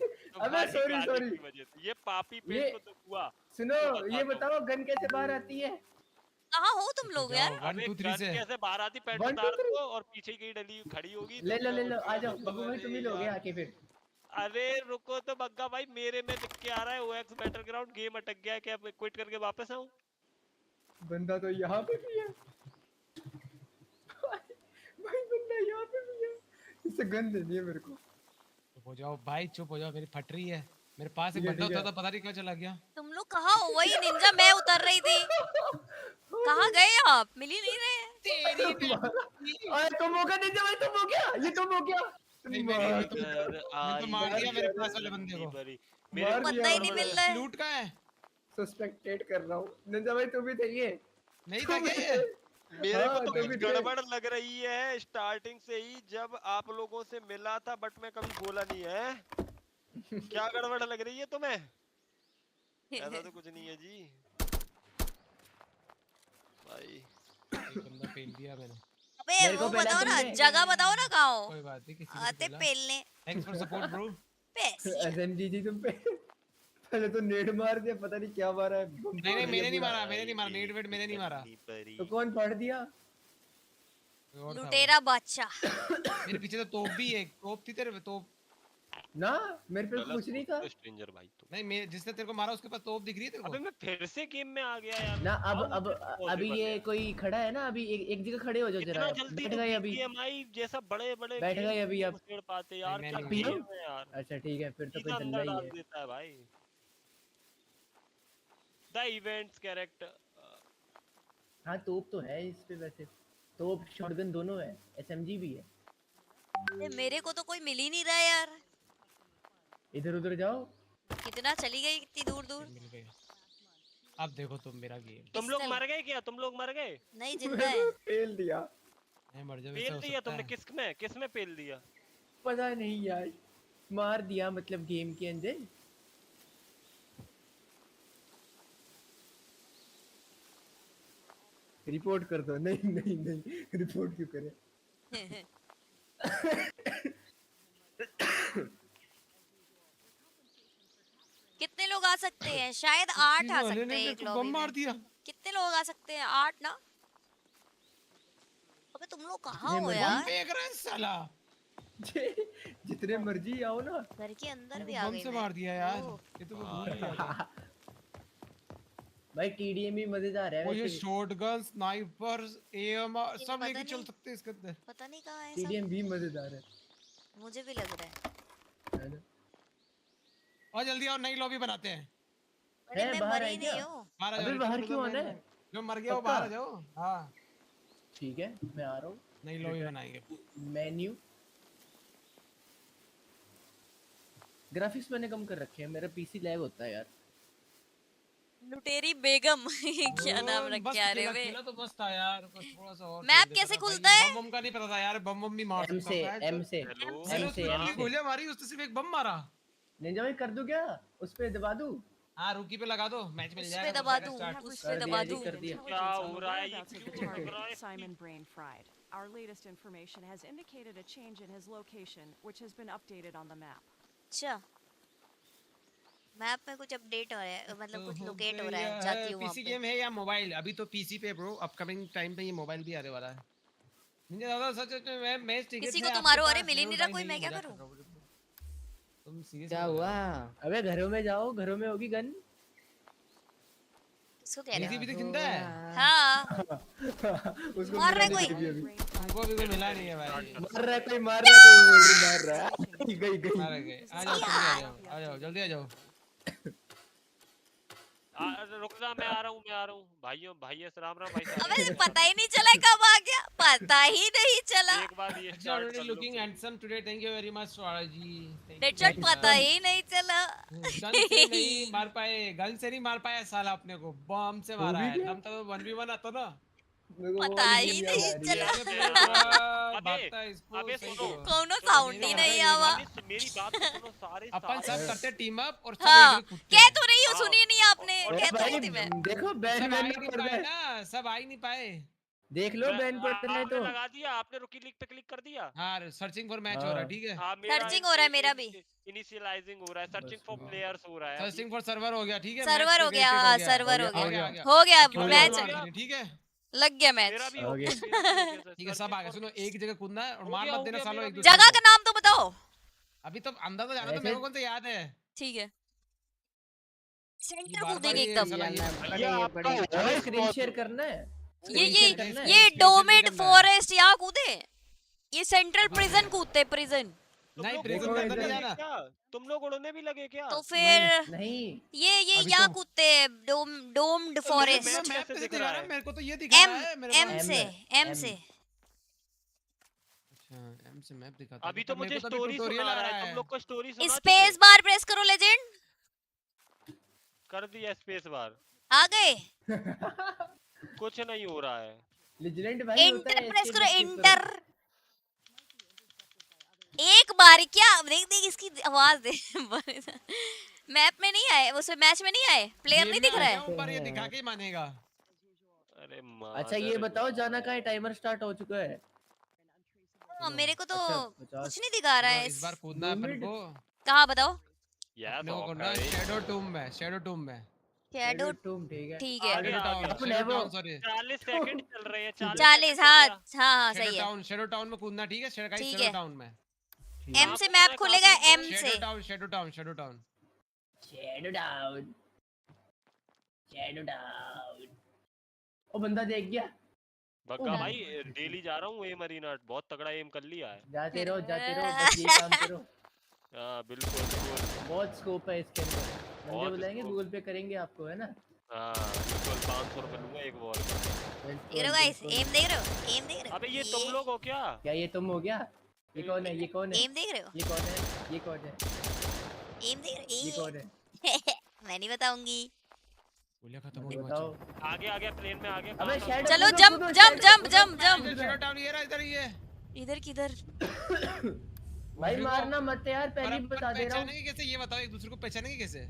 से तो अबे तुम्हारी सॉरी गाली सॉरी की वजह से ये पापी ये पेट को तो हुआ। सुनो तो ये बताता हूँ। बताओ गन कैसे बाहर आती है? कहाँ हो तुम लोग यार? अबे गन कैसे बाहर आती, पैंट 1 2 उतार 3 दो और पीछे की डली खड़ी होगी ले तो लो मैं ले लो, आ उसमें जाओ बोलूंगा, बग्गू भाई, तुम ही अरे लोगे यार। आके फिर। अरे रुको तो बग्गा भाई, मेरे में लिख के आ रहा है OX बैटलग्राउंड गेम अटक गया है, क्या क्विट करके वापस आऊं? बंदा तो यहाँ पे भी है। भाई बंदा यहाँ पे भी है। इससे गन देनी है मेरे को। चुप हो जाओ भाई, चुप हो जाओ, मेरी फट रही है। मेरे पास एक ठीक है, बंदा ठीक होता है। था, पता नहीं कहाँ चला गया। तुम लोग कहाँ हो? वही निंजा मैं उतर रही थी। कहाँ गए आप? मिल ही नहीं रहे। तेरी अरे तुम हो गया निंजा भाई, तुम हो गया, ये तुम हो गया। नहीं, मार तो मार दिया मेरे पास वाले बंदे को। मेरे को पता ही नहीं मिल रहा है। लूट कहाँ है? सस्पेक्टेड कर रहा हूँ निंजा भाई, तुम भी थे ये। नहीं था क्या ये? मेरे को हाँ, तो तुम कुछ भी थे। गड़बड़ लग रही है स्टार्टिंग से ही, जब आप लोगों से मिला था बट मैं कभी बोला नहीं है। क्या गड़बड़ लग रही है तुम्हें? ऐसा तो कुछ नहीं है जी भाई। बंदा पेल दिया मैंने। अबे मेरे को वो पहला बताओ ना, तुमने। जगह बताओ ना कहाँ हो? कोई बात नहीं, किसी को आते पेला। पेलने। Thanks for support bro. SMG ji तुम पे पहले तो नेड मार दिया, पता नहीं क्या मारा है। नहीं नहीं, मैंने नहीं मारा, मैंने नहीं मारा, नेट वेट मैंने नहीं मारा। तो कौन फाड़ दिया? कोई और था वो। लुटेरा बादशाह। मेरे पीछे तो तोप भी है, तोप थी तेरे पे, तोप। ना मेरे पे कुछ नहीं था। स्ट्रेंजर भाई तुम। नहीं, मैं जिसने तेरे को मारा उसके पास तोप दिख रही है तेरे को? अबे मैं फिर से गेम में आ गया यार। ना How अब is it अभी possible ये यार? कोई खड़ा है ना, अभी एक जगह खड़े हो जाओ जरा। इतना जल्दी बैठ तो गए अभी, BGMI जैसा बड़े बड़े बैठ गेम गए अभी नहीं अब। घुसेड़ पाते यार, नहीं, क्या मैंने नहीं गेम है यार। अच्छा ठीक है, फिर तो सीधा कोई दल्ला अंदर ही डाल है। देता है भाई। The events character. हाँ तोप तो है इस पे वैसे, तोप शॉटगन दोनों है, एसएमजी भी है। अरे मेरे को तो कोई मिल ही नहीं रहा यार। इधर उधर जाओ। कितना चली गई, कितनी दूर दूर। मिल गए। अब देखो तुम मेरा गेम। तुम लोग पिस्टल। मर गए क्या? तुम लोग मर गए? नहीं, जिंदा है। फेल दिया। नहीं मर जाओ, पेल दिया तुमने? किस में पेल दिया? पता नहीं यार, मार दिया मतलब गेम के अंदर। रिपोर्ट कर दो। नहीं नहीं नहीं, रिपोर्ट क्यों करें? कितने लोग आ सकते हैं? शायद 8 आ सकते हैं एक बम लॉबी मार में। दिया। कितने लोग आ सकते हैं? 8 ना? अबे तुम लोग कहाँ हो बम यार? फेंक रहा है साला। जितने मर्जी आओ ना। घर के अंदर भी हमको आ बम गई से मैं। मार दिया यार। ओह। ये तो मैं भूल ही गया था। भाई टीडीएम भी मजेदार है वो ये वैसे। शॉटगन, स्नाइपर्स, एएमआर ये सब पता लेके चल नहीं- सकते हैं इसके अंदर। पता नहीं कहाँ है सब। टीडीएम भी मजेदार है। मुझे भी लग रहा है। है ना? और जल्दी आओ, नई लॉबी बनाते हैं। अरे है मैं बाहर मरी है क्या? नहीं हूँ। बाहर आ जाओ, अबे निकलो, बाहर निकलो, क्यों आना है? जो मर गया वो पक्का? बाहर आ जाओ। हाँ, ठीक है मैं आ रहा हूँ। नई लॉबी बनाएंगे। मेन्यू ग्राफिक्स मैंने कम कर रखे हैं, मेरा पीसी लैग होता है यार। लुटेरी बेगम। क्या नाम बस रखा रे खेला वे? खेला तो बस था यार, बस थोड़ा सा और मैप खेल देता कैसे था भाई। खुलता है? बम का नहीं पता था यार, बम भी मार एम सकता से था। एम से हेलो एम से एम से गोलियां मारी, उसने सिर्फ एक बम मारा। निंजा भाई कर दूं क्या? उस पे दबा दूं? हाँ, रुकी पे लगा दो, मैच मिल उस जाएगा। पे दबा दूसरा दूं, start। उस पे कर दबा दिया जी, दूं। कर दिया। क्या हो रहा है? ये Whereabouts of the क्यों लग target, रहा है? Simon Brain fried. Our latest information has indicated a change in his location, which has been updated on the map. अच्छा, मैप में कुछ अपडेट हो रहा है, मतलब कुछ हो लोकेट हो गया रहा है। है। जाती हूँ वहाँ पीसी पे। गेम है या मोबाइल? अभी तो पीसी पे ब्रो, अपकमिंग टाइम पे ये मोबाइल भी आने वाला है। मुझे ज्यादा सच में मैच टिकट किसी है को तो आपके मारो। पास, अरे मिल ही नहीं रहा भाई कोई, मैं क्या मजाक करूँ? कर रहा हूँ, मुझे तुम सीरियस क्या हुआ? अबे घरों में जाओ, घरों में होगी गन। किसको कह रहे भी हो? तक जिंदा है? हाँ, उसको मार रहा है मिला कोई। नहीं अभी। तुमको भी कोई मिला नहीं है भाई। मार रहा है कोई, मार रहा है कोई, बोल रही मार रहा है। गई मार गए। आ जाओ, जल्दी आ जाओ, आ जाओ, जल्दी आ जाओ। रुक जा, मैं आ रहा हूँ भाइयों, भाई राम राम भाई साहब। अबे पता ही नहीं चला कब आ गया, पता ही नहीं चला। एक बार ये It's स्टार्ट already कर लो। looking handsome today. Thank you very much, SURAJ ji. Thank you Deadshot very पता much. ही नहीं चला। गन से नहीं मार पाए, गन से नहीं मार पाया साला अपने को, बम से मारा भी है। क्या? हम तो 1v1 आता ना। मेरे को वो पता वाली ही गेम याद नहीं आ रही चला। है। ये पूरा अबे, भागता है, इसको अबे सही सुनो। करो। कौनो साउंड ही नहीं आवा। मेरी बात तो सुनो, सारे अपन सब करते टीम अप और सब हाँ, एक कूदते कह हैं। तो रही हूँ, सुनी नहीं आपने। और कह तो भाई रही थी मैं। देखो बैन सब आ बैन ही ना नहीं पड़ पाए जाए। ना, सब आ ही नहीं पाए। देख लो बैन पड़ रहा है आपने तो। लगा दिया, आपने रुकी लिंक पे क्लिक कर दिया। हाँ सर्चिंग फॉर मैच हो रहा है, ठीक है। हाँ मेरा सर्चिंग हो रहा है मेरा भी। इनिशियलाइजिंग हो रहा है, सर्चिंग फॉर प्लेयर्स हो रहा है। सर्चिंग फॉर सर्वर हो गया, ठीक है। सर्वर हो गया, हाँ सर्वर हो गया, आ गया। हो गया अब केवल मैच मार देने, ठीक है। लग गया मैच। मेरा भी हो गया, मेरा भी हो गया। ठीक है सब आ गए, सुनो एक जगह कूदना है और हो मार गया, मत हो देना गया, सालों मेरा एक भी दूसरे जगह को। का नाम तो बताओ। अभी तो अंदर तो जाना, तो मेरे को कौन सा याद है। ठीक है सेंटर बार कूदेंगे एकदम। स्क्रीन शेयर करना है। ये डोमेड फॉरेस्ट यहाँ कूदे, ये सेंट्रल प्रिजन कूदते, प्रिजन। नहीं तुम प्रिजन लोग के अंदर उड़ने नहीं भी लगे जाना। क्या? तुम लोग उड़ने भी लगे क्या? तो फिर नहीं ये अभी यहाँ तो- कूदते डोम्ड तो फॉरेस्ट। मैच मैप कैसे पे दिख दिखा रहा रहा है है? मेरे को, तो ये दिखा रहा है मेरे एम पास। से एम से अच्छा एम से मैप दिखाता है, अभी पर तो मेरे मुझे को तो अभी स्टोरी ट्यूटोरियल सुना आ रहा है, रहा तुम है। लोग को स्टोरी सुना स्पेस बार प्रेस करो लेजेंड। कर दिया स्पेस बार, आ गए। कुछ नहीं हो रहा है। लेजेंड भाई होता इंटर है, प्रेस escape करो, escape इंटर। एक बार क्या देख देख इसकी आवाज दे। मैप में नहीं आए, उसमें मैच में नहीं आए, प्लेयर नहीं दिख रहा है। पर ये दिखा के ही मानेगा। अरे अच्छा ये बताओ जाना कहाँ है, टाइमर स्टार्ट हो चुका है। मेरे को तो अच्छा, कुछ नहीं दिखा रहा है। इस बार कूदना है अपन को। कहाँ बताओ। अपने को कूदना है शैडो टूम में, शैडो टूम में। शैडो टूम ठीक है। ठीक है। आगे आगे शैडो टाउन सॉरी 40 सेकंड चल रहे हैं, 40 हाँ सही है। शैडो टाउन में कूदना, ठीक है। ठीक शैडो है। टाउन में एम से मैप खुलेगा, एम से। Shadow town shadow town shadow town shadow down shadow down. ओ बंदा देख गया। बग्गा भाई डेली जा रहा हूँ एम अरीना, बहुत तगड़ा एम कर लिया है। जाते रहो बस ये काम करो। हाँ बिल्कुल बिल्कुल, बहुत स्कोप है इसके अंदर। बंदे बहुत बुलाएंगे, scope। गूगल पे करेंगे आपको, है ना। हाँ बिल्कुल 500 रुपए लूंगा एक बॉल का। देख रहे हो गाइस, एम देख रहे हो, एम देख रहे हो। अबे ये तुम लोग हो क्या? क्या ये तुम हो गया? ये कौन है, ये कौन है? एम देख रहे हो, ये कौन है, ये कौन है? एम देख रहे हो, ये कौन है? मैं नहीं बताऊंगी। गोलियां खत्म हो गई, बताओ। आगे आगे प्लेन में आगे। अबे शैडो चलो कूदो, जंप कूदो, जंप जंप कूदो, जंप जंप। शैडो टाउन ये रहा, इधर ये इधर किधर? भाई मारना मत यार, पहले ही बता दे रहा हूँ। पहचानेंगे कैसे, ये बताओ। एक दूसरे को पहचानेंगे कैसे?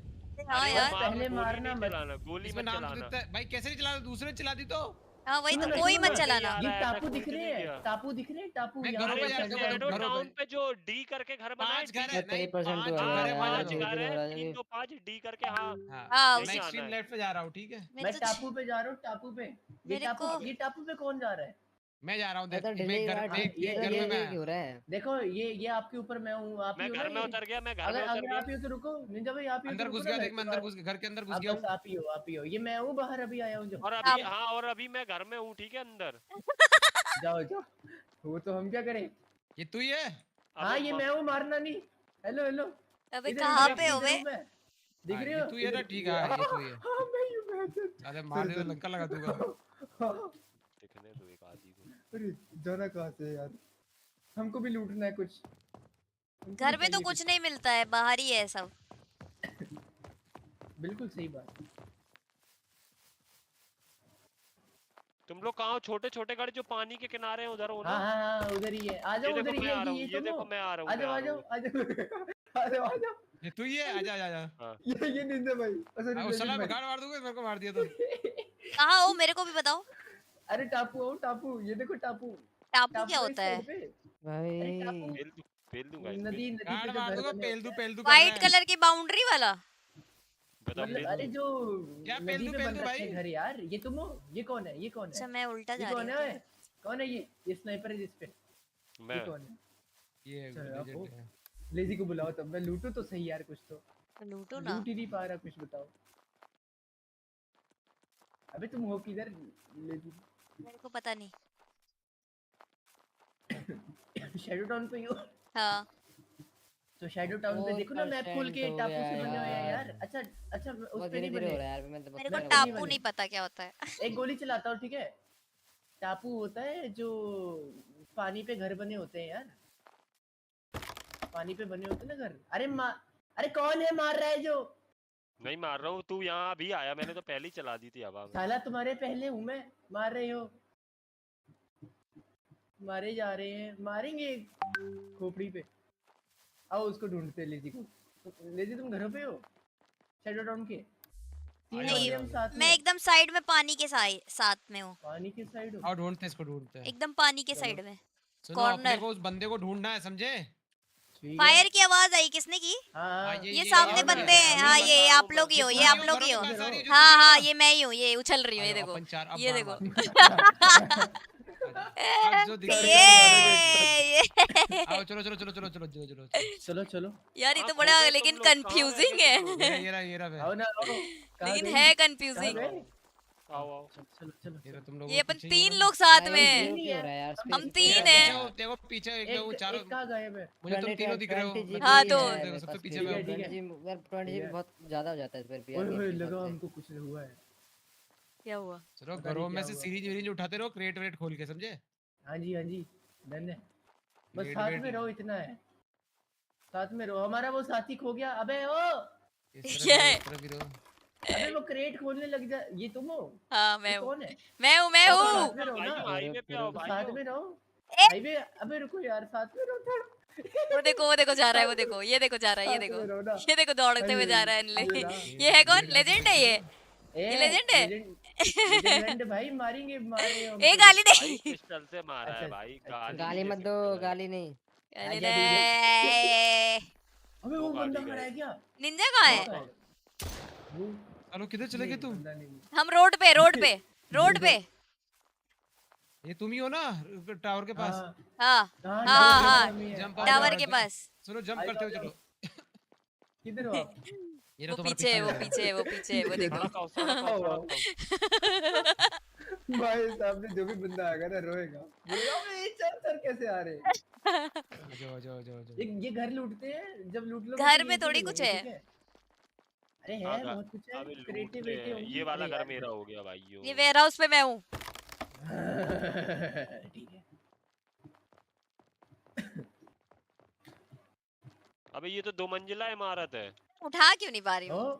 हाँ यार पहले मारना मत। गोली इसमें मत नाम चलाना। दिखता है भाई, कैसे नहीं चला, दूसरे चला दी तो। हाँ वही तो, सुनो ना, कोई सुनो मत ना। चलाना। ये यार, टापू ऐसा दिख कोई रहे नहीं हैं, किया। टापू दिख रहे हैं, टापू मैं यहाँ घरों पे पे जा चढ़ना रहा हूँ, है। शैडो घरों टाउन पे। पे जो डी करके घर बना है, 5 घर है, नहीं 30% 5 हुआ घर है, है, 5 5 घर है, राजा जी। 325 डी करके। हाँ हाँ मैं यही आना एक्सट्रीम है। लेफ्ट पे जा रहा हूँ, ठीक है। मैं टापू पे जा रहा हूँ, टापू पे। मेरे को ये टापू पे कौन जा रहा है? मैं जा रहा हूँ, ऐसा मैं डिले घर यार, पे, ये- घर ये- में मैं। क्यों हो रहा है? देखो ये आपके ऊपर मैं हूँ, आप ही मैं हो ना घर में ये? उतर गया, मैं घर में अगर उतर अगर गया। आप ही हो तो रुको निंजा भाई, आप ही हो तो अंदर रुको घुस ना, गया, मेरे देख मैं को अंदर घुस गया, घर के अंदर घुस आप गया बस हूँ। आप ही हो। ये मैं हूँ, बाहर अभी आया हूँ जो। और अभी हाँ, और अभी मैं घर में हूँ, ठीक है अंदर। जाओ जाओ, वो तो हम क्या करें। ये तू ही है? हाँ ये मैं हूँ, मारना नहीं। Hello hello. अबे इधर कहाँ इधर पे हो इधर बे? हूँ मैं। दिख हाँ, रहे ये हो? तू ही है ना, इधर- ठीक है, हाँ, ये तू ही है। हाँ मैं ही हूँ, मैं अरे मार दे तो लंका लगा दूंगा। दिखने दो एक आदि को। अरे जाना कहाँ से यार, हमको भी लूटना है कुछ। हमको घर भी में तो चाहिए कुछ नहीं मिलता है, बाहर ही है सब। बिल्कुल सही बात। तुम लोग कहाँ हो? छोटे छोटे घर जो पानी के किनारे हैं उधर हो ना? हाँ उधर ही है। आ जाओ ये उधर देखो ही मैं आ है, रहा हूँ, ये ये देखो मैं आ रहा हूँ, आ मैं जाओ आ आ रहा जाओ हूँ। आ जाओ आ जाओ आ जाओ। ये तू ही है, आजा आजा आजा। हाँ। ये निंजा भाई, हाँ, उस साला गाड़ मार दूंगा, मेरे को मार दिया तो। कहाँ हो मेरे को भी बताओ। अरे टापू आओ, टापू, ये देखो टापू। टापू क्या होता है? अरे टापू फेल दूंगा इस पे। नदी पे गाड़ जो मार घर दूंगा, बने पेल होते दू हैं। कर व्हाइट रहा है। कलर की बाउंड्री वाला। बताओ मतलब फेल अरे दूं। जो क्या नदी पे पेल बन दूं रखे भाई? घर यार, ये तुम हो? ये कौन है, ये कौन है? अच्छा मैं उल्टा ये जा कौन रही है? हूँ। कौन है ये स्नाइपर है जिस पे? मैं ये कौन है? ये अच्छा, आप लेजेंड हो? है। लेजी को बुलाओ तब मैं लूटूं तो सही यार, कुछ तो लूटो ना। लूट ही नहीं पा रहा, कुछ बताओ। अबे तुम हो किधर लेजी? मेरे को पता नहीं। शैडो टाउन पे ही हो? हाँ तो शैडो टाउन पे देखो ना, मैप खोल के, 4% हो टापू गया से बने हुए हैं यार। यार। अच्छा अच्छा, उस बहुत पे नहीं धीरे-धीरे बने। हो रहा है यार, मैं तो मेरे बता को रहा हूँ। टापू नहीं पता क्या होता है। एक गोली चलाता हूँ, ठीक है? टापू होता है जो पानी पे घर बने होते हैं यार, पानी पे बने होते हैं ना घर। अरे कौन है मार रहा है जो? नहीं मार रहा हूँ, तू यहाँ अभी आया, मैंने तो पहले ही चला दी थी हवा में। साला तुम्हारे पहले हूँ मैं, मार रहे हो? मारे जा रहे हैं, मारेंगे खोपड़ी पे। आओ उसको ढूंढते, लेजी को। लेजी तुम घरों पे हो शैडो टाउन के? तीन जाओ, बंदे आ हम जाओ। साथ मैं में। एकदम साइड में पानी के साथ में हूँ। पानी की साइड हो? आओ ढूंढते हैं इसको, ढूंढते हैं। एकदम पानी के चलो। साइड में। सुनो, अपने कॉर्नर। को उस बंदे को ढूंढना है, समझे? ठीक है। फायर की आवाज आई, किसने की? हाँ ये ये सामने आओ ना, बंदे हैं। अभी हाँ बता ये रहा हूँ आप लोग ही मैं। हो, ये ये आप तुम्ही लोग घरों ही के हो। पास आ रही हो, जो हाँ तुम्ही हाँ हो ना? ये मैं ही हूँ, ये उछल रही हूँ, ये आ जाओ, देखो अपन चार अब ये बाण देखो। मारते हैं। अब जो दिख चलो, रहा ये आओ, चलो चलो चलो चलो चलो चलो चलो चलो। चलो चलो। यार ये हाँ, तो खो बड़ा गए तुम लेकिन लोग, कहाँ रह कंफ्यूजिंग गए है। तुम लोग? ये रहा आओ ना आओ। कहाँ लेकिन गई? है कहाँ कंफ्यूजिंग। गए? आओ आओ। चलो चलो चलो ये चलो। तुम लोगों ये को अपन पीछे ही 3 होगा। लोग साथ भाई, में ये हैं। नहीं क्यों हो है, रहा है यार? हम स्पेस 3 पीछे हैं। हो, देखो पीछे वो एक चारों। एक कहाँ गायब है? मुझे तुम तीनों दिख रहे हो। 20 मैं हाँ, GB तो है देखो मेरे सबसे पास पीछे स्पेस। में ठीक है, हूँ। ठीक है। 20 ठीक GB है। बहुत ज्यादा हो जाता है इस पर भी यार, ओए गेम ओए के हिसाब लगा से। हमको कुछ हुआ है। क्या हुआ? चलो पता नहीं घरों में क्या से हुआ। सीरीज वीरीज उठाते रहो, क्रेट वेट खोल के, समझे? हाँ जी हाँ जी। डन है। बस क्रेट साथ वेट में रहो, इतना है। साथ में रहो। हमारा वो साथी खो गया। अबे ओ, इस तरफ क्या भी रहो, है? इस तरफ भी रहो। अबे वो क्रेट खोलने लग जा। ये तुम हो? हाँ ये मैं हूँ, कौन है? मैं हूँ, मैं तो अबे हूँ। साथ रुक में जा रहो ना। भाइयों, हाईवे पे आओ तो साथ भाइयों। में रहो। ए, हाईवे। अबे रुको यार, साथ में रहो थोड़ा। वो देखो जा रहा है, वो साथ में देखो, ये देखो जा रहा है, ये साथ देखो में रहो ना। ये देखो दौड़ते हुए जा रहा है ये अनले। रहा। ये है कौन? ये लेजेंड है ये? ये ए लेजेंड है? लेजेंड भाई, मारेंगे, मार रहे हो ए हमको तो। गाली भाई नहीं। पिस्टल से मारा है अच्छा भाई, अच्छा गाली ठीक गाली नहीं है। मत दे दो, सकते भाई। गाली नहीं। गाली अच्छा ठीक है। नहीं। अबे दो वो बंदा गाली खड़ा गए। है क्या? निंजा कहाँ वो है? कहाँ है? वो चलो किधर चले गए नहीं, तुम? बंदा नहीं। हम रोड पे, रोड पे, रोड पे। ये तुम ही हो ना टावर के पास? हाँ हाँ हाँ, हाँ टावर हाँ के हाँ, पास में है। जंप आओ, आ जाओ, टावर जाओ, के जंप। पास। चलो जंप आ करते जाओ, हो, आ जाओ। चलो। किधर हो आप? ये रहा वो तुम्हारा पीछे है, वो पीछे। पीछे है, वो पीछे है, वो देखो। सड़क आओ, सड़क आओ, सड़क आओ। भाई सामने जो भी बंदा आएगा ना रोएगा, बोलेगा अबे ये सर कैसे आ रहे हैं? जाओ जाओ जाओ जाओ। ये घर लूटते हैं, जब लूट लोगे तो घर में यहीं से थोड़ी कुछ मिलेंगे, है। ठीक है? अरे हाँ है, बहुत कुछ है। अबे लूट क्रेटे ले, वेटे होंगी। ये वाला अरे घर यार मेरा हो गया भाइयों। ये वेयर हाउस पे मैं हूँ। ठीक है। अबे ये तो 2 मंजिला इमारत है। उठा क्यों नहीं पा रही ओ हूँ?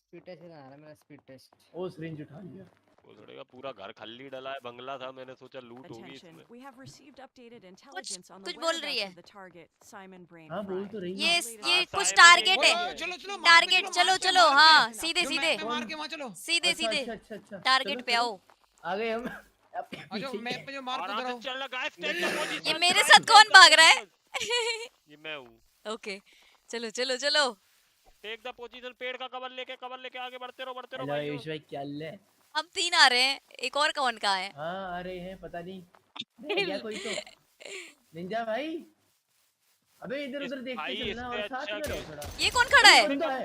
स्पीड टेस्ट आ रहा है मेरा, स्पीड टेस्ट। ओ सिरिंज उठा लिया। वो थोड़े का पूरा घर खल्ली डला है, बंगला था, मैंने सोचा लूट होगी Attention, इसमें। we have received updated कुछ intelligence on the कुछ बोल रही whereabouts है। of the target, Simon Brain हाँ बोल Fry. तो रही ये है। Our latest ये हाँ, कुछ साइमन टारगेट ब्रेन है। फ्राई है। चलो चलो टारगेट, चलो चलो, हाँ सीधे जो सीधे, मैप पे मार के वहाँ चलो। सीधे अच्छा सीधे अच्छा अच्छा अच्छा। टारगेट चलो, पे चलो। आओ। आ गए हम। आपके आ जाओ, पीछे ही मैप है। पे जो मार्क आराम उधर से आओ। चलना गाइस, टेक द पोजीशन। ये मेरे साथ कौन भाग रहा है? ये मैं हूँ। ओके चलो चलो चलो। टेक द पोजीशन, पेड़ का कवर लेके आगे बढ़ते रहो हेलो भाइयों। आयुष भाई, क्या हाल है? हम 3 आ रहे हैं, एक और कौन कहाँ है? हाँ आ रहे हैं, पता नहीं रह गया कोई तो। निंजा भाई, अबे इधर उधर देखते भाई चलना इससे और साथ अच्छा में रहो थोड़ा। ये कौन खड़ा है? बंदा है।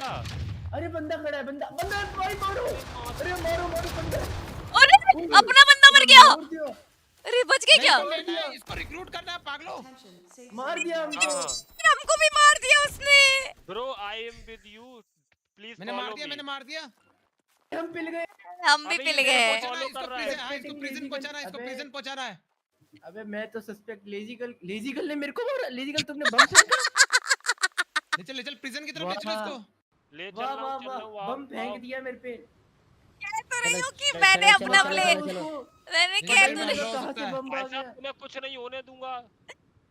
अरे बंदा खड़ा है, बंदा बंदा है भाई, मारो। अरे मारो मारो बंदा। अरे अपना बंदा मर गया। मार दिया, अरे बच गए क्या? नहीं, तो लेना है, इसको रिक्रूट करना है पागलो। मार दिया हमको। हमको भी मार दिया उसने। Bro I am with you, please मैंने मार दिया, मैंने मार दिया। हम पिल गए। हम भी अबे पिल ये गए। मेरे को पहुंचाना है, follow इसको कर रहा है। prison- हाँ, इसको प्रिजन पहुंचाना है, इसको अबे। प्रिजन पहुंचाना है। अबे मैं तो सस्पेक्ट लेजिकल ने मेरे को मारा। लेजिकल तुमने बम फेंका। ले चल प्रिजन की तरफ ले चलो वाह इसको। ले वाह चल वाह रहा वाह, हूँ, बम फेंक दिया मेरे पे। कह तो रही चलो, हूँ कि चलो, मैंने चलो, अपना चलो, प्ले, चलो, चलो। मैंने नहीं, कह नहीं, तो नहीं, रही हो कहाँ सकता से है। बम भाई आ गया? साहब तुम्हें कुछ नहीं होने दूंगा,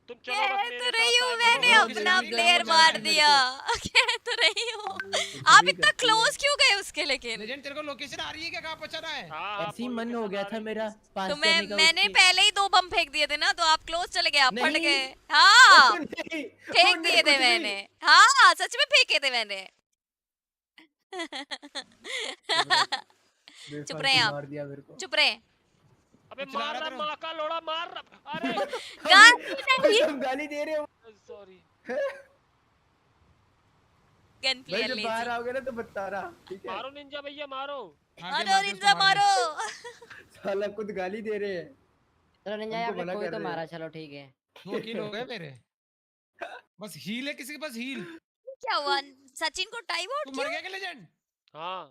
तुम चलो कह बस तो मेरे रही साथ हूँ, साइमन मैंने ब्रो। अपना लोकेशन प्लेयर भेजो, मार लोकेशन दिया। कह तो रही हूँ। आप इतना क्लोज क्यों गए उसके? लेकिन लेजेंड तेरे को लोकेशन आ रही है क्या, कहाँ पहुंचाना है? हाँ ऐसे ही मन हो गया था मेरा पास तो करने का मैंने उसके। पहले ही 2 बम फेंक दिए थे ना, तो आप क्लोज चले गए, आप फट नहीं। गए। हाँ नहीं, फेंक उन्हें दिए थे कुछ भी- मैंने। हाँ सच में फेंके थे मैंने। चुप बेफालतू रहे आप, मार दिया मेरे को। चुप रहे। अबे चला मार रहा रहा, करो। माँ का लोड़ा मार रहा। अरे गाली नहीं, तुम गाली दे रहे हो। सॉरी। गन भाई प्लेयर जब बाहर आओगे ना तो बता रहा, ठीक है? मारो निंजा भैया, मारो। मारो निंजा मारो। साला खुद गाली दे रहे हैं। चलो निंजा, हमको आपने मना कोई कर तो रहे हैं। मारा, चलो ठीक है। 2 किल हो गए मेरे। बस हील है, किसी के पास हील? क्या हुआ? सचिन को टाइम आउट तू मर क्यों? गया क्या लेजेंड? हाँ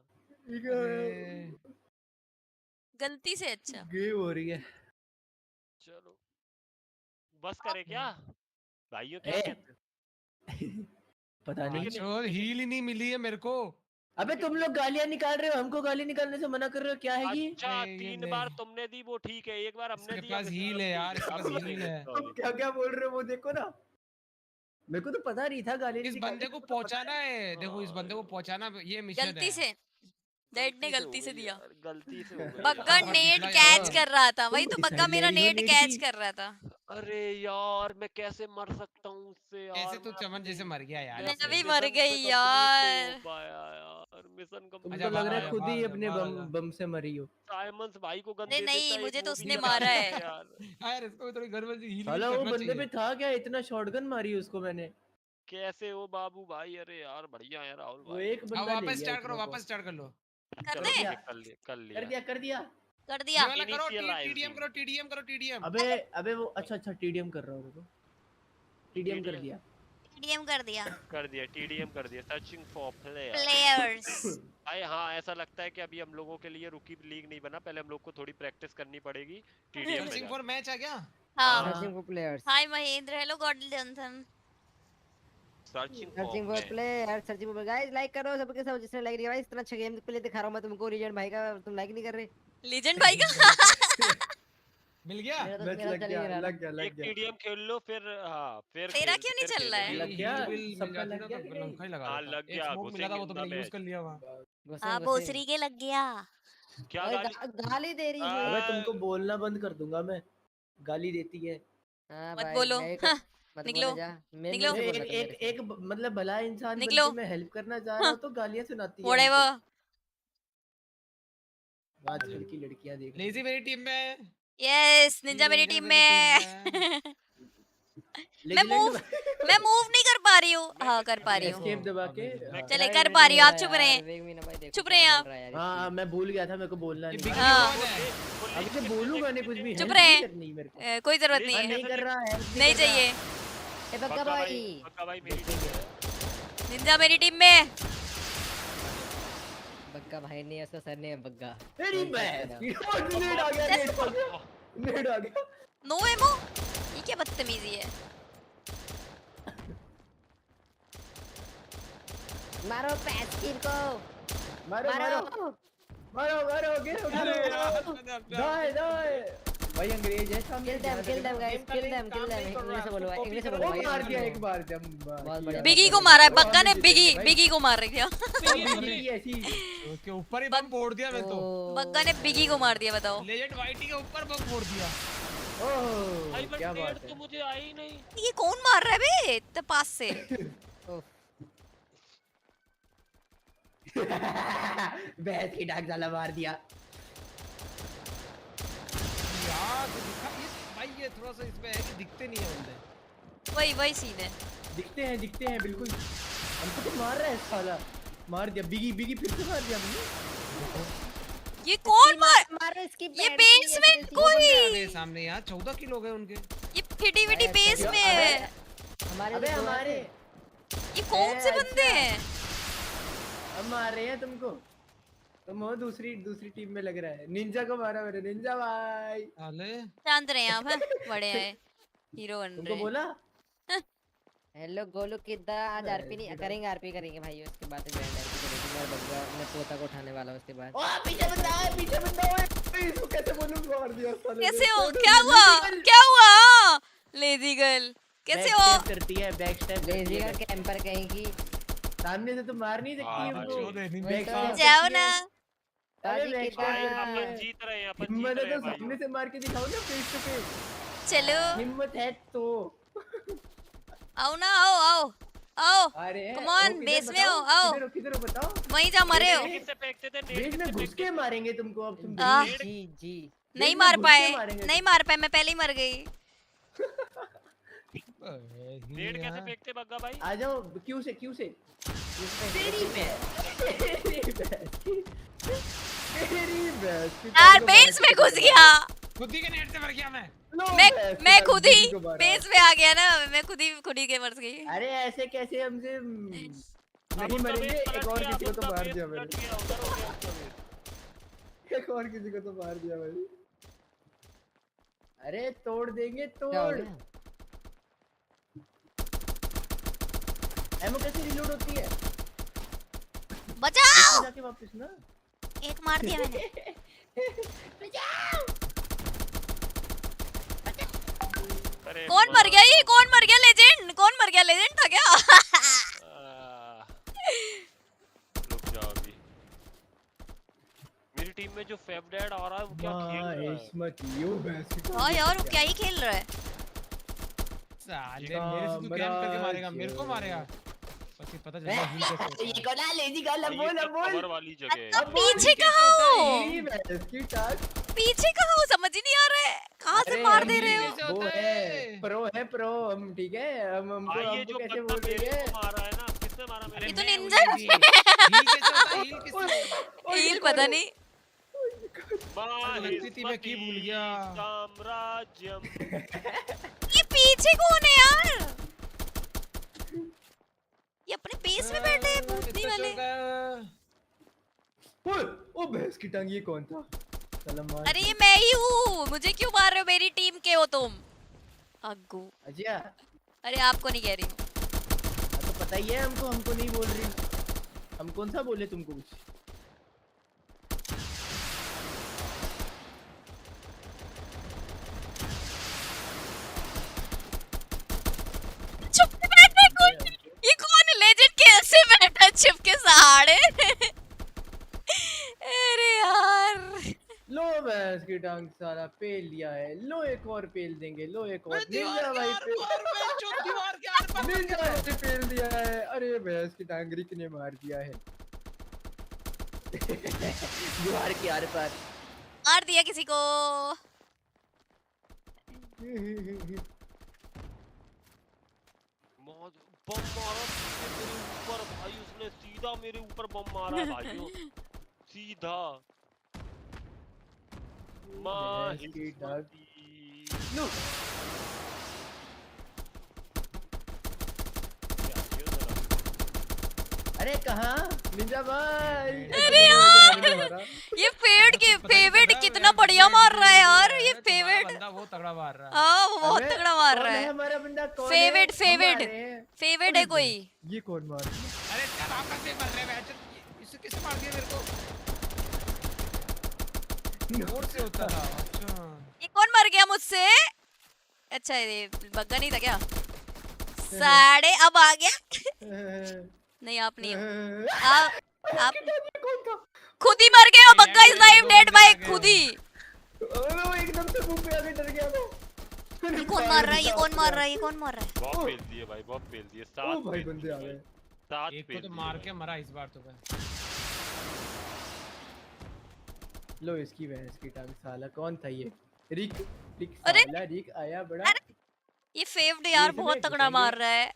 अरे, गलती से। अच्छा गेम हो रही है। चलो बस करे क्या भाइयों, क्या ए, कहते हैं? पता नहीं। अच्छा, हील ही नहीं मिली है मेरे को। अबे तुम लोग गालियां निकाल रहे हो, हमको गाली निकालने से मना कर रहे हो, क्या है ये? अच्छा नहीं, ये 3 नहीं। बार तुमने दी वो ठीक है, एक बार हमने इसके दिया पास फिर हील गलत है बोल यार, दिया। इसके अब पास हील बोलेंगे, है। तुम sorry। क्या क्या बोल रहे हो वो देखो ना। मेरे को तो पता नहीं था गाली इस बंदे को पहुंचाना है, देखो इस बंदे को पहुंचाना, ये मिशन गलती है। से। डेड ने गलती से दिया। गलती से हो गई बग्गा यार। नेट कैच कर रहा था, वही तो तुम बग्गा मेरा हिसाब ले रही हो नेट नेट कैच की। कर रहा था। अरे यार मैं कैसे मर सकता हूँ उससे कैसे यार, तू चमन जैसे मर गया यार मैं इसमें? भी मर गई नहीं हो यार। पाया यार, मिशन तुम कंप्लीट तो आजा लग बाहर रहा आजा है खुद ही बाहर आजा अपने बाहर बम आजा। बम से मरी हो। साइमंस भाई को गन अरे दे नहीं, देता, एक मुझे तो वो भी उसने नहीं मारा करता है। यार। यार इसको भी थोड़ी घर में हील साला वो करना बंदे पे चाहिए। था क्या, इतना शॉटगन मारी उसको मैंने। कैसे हो बाबू भाई? अरे यार बढ़िया है राहुल वो भाई। एक अब बंदा ले वापस गया स्टार्ट करो, इतनों को। वापस स्टार्ट कर लो। कर चलो दे, ठीक दिया है, कर लिया कर कर लिया। दिया कर दिया। कर ये दिया। वाला करो, टीडीएम इनिशियलाइजिंग करो, टीडीएम करो, टीडीएम। अबे अबे वो अच्छा टीडीएम कर रहा हूँ रुको। टीडीएम कर टीडीएम दिया। टीडीएम कर दिया। कर दिया, टीडीएम कर दिया। Searching for player. प्लेयर्स। भाई हाँ, ऐसा लगता है कि अभी हम लोगों के लिए रुकी लीग नहीं बना, पहले हम लोग को थोड़ी प्रैक्टिस करनी पड़ेगी टीडीएम में सर्चिंग जाके। फॉर मैच है क्या? हाँ। Searching for players. Hi Mahendra, hello God Johnson. Searching searching for player, searching for guys. Like करो सबके सब जिसने लाइक दिया भाई। इतना अच्छा गेम प्ले दिखा रहा हूं मैं तुमको, रीजन भाई का, तुम लाइक नहीं कर रहे। लीजेंड भाई का मिल गया? मेरा तो मैच मेरा लग चल ही गया नहीं रहा लग गया एक लग गया। टीडीएम खेल लो फिर। हाँ फिर तेरा क्यों नहीं फिर चल रहा है? लग गया हील मिल सबका जाती लग ना गया तो कि नहीं? लंका ही लगा हाँ देता। लग एक गया, स्मोक मिला था, घुसेंगे वो तो उतना मैंने यूज मैच। कर लिया वहां। घुसे हाँ, घुसे। भोसरी के लग गया। क्या ओए गाली? गाली दे रही है। अबे तुमको बोलना बंद कर दूंगा मैं, गाली देती है। हां मत भाई बोलो, मैं हाँ, मत निकलो बोले जा। मैं निकलो मेरे से बोल एक रहा था एक मेरे से। एक मतलब भला इंसान बन निकलो, के मैं हेल्प करना चाह रहा हाँ, हूँ तो गालियां सुनाती है हमको। व्हाटएवर। आजकल की लड़कियां देख रही लेजी हैं। मेरी टीम में। यस, निंजा मेरी टीम में। मैं लेजेंड मूव मैं मूव नहीं कर पा रही हूँ। हाँ, कर पा रही हूँ। एस्केप दबा के हाँ। चले, भाई कर नेट पा नहीं रही हो हूँ, आप रहा चुप यार, रहे। वेग मीना भाई देखो चुप क्या रहे चल आप। रहा है यार हाँ इसकी। मैं भूल गया था, मेरे को बोलना ये नहीं बिग था। हाँ। कौन है? अब से बोलूंगा नहीं कुछ भी, चुप हेल्प रहे। नहीं करनी मेरे को। कोई जरूरत नहीं हाँ है, नहीं कर रहा है, नहीं चाहिए। ए बग्गा पक्का भाई, भाई। पक्का भाई मेरी टीम है। निंजा मेरी टीम में। बग्गा भाई नहीं, उसका सर नहीं है बग्गा। तेरी बहन नेट आ गया, नेट आ गया, नेट आ गया। नो एमो, ये क्या बदतमीजी है। मारो पैस्किन को। मारो मारो मारो मारो दाए दाए भाई अंग्रेज है सामने। Kill them guys, kill them English से बोलो भाई, इंग्लिश से बोलो वो भाई। मार दिया एक बार जब बहुत बढ़िया। बिगी को मारा है बग्गा ने, बिगी को मार दिया। बिगी ऐसी उसके ऊपर ही बम फोड़ दिया मैं तो। बग्गा ने बिगी को मार दिया, बताओ। लेजेंड वाइटी के ऊपर बम फोड़ दिया। ओह भाई क्या बट बात तो है। मुझे आई ही नहीं। ये कौन मार रहा है बे इतने पास से? भैंस की डाक साला मार दिया। यार तो दिखा ये भाई, ये थोड़ा सा इसमें है कि दिखते नहीं है बंदे। वही सीन है। दिखते हैं बिल्कुल। हमको तो मार रहा है साला। मार दिया बिगी फिर से मार दिया हमने। ये कौन मारो इसकी। ये बेसमेंट कोई। अरे सामने यार 14 किल हो गए उनके। ये फिटी विटी बेस में है। हमारे अबे हमारे ये कौन से बंदे हैं? हम मार रहे हैं तुमको। तुम हो दूसरी टीम में लग रहा है। निंजा को मारा मेरे, निंजा भाई। अले शांत रहे आप, हैं बड़े हैं, हीरो बन तुमको रहे बोला। हेलो गोलू किदा आज आरपी नहीं करेंगे, आरपी करेंगे भाई। उसके बाद ग्रैंड आरपी करेंगे। मैं बग्गा मैं पोता को उठाने वाला हूं उसके बाद। ओ पीछे बंदा है। इसको कैसे बोलूं, मार दिया साले। कैसे हो? क्या हुआ? क्या हुआ? लेजी गर्ल कैसे हो? करती है बैक स्टेप। लेजी का कैंपर कहीं की। सामने से तो मार नहीं सकती हमको। जाओ ना। अरे बैक भाई स्टेप अपन जीत रहे हैं, अपन जीत हिम्मत है रहे हैं तो भाई। सामने से मार के दिखाओ ना, फेस टू फेस। चलो हिम्मत है तो। आओ ना, आओ आओ। अरे कम ऑन, बेस में आओ। किधर हो बताओ। वहीं जा मरे हो। किससे फेंकते थे? बेस में घुस के मारेंगे तुमको अब तुम। जी नहीं मार पाए, नहीं मार पाए, मैं पहले ही मर गई। नेट कैसे फेंकते बग्गा भाई? आ जाओ क्यू से तेरी बेस्ट यार बेस में घुस गया। खुद ही के नेट से मर गया मैं। मैं खुद ही बेस में आ गया ना, मैं खुद ही के मर गई। अरे ऐसे कैसे हमसे नहीं मरेंगे। एक और किसी को तो मार दिया मैंने। एक और किसी को तो मार दिया भाई। अरे तोड़ देंगे तोड़। एमो कैसे रिलोड होती है? बचाओ। जाके वापस ना। एक मार दिया मैंने। बचाओ। कौन मर गया? ये कौन मर गया? लेजेंड कौन मर गया? लेजेंड था क्या? रुक जाओ अभी। किस्मत यो भैंस की हाँ यार वो क्या ही खेल रहा है। साले मेरे से तू कैंप करके मारेगा, मेरे को मारेगा। पता चल गया हील कैसे होता है। ये कोला लेजी गाला बोल कवर वाली जगह है। अब पीछे कहाँ हो? ये भैंस की टाक पीछे कहाँ हो समझ ही नहीं आ रहा है। कहाँ से मार दे रहे हो? वो है प्रो हम ठीक है हम हमको ये हमको जो कैसे बंदा बोल रही मेरे है को मारा है ना, किसने मारा मेरे ये को? तो निंजा हील कैसे होता है? हील किससे? हील पता नहीं। लगती थी मैं की भूल गया। साम्राज्यम। ये पीछे कौन है यार? ये अपने बेस में बैठे हैं भूतनी वाले। ओ भैंस की टांग ये कौन था? सलाम। अरे ये मैं ही हूँ, मुझे क्यों मार रहे हो? मेरी टीम के हो तुम। अग्गू। अच्छा अरे आपको नहीं कह रही हूँ। तो पता ही है हमको नहीं बोल रही। हम कौन सा बोले तुमको कुछ? चुप के बैठे कोई। ये कौन लेजेंड कैसे बैठा चुप के सहारे? अरे यार लो भैंस की टांग सारा पेल लिया है। लो एक और पेल देंगे। लो एक और निंजा भाई निंजा भाई पेल दिया है। अरे भैंस की टांग रिक ने मार दिया है। दीवार की आर पार मार दिया किसी को। बम मारा मेरे ऊपर भाई, उसने सीधा मेरे ऊपर बम मारा भाइयों, सीधा। माँ लो अरे कहाँ निंजा भाई? अरे यार ये फेवेट कितना बढ़िया मार रहा है यार। ये फेवेट बंदा बहुत तगड़ा मार रहा है। हाँ वो बहुत तगड़ा मार रहा है। हमारा बंदा कौन फेवेट है? फेवेट हम आ रहे हैं। फेवेट है कोई। ये कौन मार रहा है? अरे चल आप कैसे मर रहे हैं? इसे किसने मार दिया मेरे को? जोर से होता था। अच्छा ये कौन मर गया मुझसे? अच्छा ये बग्गा नहीं था क्या? साढ़े अब आ गया। नहीं आप नहीं हो। आप खुद ही मर गए हो। Bagga is live dead by खुद ही। वो एकदम से मुंह पे आके डर गया वो। ये कौन मार रहा है? ये कौन मार रहा है? ये कौन मार रहा है? बहुत पेल दिए भाई, बहुत पेल दिए। सात भाई बंदे आ गए। सात एक को पेल तो दिए मार भाई। के मरा इस बार तो मैं। लो इसकी भैंस की टांग साला कौन था ये? रिक रिक अरे! साला रिक आया बड़ा। ये फेव्ड यार इसमें बहुत तगड़ा मार रहा है।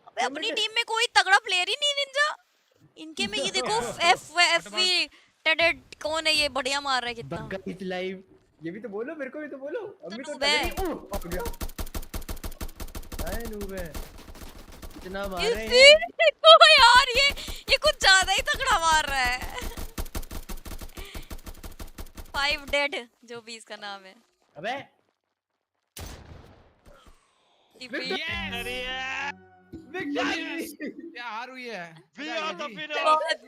अबे अपनी टीम में कोई तगड़ा प्लेयर ही नहीं निंजा। इनके में ये देखो एफ टेडेड कौन है? ये बढ़िया मार रहा है कितना। Bagga is live. ये भी तो बोलो, मेरे को भी तो बोलो। अम्मी तो नूब है। तगड़ी आ गया। आए नूब है। इतना मार रहे हैं। इसी को यार ये कुछ ज्यादा ही तगड़ा मार रहा है। 5 डेड जो भी इसका नाम है। अबे क्या हार हुई है?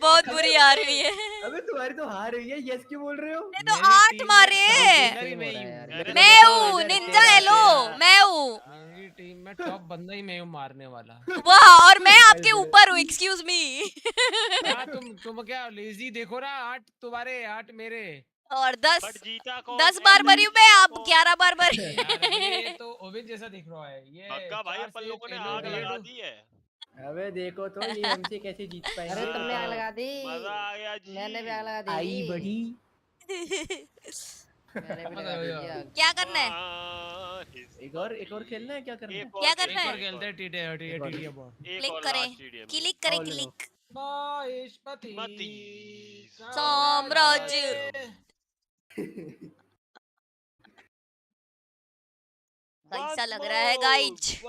बहुत बुरी हार हुई है। अबे तुम्हारी तो हार हुई है। यस क्यों बोल रहे हो? ये तो 8 मारे। मैं हूँ निंजा। हेलो मैं हूँ। मेरी टीम में टॉप बंदा ही मैं हूँ मारने वाला। वाह और मैं आपके ऊपर हूँ। Excuse me. तुम क्या लेजी देखो ना। 8 तुम्हारे 8 मेरे और 10 जीता कौन 10 बार मरी हूँ मैं। आप 11 बार मरी। ये तो ओविन जैसा दिख रहा है। ये बग्गा भाई अपन लोगों ने आग लगा दी है। अबे देखो तो ये हमसे कैसे जीत पाएंगे? अरे तुमने आग लगा दी। मजा आ गया जी। मैंने भी आग लगा दी। आई बढ़ी। मैंने भी लगा दी आग। क्या करना है? एक और खेलना है? क्या करना है? क्या करना है? खेलते हैं टीटी अब। क्लिक करें क्लिक करें क्लिक। महेशपति साम्राज्य। कैसा लग रहा है गाइज?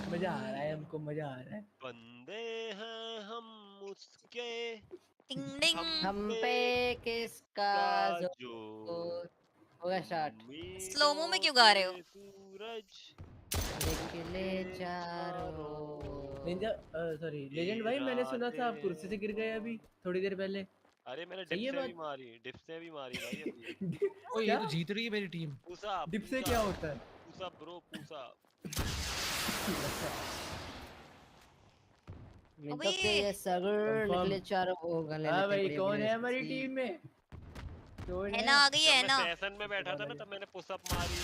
मजा आ रहा है हमको। मजा आ रहा है। बंदे हैं हम उसके। टिंग टिंग। हम पे किसका जोर? होगा स्टार्ट। स्लोमो में क्यों गा रहे हो? सूरज निकले चारों। निंजा सॉरी लेजेंड भाई, मैंने सुना था आप कुर्सी से गिर गए अभी थोड़ी देर पहले। अरे मैंने सही है डिप से भी मारी भाई अभी। ओ ये तो जीत रही है मेरी टीम। पूसा डिप से क्या होता है? पूसा ब्रो पूसा। मिनटों के ये सगर निकले चारों वो गले हाँ लेते भाई बढ़िया कौन बढ़िया है हमारी सी। टीम में? कौन है ना, आ गई जब है मैं ना। सेशन में बैठा था ना तब मैंने पुशअप मारी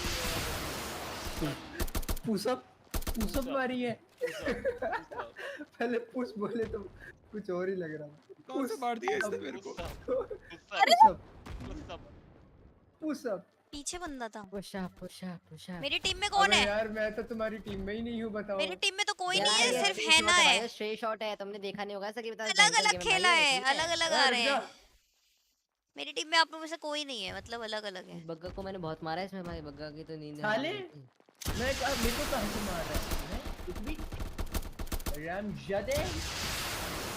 पुशअप मारी है। पुशअप पहले पुश बोले तो कुछ और ही लग रहा था। कौन से मार दिया इसने मेरे को? पुशअप पीछे बंदा था। Push up. मेरी टीम में कौन अबे है? यार मैं तो तुम्हारी टीम में ही नहीं हूँ, बताओ। मेरी टीम में तो कोई यार नहीं है, ये सिर्फ स्ट्रे है शॉट ना है है। भाई, स्ट्रे शॉट है, तुमने देखा नहीं होगा ऐसा कि बता अलग अलग खेला है, अलग अलग आ रहे हैं। मेरी टीम में आप लोगों में से कोई नहीं है, मतलब अलग अलग है। बग्गा को मैंने बहुत मारा है इसमें भाई, बग्गा की तो नींद साले मैं मेरे को कहां से मार रहा है कुछ भी? रामजादे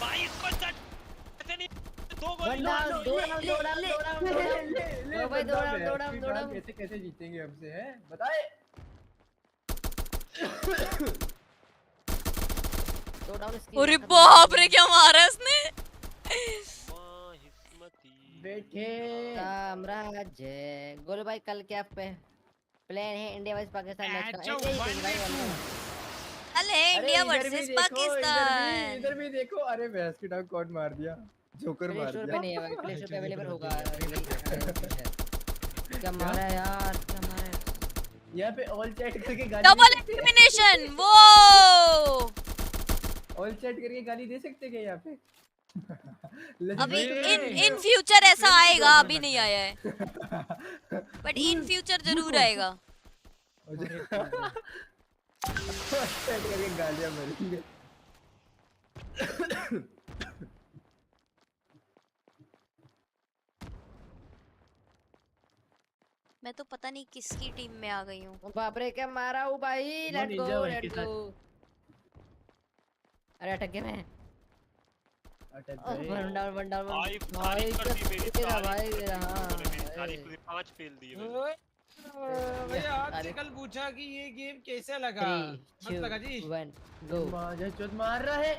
भाई इसको ऐसे नहीं, दो गोली दो कैसे कैसे जीतेंगे हमसे है बताए? अरे बाप रे क्या मारा है उसने। बैठे साम्राज्य। गोलू भाई कल क्या प्लान है? इंडिया वर्सेस पाकिस्तान मैच का? कल है इंडिया वर्सेस पाकिस्तान। इधर भी देखो। अरे भैंस की टांग कौन मार दिया? जोकर मार दिया। पे नहीं है भाई, प्ले स्टोर पे अवेलेबल होगा। क्या मारा है यार, क्या मारा है? यहाँ पे ऑल चैट करके गाली डबल एलिमिनेशन। वो ऑल चैट करके गाली दे सकते क्या यहाँ पे? अभी इन फ्यूचर ऐसा आएगा, अभी नहीं आया है बट इन फ्यूचर जरूर आएगा। चैट करके गालियां मरेंगे। मैं तो पता नहीं किसकी टीम में आ गई हूँ। बाप रे क्या मारा हूँ भाई। Let's go. अरे अटक गया मैं। वन डाउन भाई तेरा भाई तेरा। हाँ सारी 5 फेल दिए मैंने। भैया आपसे कल पूछा कि ये गेम कैसे लगा? मस्त लगा जी। 1 गो। माजा चोद मार रहा है।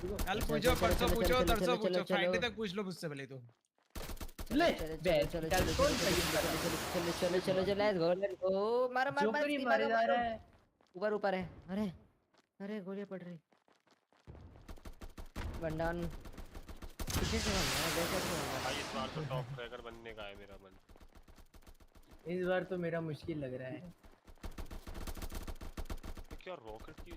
कल पूछो, परसों पूछो, तरसों पूछो, फ्राइडे तक पूछ लो मुझसे पहले तो। ले चलो लेट्स गो। मारो मारे जा रहा है। ऊपर है। अरे गोलियां पड़ रही। One down. पीछे से भाई इस बार तो टॉप ट्रैकर बनने का है मेरा मन। इस बार तो मेरा मुश्किल लग रहा है। क्या रॉकेट की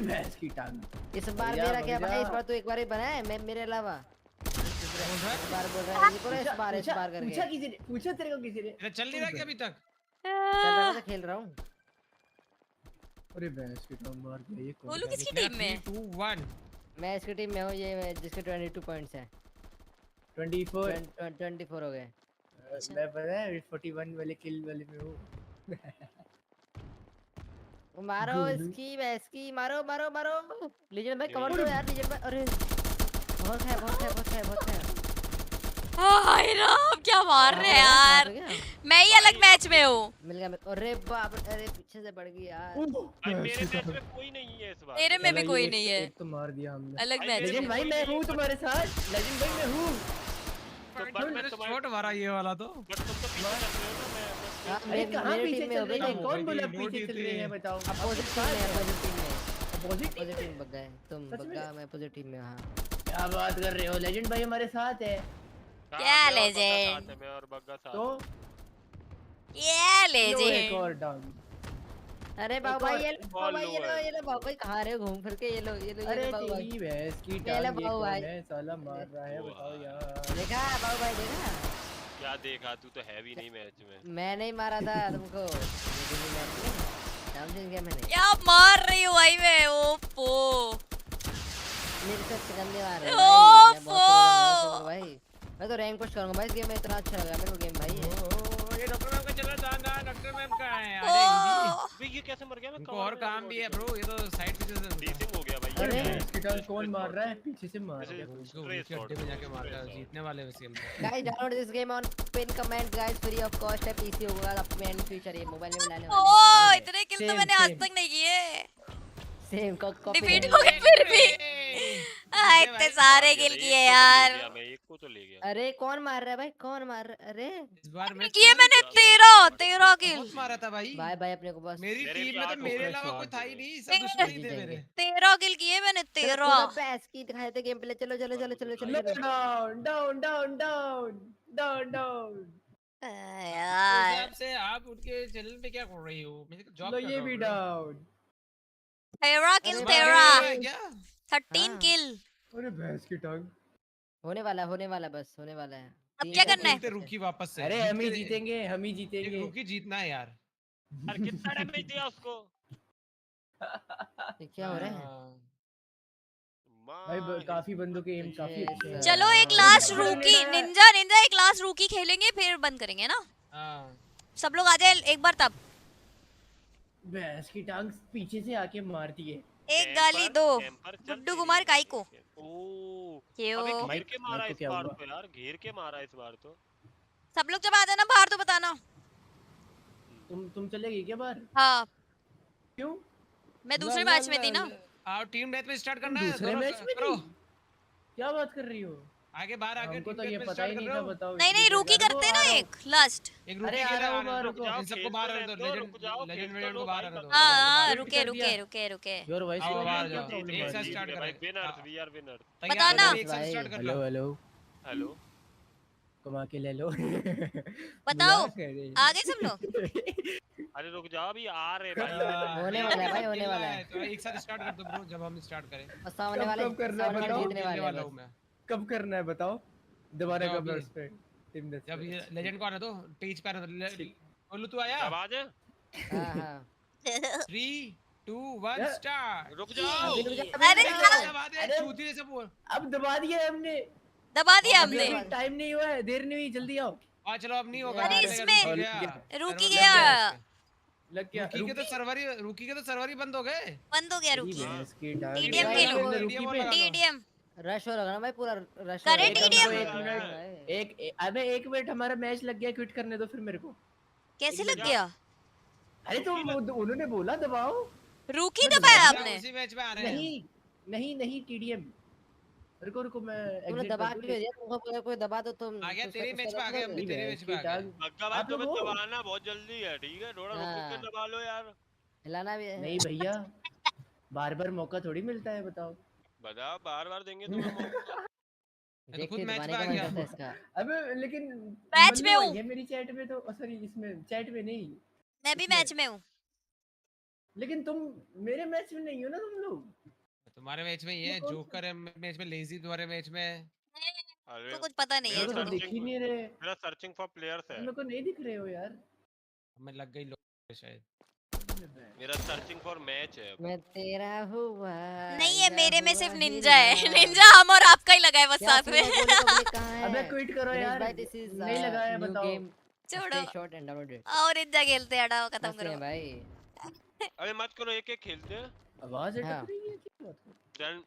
भैंस की टांग। इस बार मेरा क्या भाई, इस बार तो एक बार ही बना है मैं मेरे अलावा। इस बार बोल रहा है ये पूरा इस बार करके पूछा तेरे को किसी ने? चल नहीं रहा क्या अभी तक? चल रहा था, खेल रहा हूँ। अरे भैंस की टांग मार दिया ये कौन? बोलू किसकी टीम में? 2-1 मैं इसकी टीम में हूँ, ये जिसके 22 पॉइंट्स हैं। 24 हो गए। मैं पता है 41 वाले किल वाले में हूँ। मारो इसकी भैंस की, मारो। लीजेंड भाई कवर दो यार, लीजेंड भाई। अरे बहुत है। हाय राम क्या मार रहे हैं यार। मैं ही अलग मैच में हूँ। मिल गया। अरे बाप रे, अरे पीछे से बढ़ गई यार। मेरे मैच में कोई नहीं है इस बार। तेरे में भी कोई नहीं है। एक तो मार दिया हमने। अलग मैच। लेजेंड भाई मैं हूँ तुम्हारे साथ। लेजेंड भाई मैं हूँ। शॉट मारा ये वाला तो। बट तुम तो पीछे चल रहे हो ना। मैं अरे कहाँ पीछे चल रहे हैं? कौन बोला पीछे चल रहे हैं बताओ? अपोजिट टीम बग्गा है। तुम बग्गा, मैं अपोजिट टीम में। हाँ क्या बात कर रहे हो? लेजेंड भाई हमारे साथ है। क्या लेजेंड? मैं और बग्गा साथ। तो ये लेजेंड। एक और डाउन। अरे बाबा ये लो बाबा भाई कहाँ रहे हो? घूम फिर के ये लो अरे तेरी भैंस की टांग ये कौन है? साला मार रहा है बताओ यार। देखा बाबू भाई, देखा क्या देखा? तू तो है भी नहीं मैच में। मैं नहीं मारा था तुमको। क्या मार रही हूँ भाई मैं? ओपो मेरे से गंदे मार रहे हो भाई। मैं तो रैंक पुश करूंगा भाई इस गेम में, इतना अच्छा लगा मेरे को गेम भाई। ये डॉक्टर मैम का चला जाना, डॉक्टर मैम का है। अरे ये कैसे मर गया? मैं और काम भी है ब्रो, ये तो साइड पीछे से डीसिंग हो गया भाई। अरे इसकी टांग कौन मार रहा है? पीछे से मार रहा है। उसको अड्डे में जाके मारता है, जीतने वाले वैसे हम। Guys download this game on pin comment guys, free of cost है। पीसी होगा अपने फ्यूचर, ये मोबाइल में लाने वाले। ओह इतने किल तो मैंने आज तक नहीं किए। सेम कॉपी डिफीट हो गए फिर भी। इतने सारे किल किए यार। उसको तो ले गया। अरे कौन मार रहा है भाई, कौन मार रहा है? अरे इस बार मैं किए मैंने 13 किल। बहुत मारा था भाई। भाई भाई अपने को बस मेरी मेरे टीम भी में तो 8 हो मेरे गए, अलावा कोई 8 था हो ही गए। नहीं, सब दुश्मन ही थे मेरे। 13 किल किए मैंने, चलो 13। थोड़ा बैस की दिखाए थे गेम प्ले। चलो चलो चलो चलो चलो चलो। Down down down down down down. उस यार हिसाब से आप उठ के चैनल पे क्या कर रही हो? मुझे जॉब लो कर ये रहा भी हूँ। डाउन। 13 किल, अरे 13 है क्या? 13 हाँ। किल। अरे भैंस की टांग। होने वाला बस होने वाला है। अब 3 क्या किल करना है? खेलते रुकी वापस से। अरे जीत हम ही के जीतेंगे, हम ही एक जीतेंगे। रुकी जीतना है यार। अरे कितना डैमेज दिया उसको? ये क्या हो रहा है? हाँ। भाई काफी बंदों के एम काफी अच्छे हैं। चलो एक अरे लास्ट मेरे को रूकी, लेट आया है। निंजा निंजा एक लास्ट रूकी खेलेंगे फिर बंद करेंगे ना। हाँ। सब लोग आ जाए एक बार तब। भैंस की टांग पीछे से आके मार दिए। एक गाली दो कैंपर चल गुड्डू तेरी कुमार काई को। ओ क्यों? अबे घेर माइक के माइक मारा को इस क्या बार हुआ? तो यार, घेर के मारा इस बार तो। सब लोग जब आ जाना बाहर तो बताना। तुम चलेगी क्या बाहर? हाँ क्यों? मैं दूसरे मैच में थी ना। आओ टीम मैच में स्टार्ट तुम करना है। दूसरे दोनों मैच में करो। थी? क्या बात कर रही हो? आगे बाहर आके हमको टीम तो मैच ये में पता स्टार्ट ही कर नहीं रहे था, हो। बताओ। नहीं नहीं रूकी करते ना एक लास्ट। एक अरे रुकी आ के रहा लिए हूँ आ बाहर, रहे रुको। हो। इन सबको बाहर आने दो। रुक जाओ, लेजेंड खेल तो वेजेंड लो को बाहर भाई, आने दो। खत्म हाँ लेजेंड को हाँ बाहर Quit रुके कर दिया। रुके रुके रुके। योर वॉइस आओ प्रॉब्लम बाहर क्या जाओ। प्रॉब्लम एक आ साथ रही है? स्टार्ट भाई करें। Winners, we are winners. तैयार हो बताना। तो एक साथ स्टार्ट कर लो। हेलो हेलो कमा के ले लो। बताओ बुला करे। आ गए सब लोग। अरे रुक जाओ, अभी आ रहे भाई। होने नहीं, वाला है ये भाई, सब होने खेलना वाला है है। तो एक साथ स्टार्ट कर दो ब्रो जब हम स्टार्ट करें। और सामने वाले कब करना है सामने वाले बताओ? जीतने खेलने वाले हैं वाला हूँ बस। मैं। कब करना है बताओ? दोबारा जब कब ये उस पे टीम मैच जब ये पे? लेजेंड को आने दो। पेज पे आने दो। ठीक। बोलू तू आया। जब आ जाए हाँ हाँ 3 2 1 स्टार्ट। रुक जाओ। अभी रुक जा अरे दबा दे अरे चूतिए सब बोल। अब दबा दिया हमने। दबा दिया हाँ, अभी हमने। अभी टाइम नहीं हुआ है, देर नहीं हुई, जल्दी आओ। आ चलो अब नहीं होगा। अरे यार चलेगा, इसमें रुकी और गया। रुकी सर्वर गया। बंद है इसमें। लग गया। रुकी के तो सर्वर ही बंद हो गए। बंद हो गया तेरी रुकी। भैंस की टांग। TDM भाई, खेलो। वो रुकी पे TDM रश हो रहा है ना भाई, पूरा रश हो करे रहा है। एक TDM। हमको 1 मिनट अबे 1 मिनट हमारा मैच लग गया, क्विट करने दो फिर मेरे को। कैसे एक लग मिनट। गया? अरे तो उन्होंने बोला दबाओ। रुकी मैं दबाया दबा क्या आपने? उसी मैच में आ रहे हैं। नहीं नहीं नहीं टीडीएम। रुको रुको मैं तुमने एग्जिट दबा कर दूं। क्यों दिया? तुमको कोई दबा दो तुम आ गया तो तेरे मैच उसका में आ गए। हम भी तेरी तेरे भैंस मैच की में आ गए। टांग। मक्का भाई आप तुम्हें लोग हो? दबाना बहुत जल्दी है, ठीक है, थोड़ा रुक के हाँ दबा लो यार। हिलाना भी है। नहीं भैया, बार बार मौका थोड़ी मिलता है, बताओ। बताओ, बार बार देंगे तुम्हें मौका। ये तो खुद देखते मैच दबाने में आ का मन गया। करता है इसका। अबे लेकिन मैच में मल्लू हूँ। आई है मेरी चैट में तो, सॉरी इसमें चैट में नहीं, मैं भी इसमें। मैच में हूँ। लेकिन तुम मेरे मैच में नहीं हो ना तुम लोग। तुम्हारे मैच में ही ये है। कौन सा? जोकर है मैच में। लेजी तुम्हारे मैच में है। अरे तो कुछ पता नहीं है, मेरा मेरे को तो छोड़ो। दिख ही सर्चिंग नहीं रहे। मेरा सर्चिंग फॉर प्लेयर्स है। मेरे को नहीं दिख रहे हो यार। हमें लग गई लोग शायद। मेरा सर्चिंग फॉर मैच है। मैं तेरा हुआ नहीं है, या मेरे में हुआ सिर्फ निंजा है। हिला। निंजा हम और आपका ही लगा है बस क्या साथ में। सीन है? पब्लिक कहाँ अबे है? क्विट करो दिनेश यार, भाई, दिस इज नहीं लगा है, न्यू बताओ। गेम छोड़ो। Stay shot and download it. और निंजा खेलते हैं, हटाओ खत्म कैसे करो। हैं भाई? अरे मत करो, एक एक खेलते हैं, आवाज हाँ अटक रही है क्या बात है? देन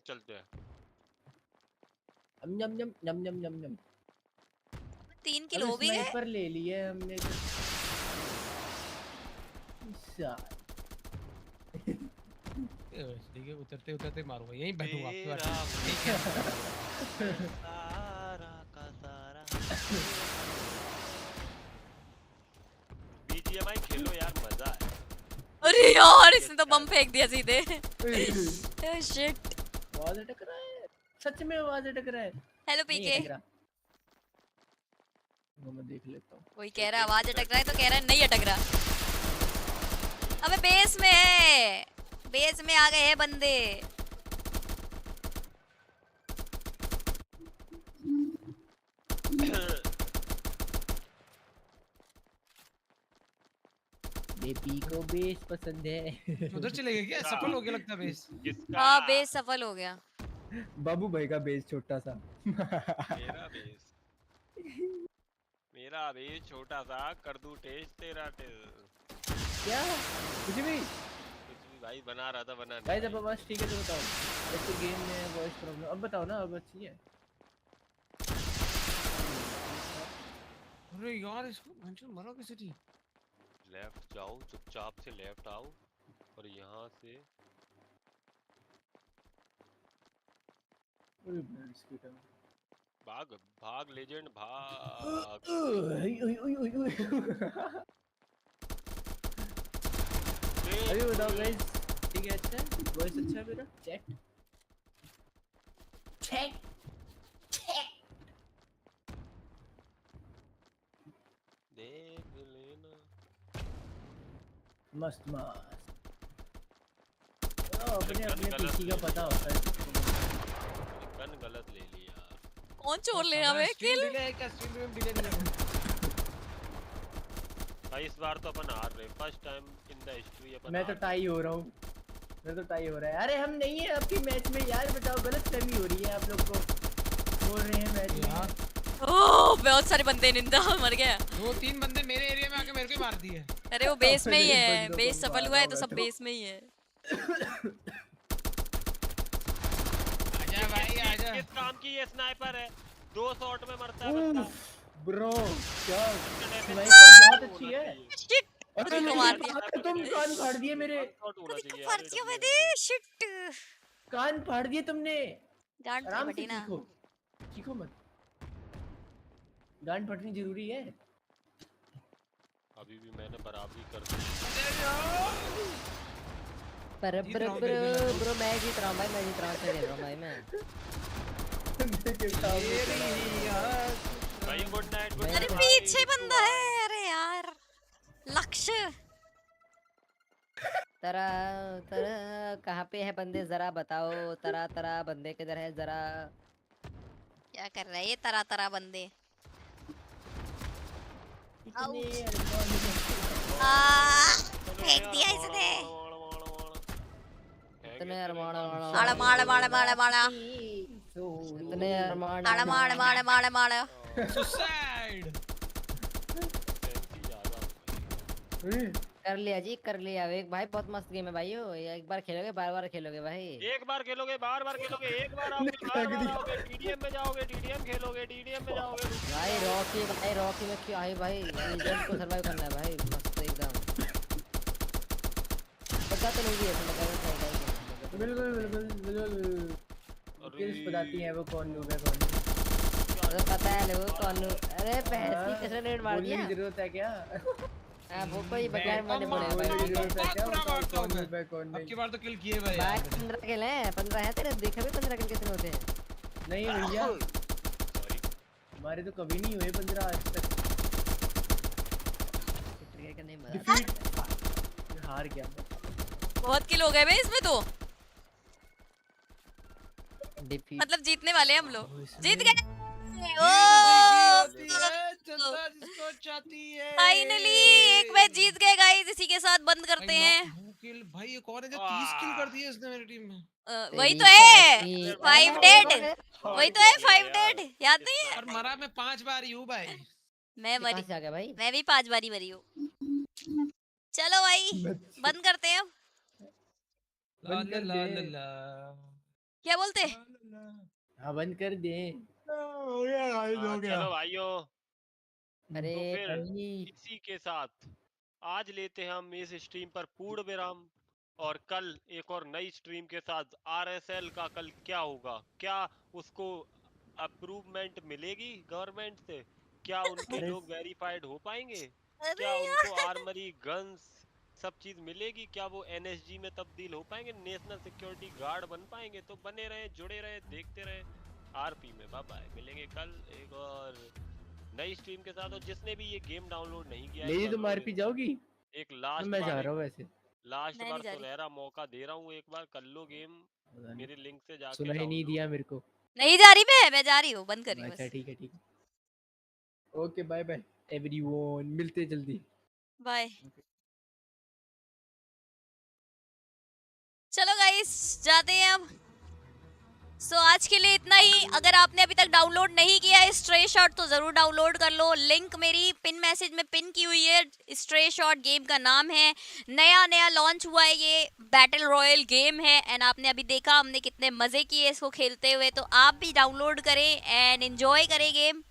चलते हैं। नम नम नम नम नम नम। 3 अबे किलो भी गए। स्नाइपर ले लिए हमने तो। ठीक है, उतरते उतरते मारूंगा। यहीं बैठूंगा आपके तेरा पास। सारा का सारा। BGMI खेलो यार, मजा है। अरे यार इसने तो बम फेंक दिया सीधे। शिट। आवाज अटक रहा है, सच में आवाज अटक रहा है। हेलो नहीं पीके। अटक रहा। वो मैं देख लेता हूँ। वही कह रहा है आवाज अटक रहा है, तो कह रहा है नहीं अटक रहा। अबे बेस में है, बेस में आ गए हैं बंदे। बेबी को बेस पसंद है। उधर चले गए क्या? सफल हो गया लगता है बेस। किसका? हाँ बेस सफल हो गया। बाबू भाई का बेस छोटा सा। मेरा बेस मेरा बेस छोटा सा, कर दूं टेस्ट तेरा क्या कुछ भी कुछ भी भाई बना रहा था, बना भाई नहीं। जब आवाज ठीक है तो बताओ। एक तो गेम में वॉइस प्रॉब्लम, अब बताओ ना, अब अच्छी है। अरे यार इसको मंचू मरो कैसे थी? लेफ्ट जाओ, चुपचाप से लेफ्ट आओ और यहाँ से अरे भैंस की टांग। भाग भाग लेजेंड भाग। अभी बताओ गाइस, ठीक है? अच्छा वॉइस अच्छा है मेरा? Check check check. देख लेना। मस्त मस्त। अपने गन अपने गलत पीसी का ले पता लिया। होता है। गन गलत ले लिया। कौन छोड़ ले हमें किल? डिले है क्या? स्ट्रीम डिले नहीं है? भाई इस बार तो अपन हार रहे, first time in the history अपन मैं तो टाई हो रहा हूँ, मैं तो टाई हो रहा है। अरे हम नहीं है आपकी मैच में यार, बताओ गलत फहमी हो रही है आप लोग को। बोल रहे हैं मैच में। ओह बहुत सारे बंदे निंदा मर गया। 2-3 बंदे मेरे एरिया में आके मेरे को ही मार दिए। अरे वो बेस में ही है, बंदों को बेस सफल हुआ है तो सब मारा बेस में ही है। आजा भाई आजा। किस काम की ये स्नाइपर है? 2 शॉट में मरता है बंदा। ब्रो क्या स्नाइपर बहुत अच्छी है। शिट अरे को मार दिया। तुम कान फाड़ दिए मेरे। शॉट होना चाहिए फाड़ दिया मैंने, शिट। कान फाड़ दिए तुमने। गांड आराम से फटी ना। चीखो, चीखो मत। गांड फटनी जरूरी है। अभी भी मैंने बराबरी कर दी। ब्रो मैं जीत रहा हूँ भाई, मैं जीत रहा हूँ, खेल रहा हूँ भाई मैं। भाई गुड नाइट गुड अरे नाइट। पीछे बंदा है, अरे यार लक्ष्य। तरा तरा कहाँ पे है बंदे जरा बताओ, तरा तरा बंदे किधर है जरा। क्या कर रहा है ये तरह तरह बंदे? फेंक दिया इसने। इतने अरमान माड़ा माड़ा माड़ा माड़ा माड़ा इतने अरमान माड़ा माड़ा माड़ा माड़ा माड़ा। सुसाइड कर लिया जी, कर लिया। एक भाई बहुत मस्त गेम है भाइयों, एक बार खेलोगे बार बार खेलोगे भाई। एक बार खेलोगे बार बार खेलोगे, एक बार आओगे बार बार आओगे, टीडीएम में जाओगे, टीडीएम खेलोगे, टीडीएम में जाओगे। भाई रॉकी में क्या है भाई, लीजेंड को सर्वाइव करना है भाई, मस्त एकदम। पता तो नहीं है बिल्कुल बिल्कुल किल्स बताती है वो कौन नूब है कौन नहीं। तो पता है लोगों कौन। अरे पैसे कैसे रेड मार बोलने दिया? की जरूरत है क्या? वो कोई बगैर मैंने बोले बोलने की जरूरत है क्या? बुरा बताओ मारता कौन हूँ नूब है कौन अब नहीं। की बार तो किल किए भाई। भाई 15 किल है, 15 है तेरे, देखा भी 15 किल कितने होते हैं? नहीं भैया हमारे तो कभी नहीं हुए 15 आज तक। नहीं डिफीट हार गया। बहुत किल हो गए भाई इसमें तो, डिफीट मतलब जीतने वाले हैं हम लोग, जीत गए। जनता जिसको चाहती है। फाइनली एक मैच जीत गए गाइस, इसी के साथ बंद करते हैं। किल भाई ये कौन है जो 30 किल कर दिए इसने मेरी टीम में? वही तो है 5 डेड, वही तो है 5 डेड, याद नहीं है? और मरा मैं 5 बार ही हूँ भाई। मैं मरी, आ गया भाई, मैं भी 5 बारी मरी हूँ। चलो भाई बंद करते हैं अब। बंद कर दे। क्या बोलते? हाँ बंद कर दे। चलो भाइयों, अरे तो फिर भाई इसी के साथ आज लेते हैं हम इस स्ट्रीम पर पूर्ण विराम, और कल एक और नई स्ट्रीम के साथ। आरएसएल का कल क्या होगा, क्या उसको अप्रूवमेंट मिलेगी गवर्नमेंट से, क्या उनके लोग वेरीफाइड हो पाएंगे, क्या उनको आर्मरी गन्स सब चीज मिलेगी, क्या वो एनएसजी में तब्दील हो पाएंगे, नेशनल सिक्योरिटी गार्ड बन पाएंगे? तो बने रहे, जुड़े रहे, देखते रहे आरपी में। बाय बाय, मिलेंगे कल एक और नई स्ट्रीम के साथ। और जिसने भी ये गेम डाउनलोड नहीं किया मेरी तुम आरपी जाओगी? एक लास्ट मैं जा रहा हूँ वैसे। लास्ट बार सुनहरा मौका दे रहा हूँ, एक बार कर लो गेम मेरे लिंक से जाके। सुना ही नहीं दिया मेरे को। नहीं जा रही मैं जा रही हूँ, बंद कर रही हूँ। अच्छा ठीक है ठीक है, ओके बाय बाय एवरीवन, मिलते जल्दी, बाय। चलो गाइस जाते हैं अब। सो आज के लिए इतना ही। अगर आपने अभी तक डाउनलोड नहीं किया है StrayShot तो जरूर डाउनलोड कर लो, लिंक मेरी पिन मैसेज में पिन की हुई है। StrayShot गेम का नाम है, नया लॉन्च हुआ है, ये बैटल रॉयल गेम है। एंड आपने अभी देखा हमने कितने मजे किए इसको खेलते हुए, तो आप भी डाउनलोड करें एंड एंजॉय करें गेम।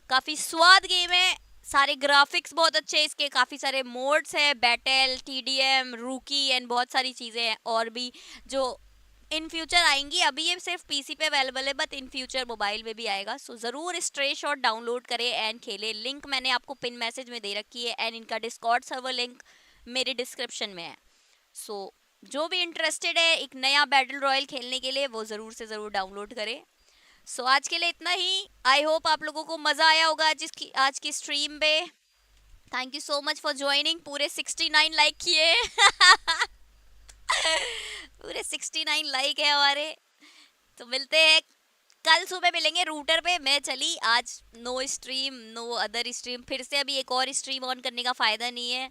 काफी स्वाद गेम है, सारे ग्राफिक्स बहुत अच्छे हैं इसके, काफ़ी सारे मोड्स हैं, बैटल, TDM, रूकी एंड बहुत सारी चीज़ें हैं और भी जो इन फ्यूचर आएंगी, अभी ये सिर्फ पीसी पे अवेलेबल है, बट इन फ्यूचर मोबाइल में भी आएगा। सो ज़रूर StrayShot डाउनलोड करें एंड खेलें। लिंक मैंने आपको पिन मैसेज में दे रखी है एंड इनका डिस्कॉर्ड सर्वर लिंक मेरे डिस्क्रिप्शन में है। सो जो भी इंटरेस्टेड है एक नया बैटल रॉयल खेलने के लिए, वो ज़रूर से ज़रूर डाउनलोड करें। सो आज के लिए इतना ही। आई होप आप लोगों को मज़ा आया होगा आज की स्ट्रीम पे। Thank you so much for joining. पूरे 69 लाइक किए पूरे 69 लाइक है हमारे। तो मिलते हैं कल सुबह, मिलेंगे रूटर पे। मैं चली आज, no stream, no other stream. फिर से अभी एक और स्ट्रीम ऑन करने का फ़ायदा नहीं है,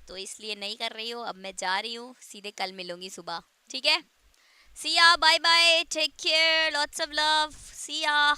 तो इसलिए नहीं कर रही हूँ। अब मैं जा रही हूँ, सीधे कल मिलूंगी सुबह, ठीक है? See ya, bye bye, take care, lots of love, see या।